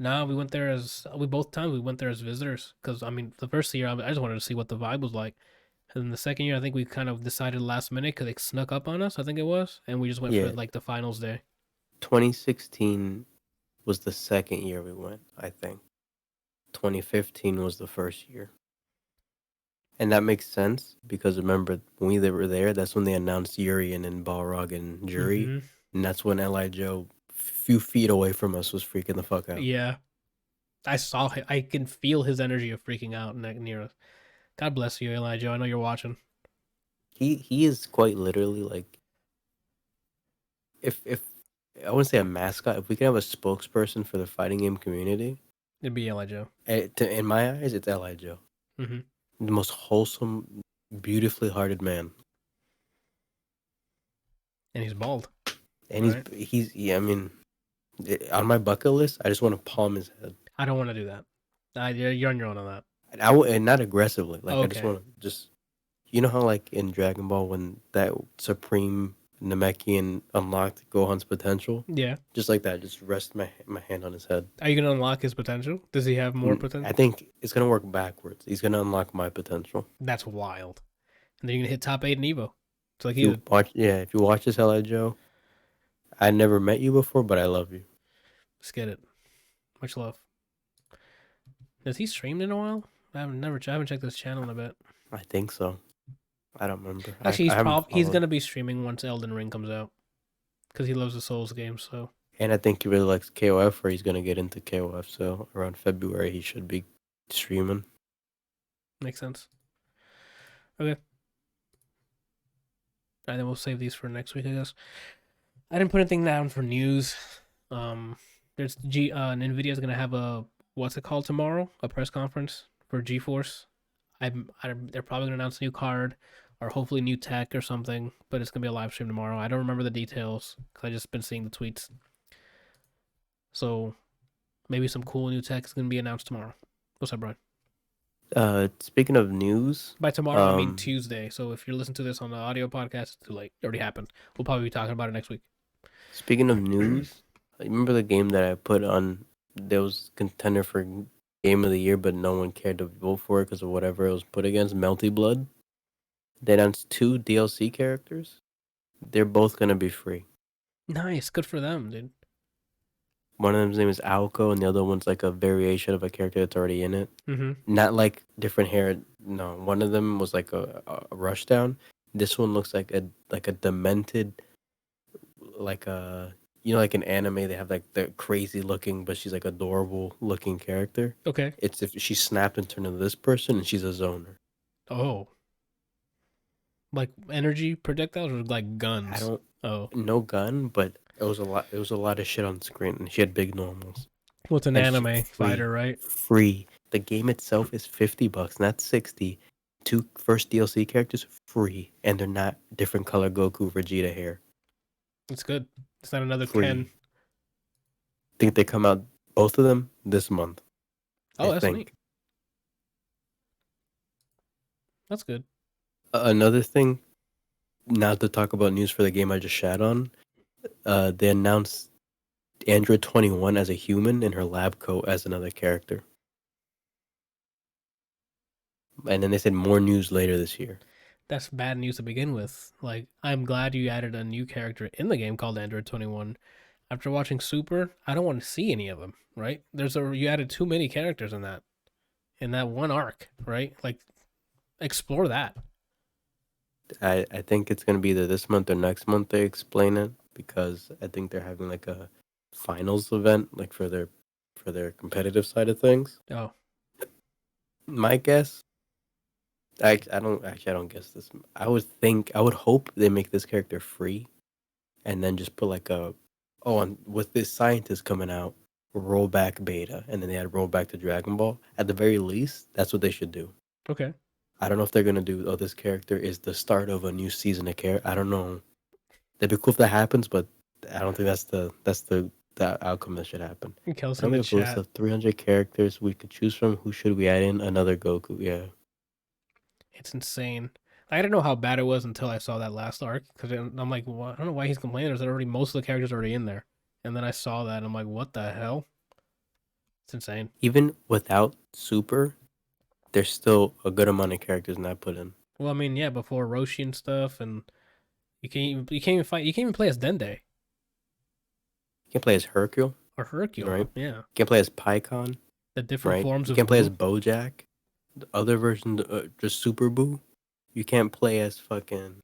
No, we went there as both times we went there as visitors. Because I mean, the first year I just wanted to see what the vibe was like, and then the second year I think we kind of decided last minute because they snuck up on us. I think it was, and we just went for Yeah. like the finals day. 2016 was the second year we went, I think. 2015 was the first year. And that makes sense because remember when we were there, that's when they announced Urian and Balrog and Jury. Mhm. And that's when L.I. Joe, few feet away from us, was freaking the fuck out. Yeah, I saw him. I can feel his energy of freaking out near us. God bless you, Elijah. I know you're watching. He is quite literally like, if I wouldn't say a mascot, if we can have a spokesperson for the fighting game community, It'd be Elijah. in my eyes, it's L.I. Joe. Mm-hmm. The most wholesome, beautifully hearted man. And he's bald. And Right. I mean, on my bucket list, I just want to palm his head. I don't want to do that. You're on your own on that. And not aggressively. Like, I just Okay. want to just, you know how like in Dragon Ball when that Supreme Namekian unlocked Gohan's potential? Yeah. Just like that, just rest my hand on his head. Are you gonna unlock his potential? Does he have more potential? I think it's gonna work backwards. He's gonna unlock my potential. That's wild. And then you're gonna hit top 8 in Evo. It's like If you watch this, L.I. Joe, I never met you before, but I love you. Let's get it. Much love. Has he streamed in a while? I haven't checked his channel in a bit. I think so. I don't remember. Actually, he's followed. gonna be streaming once Elden Ring comes out, because he loves the Souls games. So And I think he really likes KOF, or he's gonna get into KOF. So around February, he should be streaming. makes sense. Okay. Alright, then we'll save these for next week, I guess. I didn't put anything down for news. There's Nvidia's gonna have a what's it called tomorrow? A press conference for GeForce. They're probably gonna announce a new card or hopefully new tech or something, but it's gonna be a live stream tomorrow. I don't remember the details because I just been seeing the tweets. So maybe some cool new tech is gonna be announced tomorrow. What's up, Brian? Speaking of news, By tomorrow, I mean Tuesday. So if you're listening to this on the audio podcast, it's too late. It already happened. We'll probably be talking about it next week. speaking of news, remember the game that I put on? There was contender for Game of the Year, but no one cared to vote for it because of whatever it was put against. Melty Blood. They announced 2 DLC characters. They're both gonna be free. Nice, good for them, dude. One of them's name is Aoko, and the other one's like a variation of a character that's already in it. Mm-hmm. Not like different hair. No, one of them was like a rushdown. This one looks like a demented, like a like an anime. They have like the crazy looking, but she's like adorable looking character. Okay. It's if she snapped and turned into this person, and she's a zoner. Oh. Like energy projectiles or like guns? I don't. Oh. No gun, but it was a lot. It was a lot of shit on screen, and she had big normals. Well, it's an And anime free. fighter, right? Free. The game itself is $50, not 60. 2 first DLC characters free, and they're not different color Goku Vegeta hair. It's good. It's not another Free. Ken. Think they come out both of them this month. Oh, I that's think. neat. That's good. Another thing, not to talk about news for the game I just shat on. They announced Android 21 as a human and her lab coat as another character. And then they said more news later this year. That's bad news to begin with. Like, I'm glad you added a new character in the game called Android 21. After watching Super, I don't want to see any of them, right? You added too many characters in that one arc, right? Like, explore that. I think it's going to be either this month or next month they explain it, because I think they're having like a finals event like for their competitive side of things. Oh. My guess, I don't guess this. I would hope they make this character free, and then just put like with this scientist coming out, rollback beta, and then they had rollback to Dragon Ball. At the very least, that's what they should do. Okay. I don't know if they're gonna do. Oh, this character is the start of a new season of care. I don't know. That'd be cool if that happens, but I don't think the outcome that should happen. Kelsey I in don't the we have a list chat. of 300 characters we could choose from. Who should we add in? Another Goku. Yeah. It's insane. I didn't know how bad it was until I saw that last arc, because I'm like, well, I don't know why he's complaining. There's already most of the characters already in there, and then I saw that, and I'm like, what the hell? It's insane. Even without Super, there's still a good amount of characters not put in. Well, I mean, yeah, before Roshi and stuff, and you can't even fight. You can't even play as Dende You can play as Hercule, or Hercule. Right. Yeah, you can play as Pycon, the different right? forms You of. can play as Boo. Bojack. The other version, just Super Boo. You can't play as fucking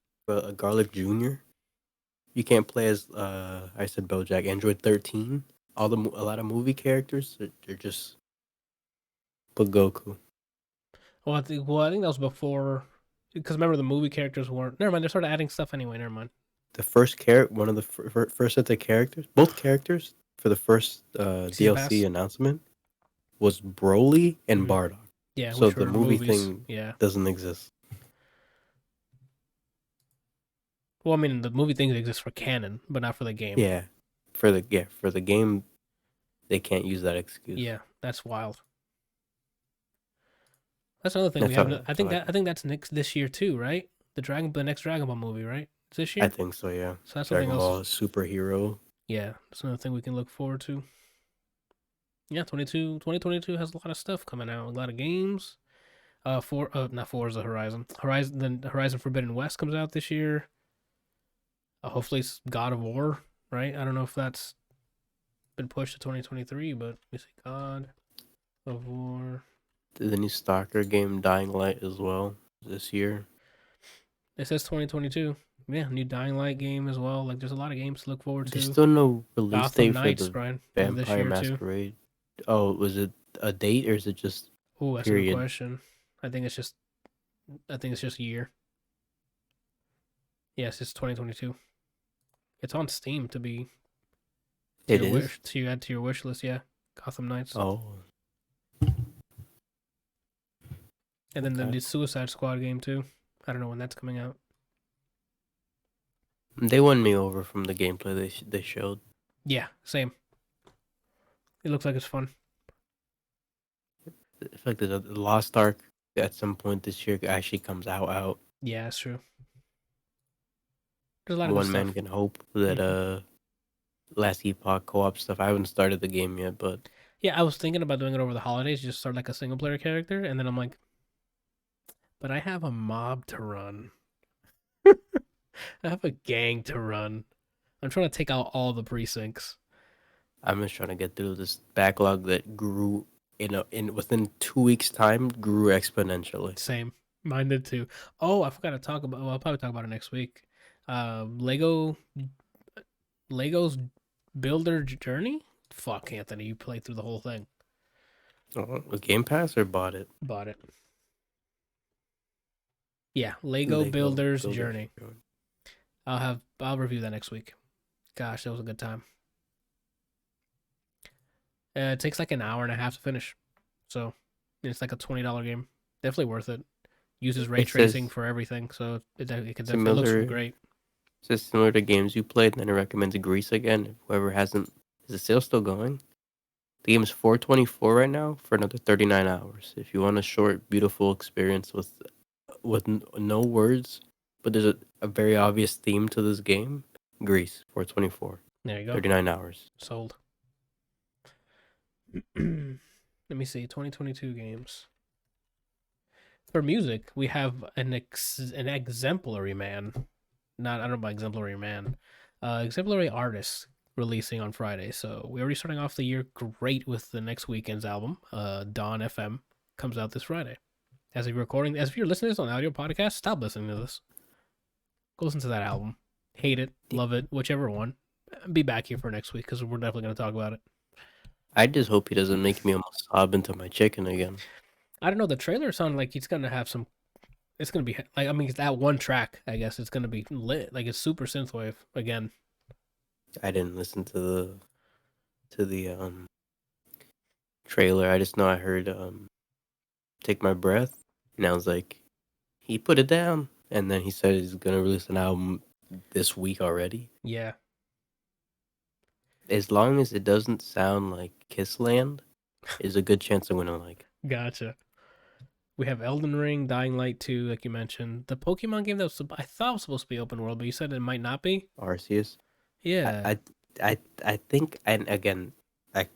Garlic Jr. You can't play as I said Bojack, Android 13. A lot of movie characters, they're just put Goku. Well, I think that was before, because remember the movie characters weren't. Never mind. They started adding stuff anyway. Never mind. The first one of the first set of characters, both characters for the first Season DLC pass? announcement was Broly and Mhm. Bardock. Yeah. So which the were movie movies. thing Yeah. doesn't exist. Well, I mean, the movie thing exists for canon, but not for the game. Yeah, for the game, they can't use that excuse. Yeah, that's wild. That's another thing I we thought- have. I think that's this year too, right? The next Dragon Ball movie, right? It's this year. I think so. Yeah, So that's something Dragon else. Ball superhero. Yeah, that's another thing we can look forward to. Yeah, 2022 has a lot of stuff coming out. A lot of games. Not Forza Horizon. Horizon Forbidden West comes out this year. Hopefully it's God of War, right? I don't know if that's been pushed to 2023, but let me see. God of War. The new Stalker game, Dying Light, as well this year. It says 2022. Yeah, new Dying Light game as well. Like, there's a lot of games to look forward to. There's still no release Gotham date Knights, for the Brian. This Vampire year too. Masquerade. Oh, was it a date or is it just? Oh, that's a good period? question. I think it's just a year. Yes, it's 2022. It's on Steam to be. It is. To add to your wish list, yeah. Gotham Knights. Oh, And then okay. the Suicide Squad game too. I don't know when that's coming out. They won me over from the gameplay they showed. Yeah, same. It looks like it's fun. I feel like the Lost Ark at some point this year actually comes out. Yeah, that's true. There's a lot of One good man stuff. can hope that Last Epoch co-op stuff. I haven't started the game yet, but Yeah, I was thinking about doing it over the holidays, just start like a single player character, and then I'm like, but I have a mob to run. I have a gang to run. I'm trying to take out all the precincts. I'm just trying to get through this backlog that grew within 2 weeks' time grew exponentially. Same. Mine did too. Oh, I forgot to talk about. Well, I'll probably talk about it next week. Lego's Builder Journey. Fuck, Anthony, you played through the whole thing. Was Game Pass or bought it? Bought it. Yeah, Lego Builder's Builder Journey. I'll review that next week. Gosh, that was a good time. It takes like an hour and a half to finish, so it's like a $20 game. Definitely worth it. Uses ray tracing for everything, so it looks great. It says similar to games you played, and then it recommends Grease again. If whoever hasn't, is the sale still going? The game is $4.24 right now for another 39 hours. If you want a short, beautiful experience with no words, but there's a very obvious theme to this game, Grease, $4.24. There you go. 39 hours. Sold. Let me see. 2022 games. For music, we have an exemplary man. I don't know about exemplary man. Exemplary artist releasing on Friday. So we're already starting off the year great with the next weekend's album. Dawn FM comes out this Friday. As if you're listening to this on audio podcast, stop listening to this. Go listen to that album. Hate it, love it, whichever one. Be back here for next week because we're definitely going to talk about it. I just hope he doesn't make me almost sob into my chicken again. I don't know. The trailer sounded like he's going to have some. It's going to be like, I mean, it's that one track, I guess it's going to be lit. Like, it's super synthwave again. I didn't listen to the trailer. I just know I heard Take My Breath, and I was like, he put it down, and then he said he's gonna release an album this week already. Yeah. As long as it doesn't sound like Kissland, there's a good chance I'm gonna like it. Gotcha. We have Elden Ring, Dying Light 2, like you mentioned. The Pokemon game that was, I thought was supposed to be open world, but you said it might not be. Arceus. Yeah. I think, and again,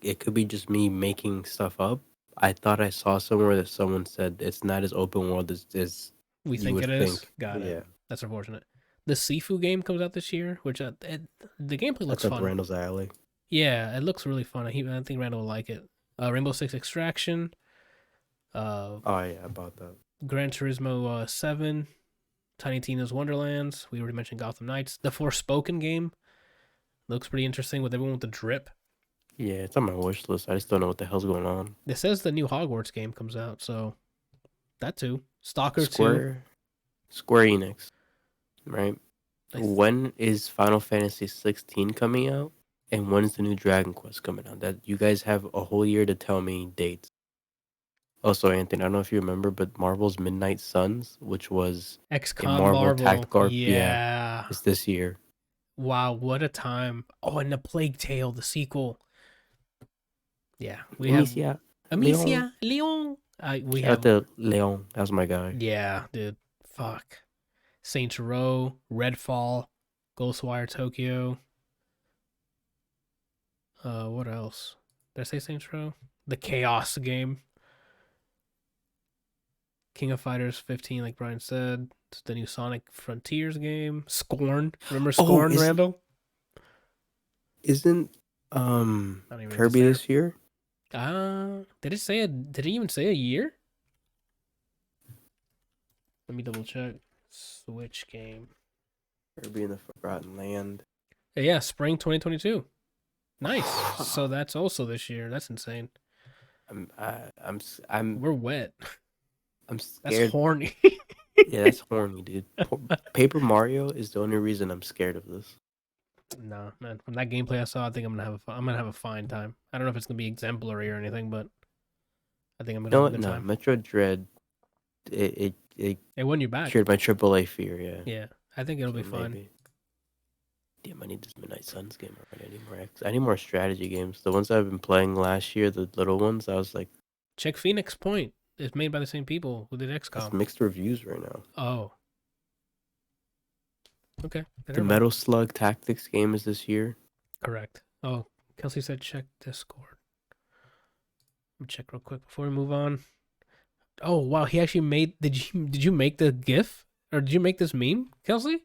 it could be just me making stuff up. I thought I saw somewhere that someone said it's not as open world as We you think would it is. think. Got it. Yeah, That's unfortunate. The Sifu game comes out this year, which the gameplay looks that's up fun. Randall's alley. Yeah, it looks really fun. I think Randall will like it. Rainbow Six Extraction. Oh yeah, about that. Gran Turismo 7. Tiny Tina's Wonderlands. We already mentioned Gotham Knights. The Forspoken game looks pretty interesting with everyone with the drip. Yeah, it's on my wish list. I just don't know what the hell's going on. It says the new Hogwarts game comes out, so that too. Stalker 2. Square Enix, right? When is Final Fantasy 16 coming out? And when is the new Dragon Quest coming out? That you guys have a whole year to tell me dates. Also, Anthony, I don't know if you remember, but Marvel's Midnight Suns, which was XCOM Marvel Marvel. tactical Yeah. it's this year. Wow, what a time. Oh, and the Plague Tale, the sequel. Yeah. We Amicia, have Amicia, Leon. We shout out have to Leon. That was my guy. Yeah, dude. Fuck. Saints Row, Redfall, Ghostwire Tokyo. What else? Did I say Saints Row? The Chaos game. King of Fighters 15, like Brian said. It's the new Sonic Frontiers game. Scorn. Remember Scorn, Randall? Isn't Kirby this year? Did it even say a year? Let me double check. Switch game. Kirby in the Forgotten Land. Yeah, spring 2022. Nice. So that's also this year. That's insane. We're wet. I'm scared. That's horny. Yeah, that's horny, dude. Paper Mario is the only reason I'm scared of this. No, man. From that gameplay I saw, I think I'm gonna have a fine time. I don't know if it's gonna be exemplary or anything, but I think I'm gonna have a good time. Metro Dread, it won you back. cured my AAA fear. Yeah. Yeah, I think it'll be fun. Maybe. Damn, I need this Midnight Suns game already. I need more strategy games. The ones I've been playing last year, the little ones, I was like, check Phoenix Point. It's made by the same people who did XCOM. It's mixed reviews right now. Oh. Okay. The Metal Slug Tactics game is this year. Correct. Oh, Kelsey said check Discord. Let me check real quick before we move on. Oh wow, he actually made. Did you make the GIF or did you make this meme, Kelsey?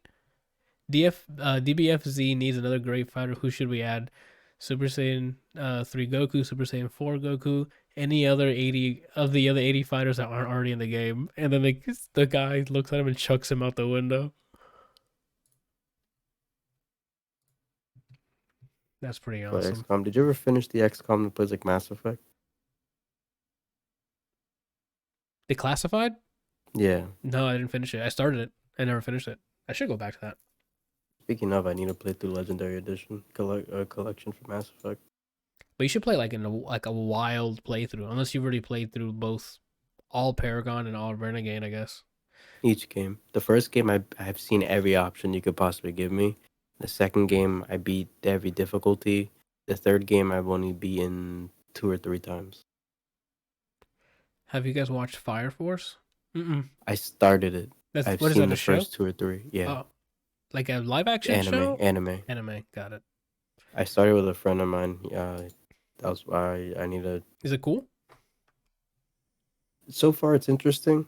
DBFZ needs another great fighter. Who should we add? Super Saiyan 3 Goku, Super Saiyan 4 Goku, any other 80 of the other 80 fighters that aren't already in the game. And then the guy looks at him and chucks him out the window. That's pretty awesome. XCOM. Did you ever finish the XCOM that plays like Mass Effect? Declassified? Yeah. No, I didn't finish it. I started it. I never finished it. I should go back to that. Speaking of, I need to play through Legendary Edition collection for Mass Effect. But you should play like a wild playthrough, unless you've already played through both all Paragon and all Renegade, I guess. Each game. The first game, I've seen every option you could possibly give me. The second game, I beat every difficulty. The third game, I've only beaten 2 or 3 times. Have you guys watched Fire Force? Mm-mm. I started it. I've what is seen that, the a show? first 2 or 3. Yeah. Oh, like a live action show? Anime. Got it. I started with a friend of mine. That was why I need to. Is it cool? So far, it's interesting.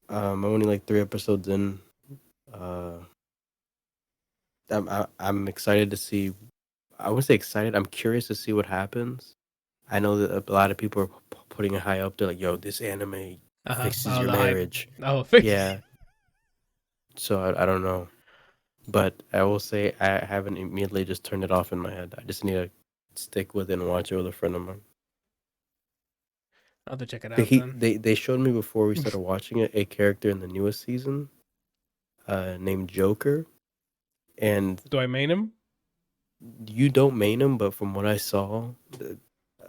I'm only like 3 episodes in. I'm excited to see. I wouldn't say excited. I'm curious to see what happens. I know that a lot of people are putting it high up. They're like, "Yo, this anime fixes your marriage." Yeah. So I don't know. But I will say I haven't immediately just turned it off in my head. I just need to stick with it and watch it with a friend of mine. I'll have to check it out then. They showed me before we started watching it a character in the newest season named Joker. And do I main him? You don't main him, but from what I saw,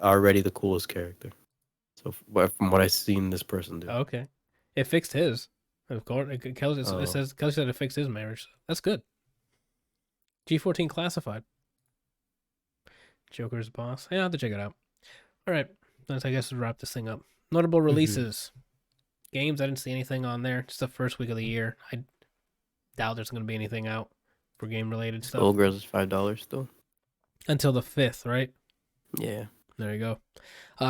already the coolest character. So from what I've seen this person do. Okay. It fixed his. Of course. It Oh. says Kelly said it fixed his marriage. So that's good. G14 classified. Joker's boss. Yeah, I'll have to check it out. All right. Let's, I guess, wrap this thing up. Notable releases. Games, I didn't see anything on there. It's the first week of the year. I doubt there's going to be anything out for game related stuff. Skullgirls is $5 still. Until the 5th, right? Yeah. There you go.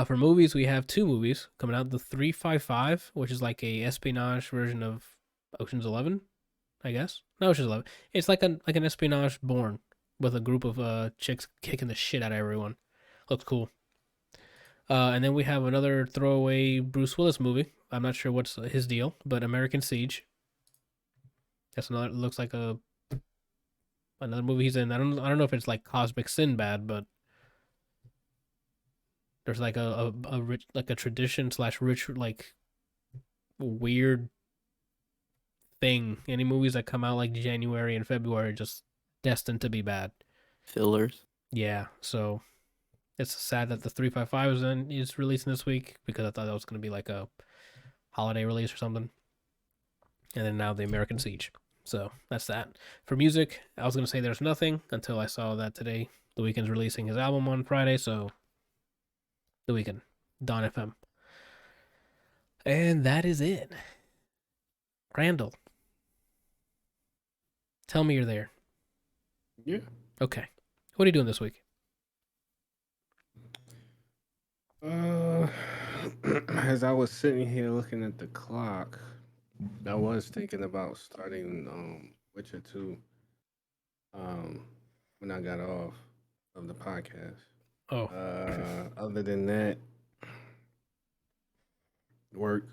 For movies, we have 2 movies coming out. The 355, which is like a espionage version of Ocean's 11, I guess. No, Ocean's 11. It's like an espionage Born with a group of chicks kicking the shit out of everyone. Looks cool. And then we have another throwaway Bruce Willis movie. I'm not sure what's his deal, but American Siege. That's another. Looks like another movie he's in. I don't know if it's like Cosmic Sinbad, but there's like a rich, like a tradition / rich, like weird thing. Any movies that come out like January and February are just destined to be bad. Fillers. Yeah, so it's sad that the 355 is releasing this week because I thought that was going to be like a holiday release or something. And then now the American Siege. So that's that. For music, I was going to say there's nothing until I saw that today The Weeknd's releasing his album on Friday. So The Weeknd, Dawn FM. And that is it. Randall, tell me you're there. Yeah. Okay. What are you doing this week? As I was sitting here looking at the clock, I was thinking about starting Witcher 2 when I got off of the podcast. Oh. Other than that, work,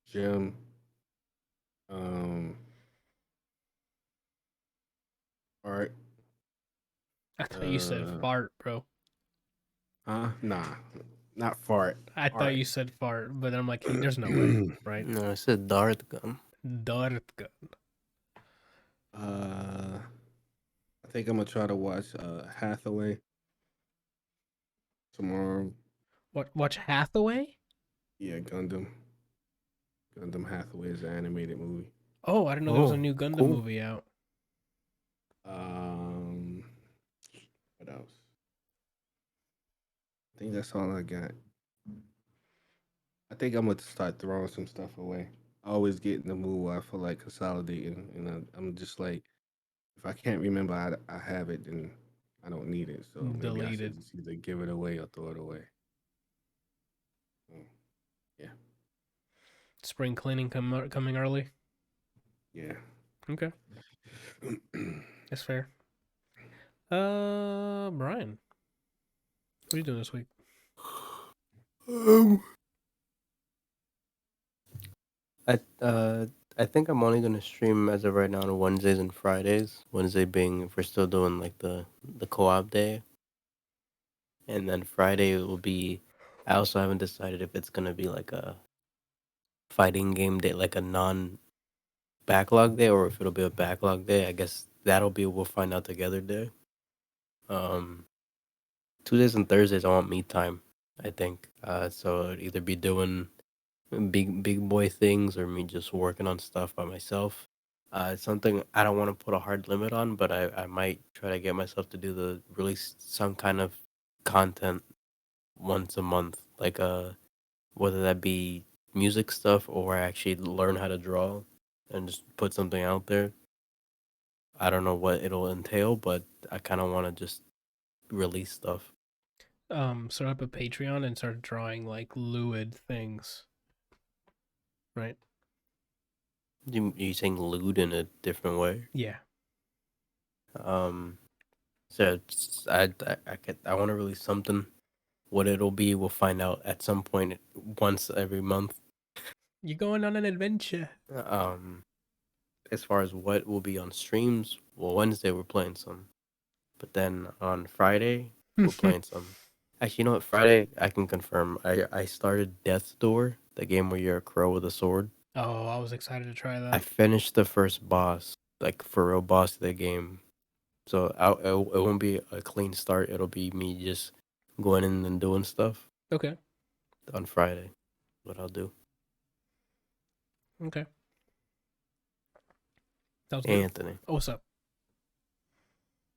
gym, art. I thought you said fart, bro. Nah, not fart. I thought you said fart, but I'm like, there's no way, right? No, I said Darth Gun. Darth gun. I think I'm gonna try to watch Hathaway tomorrow. Watch Hathaway? Yeah, Gundam. Gundam Hathaway is an animated movie. Oh, I didn't know there was a Oh, new Gundam cool. movie out. What else? I think that's all I got. I think I'm gonna start throwing some stuff away. I always get in the mood where I feel like consolidating, and I'm just like, if I can't remember I have it, then I don't need it. So maybe I Delete should it. just either give it away or throw it away. Yeah. Spring cleaning coming early. Yeah. Okay, that's fair. Brian, what are you doing this week? I think I'm only gonna stream as of right now on Wednesdays and Fridays. Wednesday being if we're still doing like the co-op day, and then Friday will be. I also haven't decided if it's gonna be like a fighting game day, like a non-backlog day, or if it'll be a backlog day. I guess that'll be we'll find out together day. Tuesdays and Thursdays I want me time. I think so. It'd either be doing big boy things or me just working on stuff by myself. It's something I don't want to put a hard limit on, but I might try to get myself to do the release some kind of content once a month, like whether that be music stuff or actually learn how to draw and just put something out there. I don't know what it'll entail, but I kind of want to just release stuff. Set up a Patreon and start drawing like lewd things. Right? You saying lewd in a different way? Yeah. So I want to release something. What it'll be, we'll find out at some point once every month. You're going on an adventure. As far as what will be on streams, well, Wednesday we're playing some, but then on Friday we're playing some. Actually, you know what? Friday I can confirm. I started Death's Door, the game where you're a crow with a sword. Oh, I was excited to try that. I finished the first boss, like for real boss of the game. So it won't be a clean start. It'll be me just going in and doing stuff. Okay. on Friday. What I'll do. Okay. Sounds Hey, good. Anthony, Oh, what's up?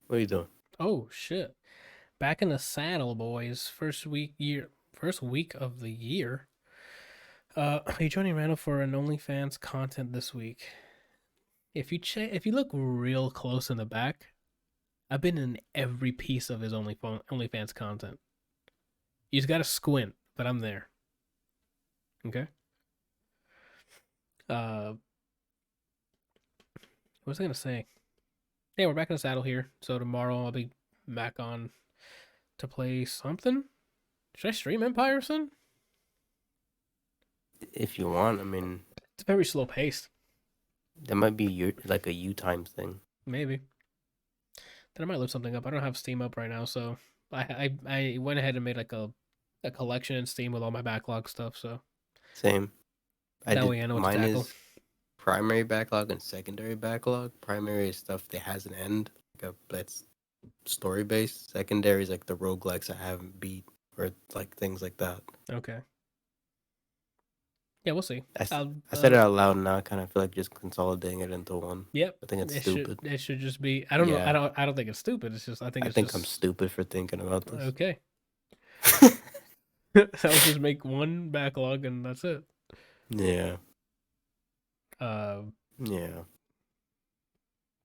what are you doing? Oh shit! Back in the saddle, boys. First week of the year. Are you joining Randall for an OnlyFans content this week? If you look real close in the back, I've been in every piece of his OnlyFans content. You just gotta squint, but I'm there. Okay. What was I gonna say? Yeah, we're back in the saddle here. So tomorrow I'll be back on to play something. Should I stream Empire soon? If you want, I mean, It's very slow paced. that might be like a U time thing. Maybe. Then I might load something up. I don't have Steam up right now, so I went ahead and made like a collection in Steam with all my backlog stuff. So Same. that way I know what to Mine tackle. is primary backlog and secondary backlog. Primary is stuff that has an end, that's story based. Secondary is like the roguelikes I haven't beat or like things like that. Okay. Yeah, we'll see. I said it out loud, and now I kind of feel like just consolidating it into one. Yep. I think it's stupid. It should just be. I don't know. Yeah. I don't think it's stupid. It's just I think I it's think just I'm stupid for thinking about this. okay. I'll just make one backlog and that's it. Yeah. Yeah.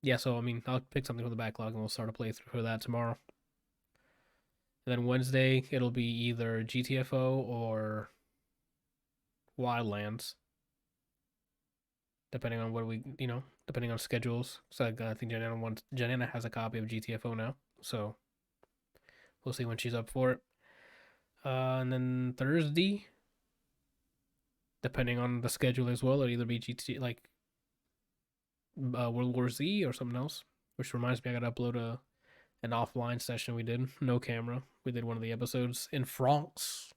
Yeah. So I mean, I'll pick something from the backlog and we'll start a playthrough for that tomorrow. And then Wednesday it'll be either GTFO or Wildlands, depending on depending on schedules. So I think Janana has a copy of GTFO now, so we'll see when she's up for it. And then Thursday, depending on the schedule as well, it'll either be World War Z or something else. Which reminds me, I gotta upload an offline session we did, no camera. We did one of the episodes in France,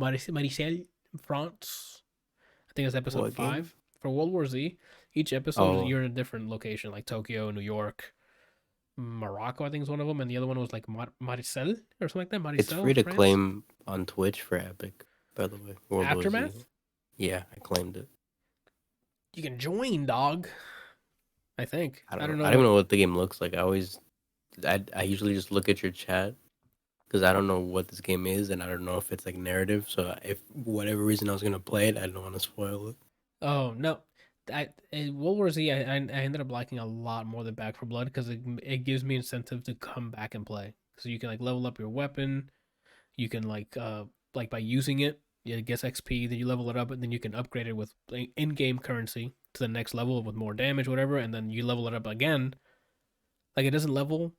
Maricel, France. I think it's episode What 5 game? for World War Z. Each episode you're in a different location, like Tokyo, New York, Morocco. I think is one of them, and the other one was like Maricel or something like that. Maricel, It's free to France? claim on Twitch for Epic, by the way. World War Z. Aftermath. Yeah, I claimed it. You can join, dog. I think. I don't know what the game looks like. I usually just look at your chat because I don't know what this game is, and I don't know if it's like narrative. So if whatever reason I was gonna play it, I don't want to spoil it. Oh no, in World War Z, I ended up liking a lot more than Back for Blood because it gives me incentive to come back and play. So you can like level up your weapon, you can like by using it, it gets XP. Then you level it up, and then you can upgrade it with in-game currency to the next level with more damage, whatever. And then you level it up again. Like it doesn't level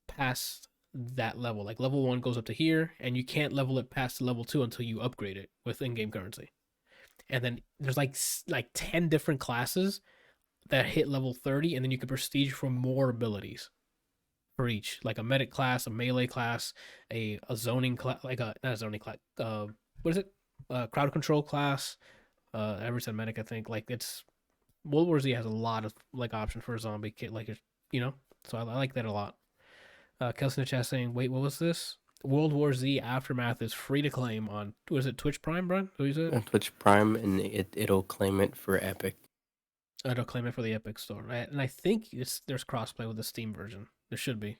past that level. Like level 1 goes up to here, and you can't level it past level 2 until you upgrade it with in-game currency. And then there's like 10 different classes that hit level 30, and then you can prestige for more abilities for each, like a medic class, a melee class, a zoning class, like not a zoning class. What is it? Crowd control class. I ever said medic, I think. Like it's World War Z has a lot of like options for a zombie kit, like so I like that a lot. Kelsey in the chat saying, "Wait, what was this? World War Z Aftermath is free to claim on, was it Twitch Prime, Brian? Who is it? On Twitch Prime, and it'll claim it for Epic. It'll claim it for the Epic Store, right? And I think there's crossplay with the Steam version. There should be.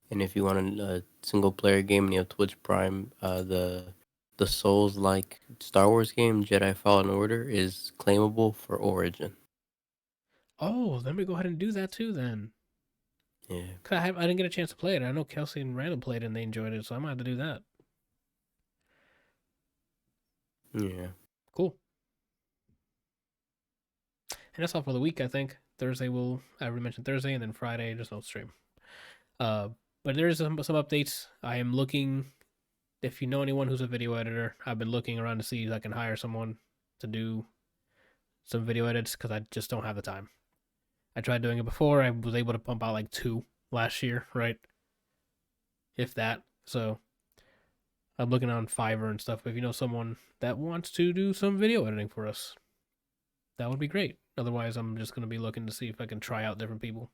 And if you want a single player game and you have Twitch Prime, the Souls-like Star Wars game, Jedi Fallen Order, is claimable for Origin. Oh, let me go ahead and do that too then. Yeah. Cause I didn't get a chance to play it. I know Kelsey and Randall played it and they enjoyed it, so I might have to do that. Yeah. Cool. And that's all for the week, I think. Thursday I already mentioned Thursday, and then Friday just no stream. But there's some updates. I am looking. If you know anyone who's a video editor, I've been looking around to see if I can hire someone to do some video edits because I just don't have the time. I tried doing it before. I was able to pump out like 2 last year, right? If that. So I'm looking on Fiverr and stuff. But if you know someone that wants to do some video editing for us, that would be great. Otherwise, I'm just going to be looking to see if I can try out different people.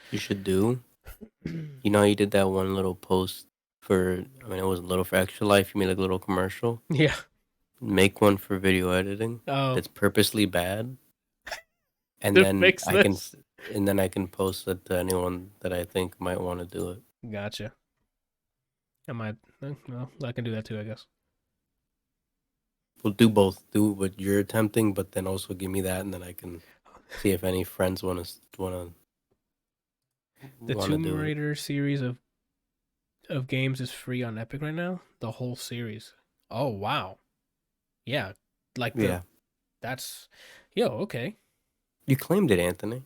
You should do. You know, you did that one little post it was a little for Extra Life. You made like a little commercial. Yeah. Make one for video editing Oh, that's purposely bad, and to then fix this. I can post it to anyone that I think might want to do it. Gotcha. I might. Well, I can do that too, I guess. We'll do both. Do what you're attempting, but then also give me that, and then I can see if any friends want to The do Tomb it. Raider series of games is free on Epic right now. The whole series. Oh wow. Yeah, like Yeah, that's okay. you claimed it, Anthony.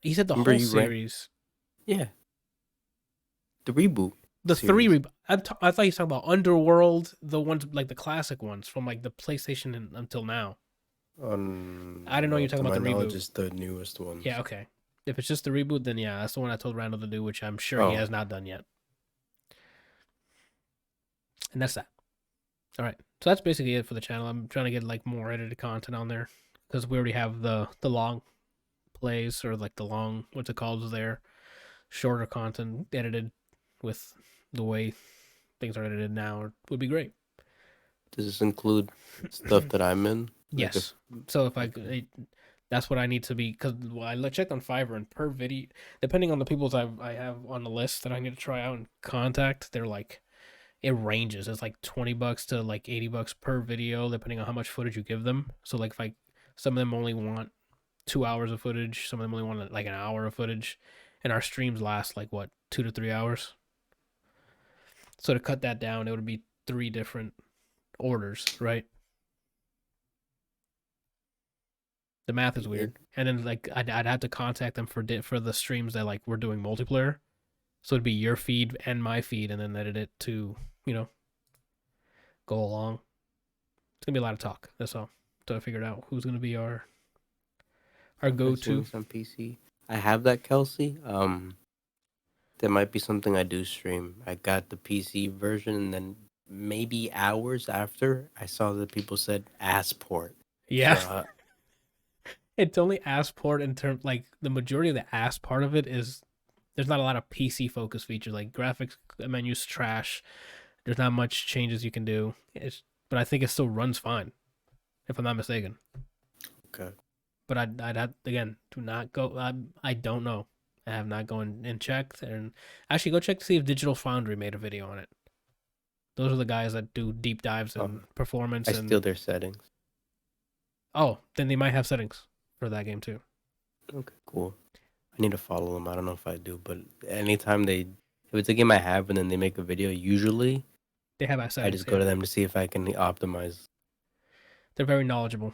He said the Remember whole you series. Yeah, the reboot. The series. 3 I thought you were talking about Underworld, the ones like the classic ones from like the PlayStation until now. I didn't know you were talking about the reboot. Just the newest ones. Yeah, okay. If it's just the reboot, then yeah, that's the one I told Randall to do, which I'm sure he has not done yet. And that's that. All right, so that's basically it for the channel. I'm trying to get like more edited content on there because we already have the long plays or like the long what's it called there, shorter content edited with the way things are edited now would be great. Does this include stuff that I'm in? Yes. So if that's what I need to be, because I checked on Fiverr and per video, depending on the people's I have on the list that I need to try out and contact, they're like, it ranges. It's like $20 to like $80 per video, depending on how much footage you give them. So like if some of them only want 2 hours of footage, some of them only want like an hour of footage, and our streams last like what 2 to 3 hours. So to cut that down, it would be 3 different orders, right? The math is weird. And then like I'd have to contact them for the streams that like we're doing multiplayer. So it'd be your feed and my feed, and then edit it to go along. It's gonna be a lot of talk. That's all. So I figured out who's gonna be our go-to. On PC. I have that, Kelsey. There might be something I do stream. I got the PC version, and then maybe hours after, I saw that people said Assport. Yeah. So, it's only Assport in terms like the majority of the AS part of it is there's not a lot of PC focused features like graphics menus trash. There's not much changes you can do. But I think it still runs fine, if I'm not mistaken. Okay. But I'd have, again, do not go. I don't know. I have not gone and checked. And actually, go check to see if Digital Foundry made a video on it. Those are the guys that do deep dives and performance. I steal their settings. Oh, then they might have settings for that game too. Okay, cool. I need to follow them. I don't know if I do, but anytime if it's a game I have and then they make a video, usually they have settings. I just go to them to see if I can optimize. They're very knowledgeable.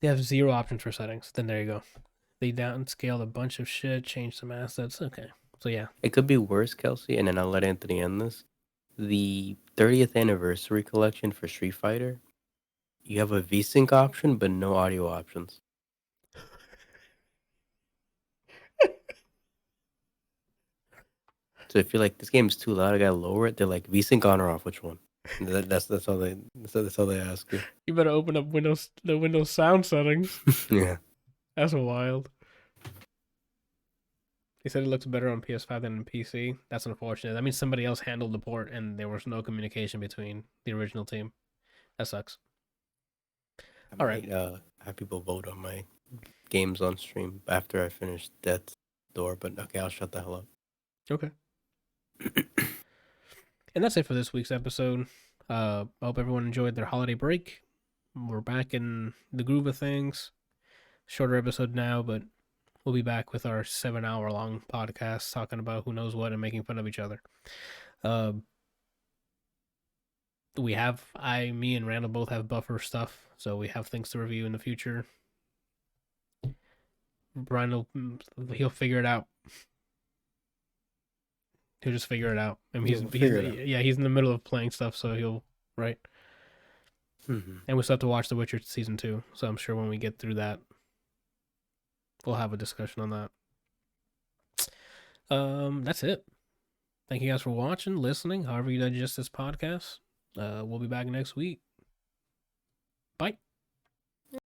They have 0 options for settings. Then there you go. They downscaled a bunch of shit, changed some assets. Okay. So yeah. It could be worse, Kelsey, and then I'll let Anthony end this. The 30th anniversary collection for Street Fighter, you have a VSync option, but no audio options. So if you're like, this game is too loud, I gotta lower it. They're like, VSync on or off? Which one? That's all they ask you. You better open up the Windows sound settings. Yeah. That's wild. He said it looks better on PS5 than on PC. That's unfortunate. That means somebody else handled the port and there was no communication between the original team. That sucks. All right. Have people vote on my games on stream after I finish Death's Door, but okay, I'll shut the hell up. Okay. And that's it for this week's episode. I hope everyone enjoyed their holiday break. We're back in the groove of things. Shorter episode now, but we'll be back with our 7-hour-long podcast talking about who knows what and making fun of each other. Me and Randall both have buffer stuff, so we have things to review in the future. Randall, he'll figure it out. He'll just figure it out. I mean, he's in the middle of playing stuff, so he'll, right? Mm-hmm. And we still have to watch The Witcher Season 2, so I'm sure when we get through that, we'll have a discussion on that. That's it. Thank you guys for watching, listening, however you digest this podcast. We'll be back next week.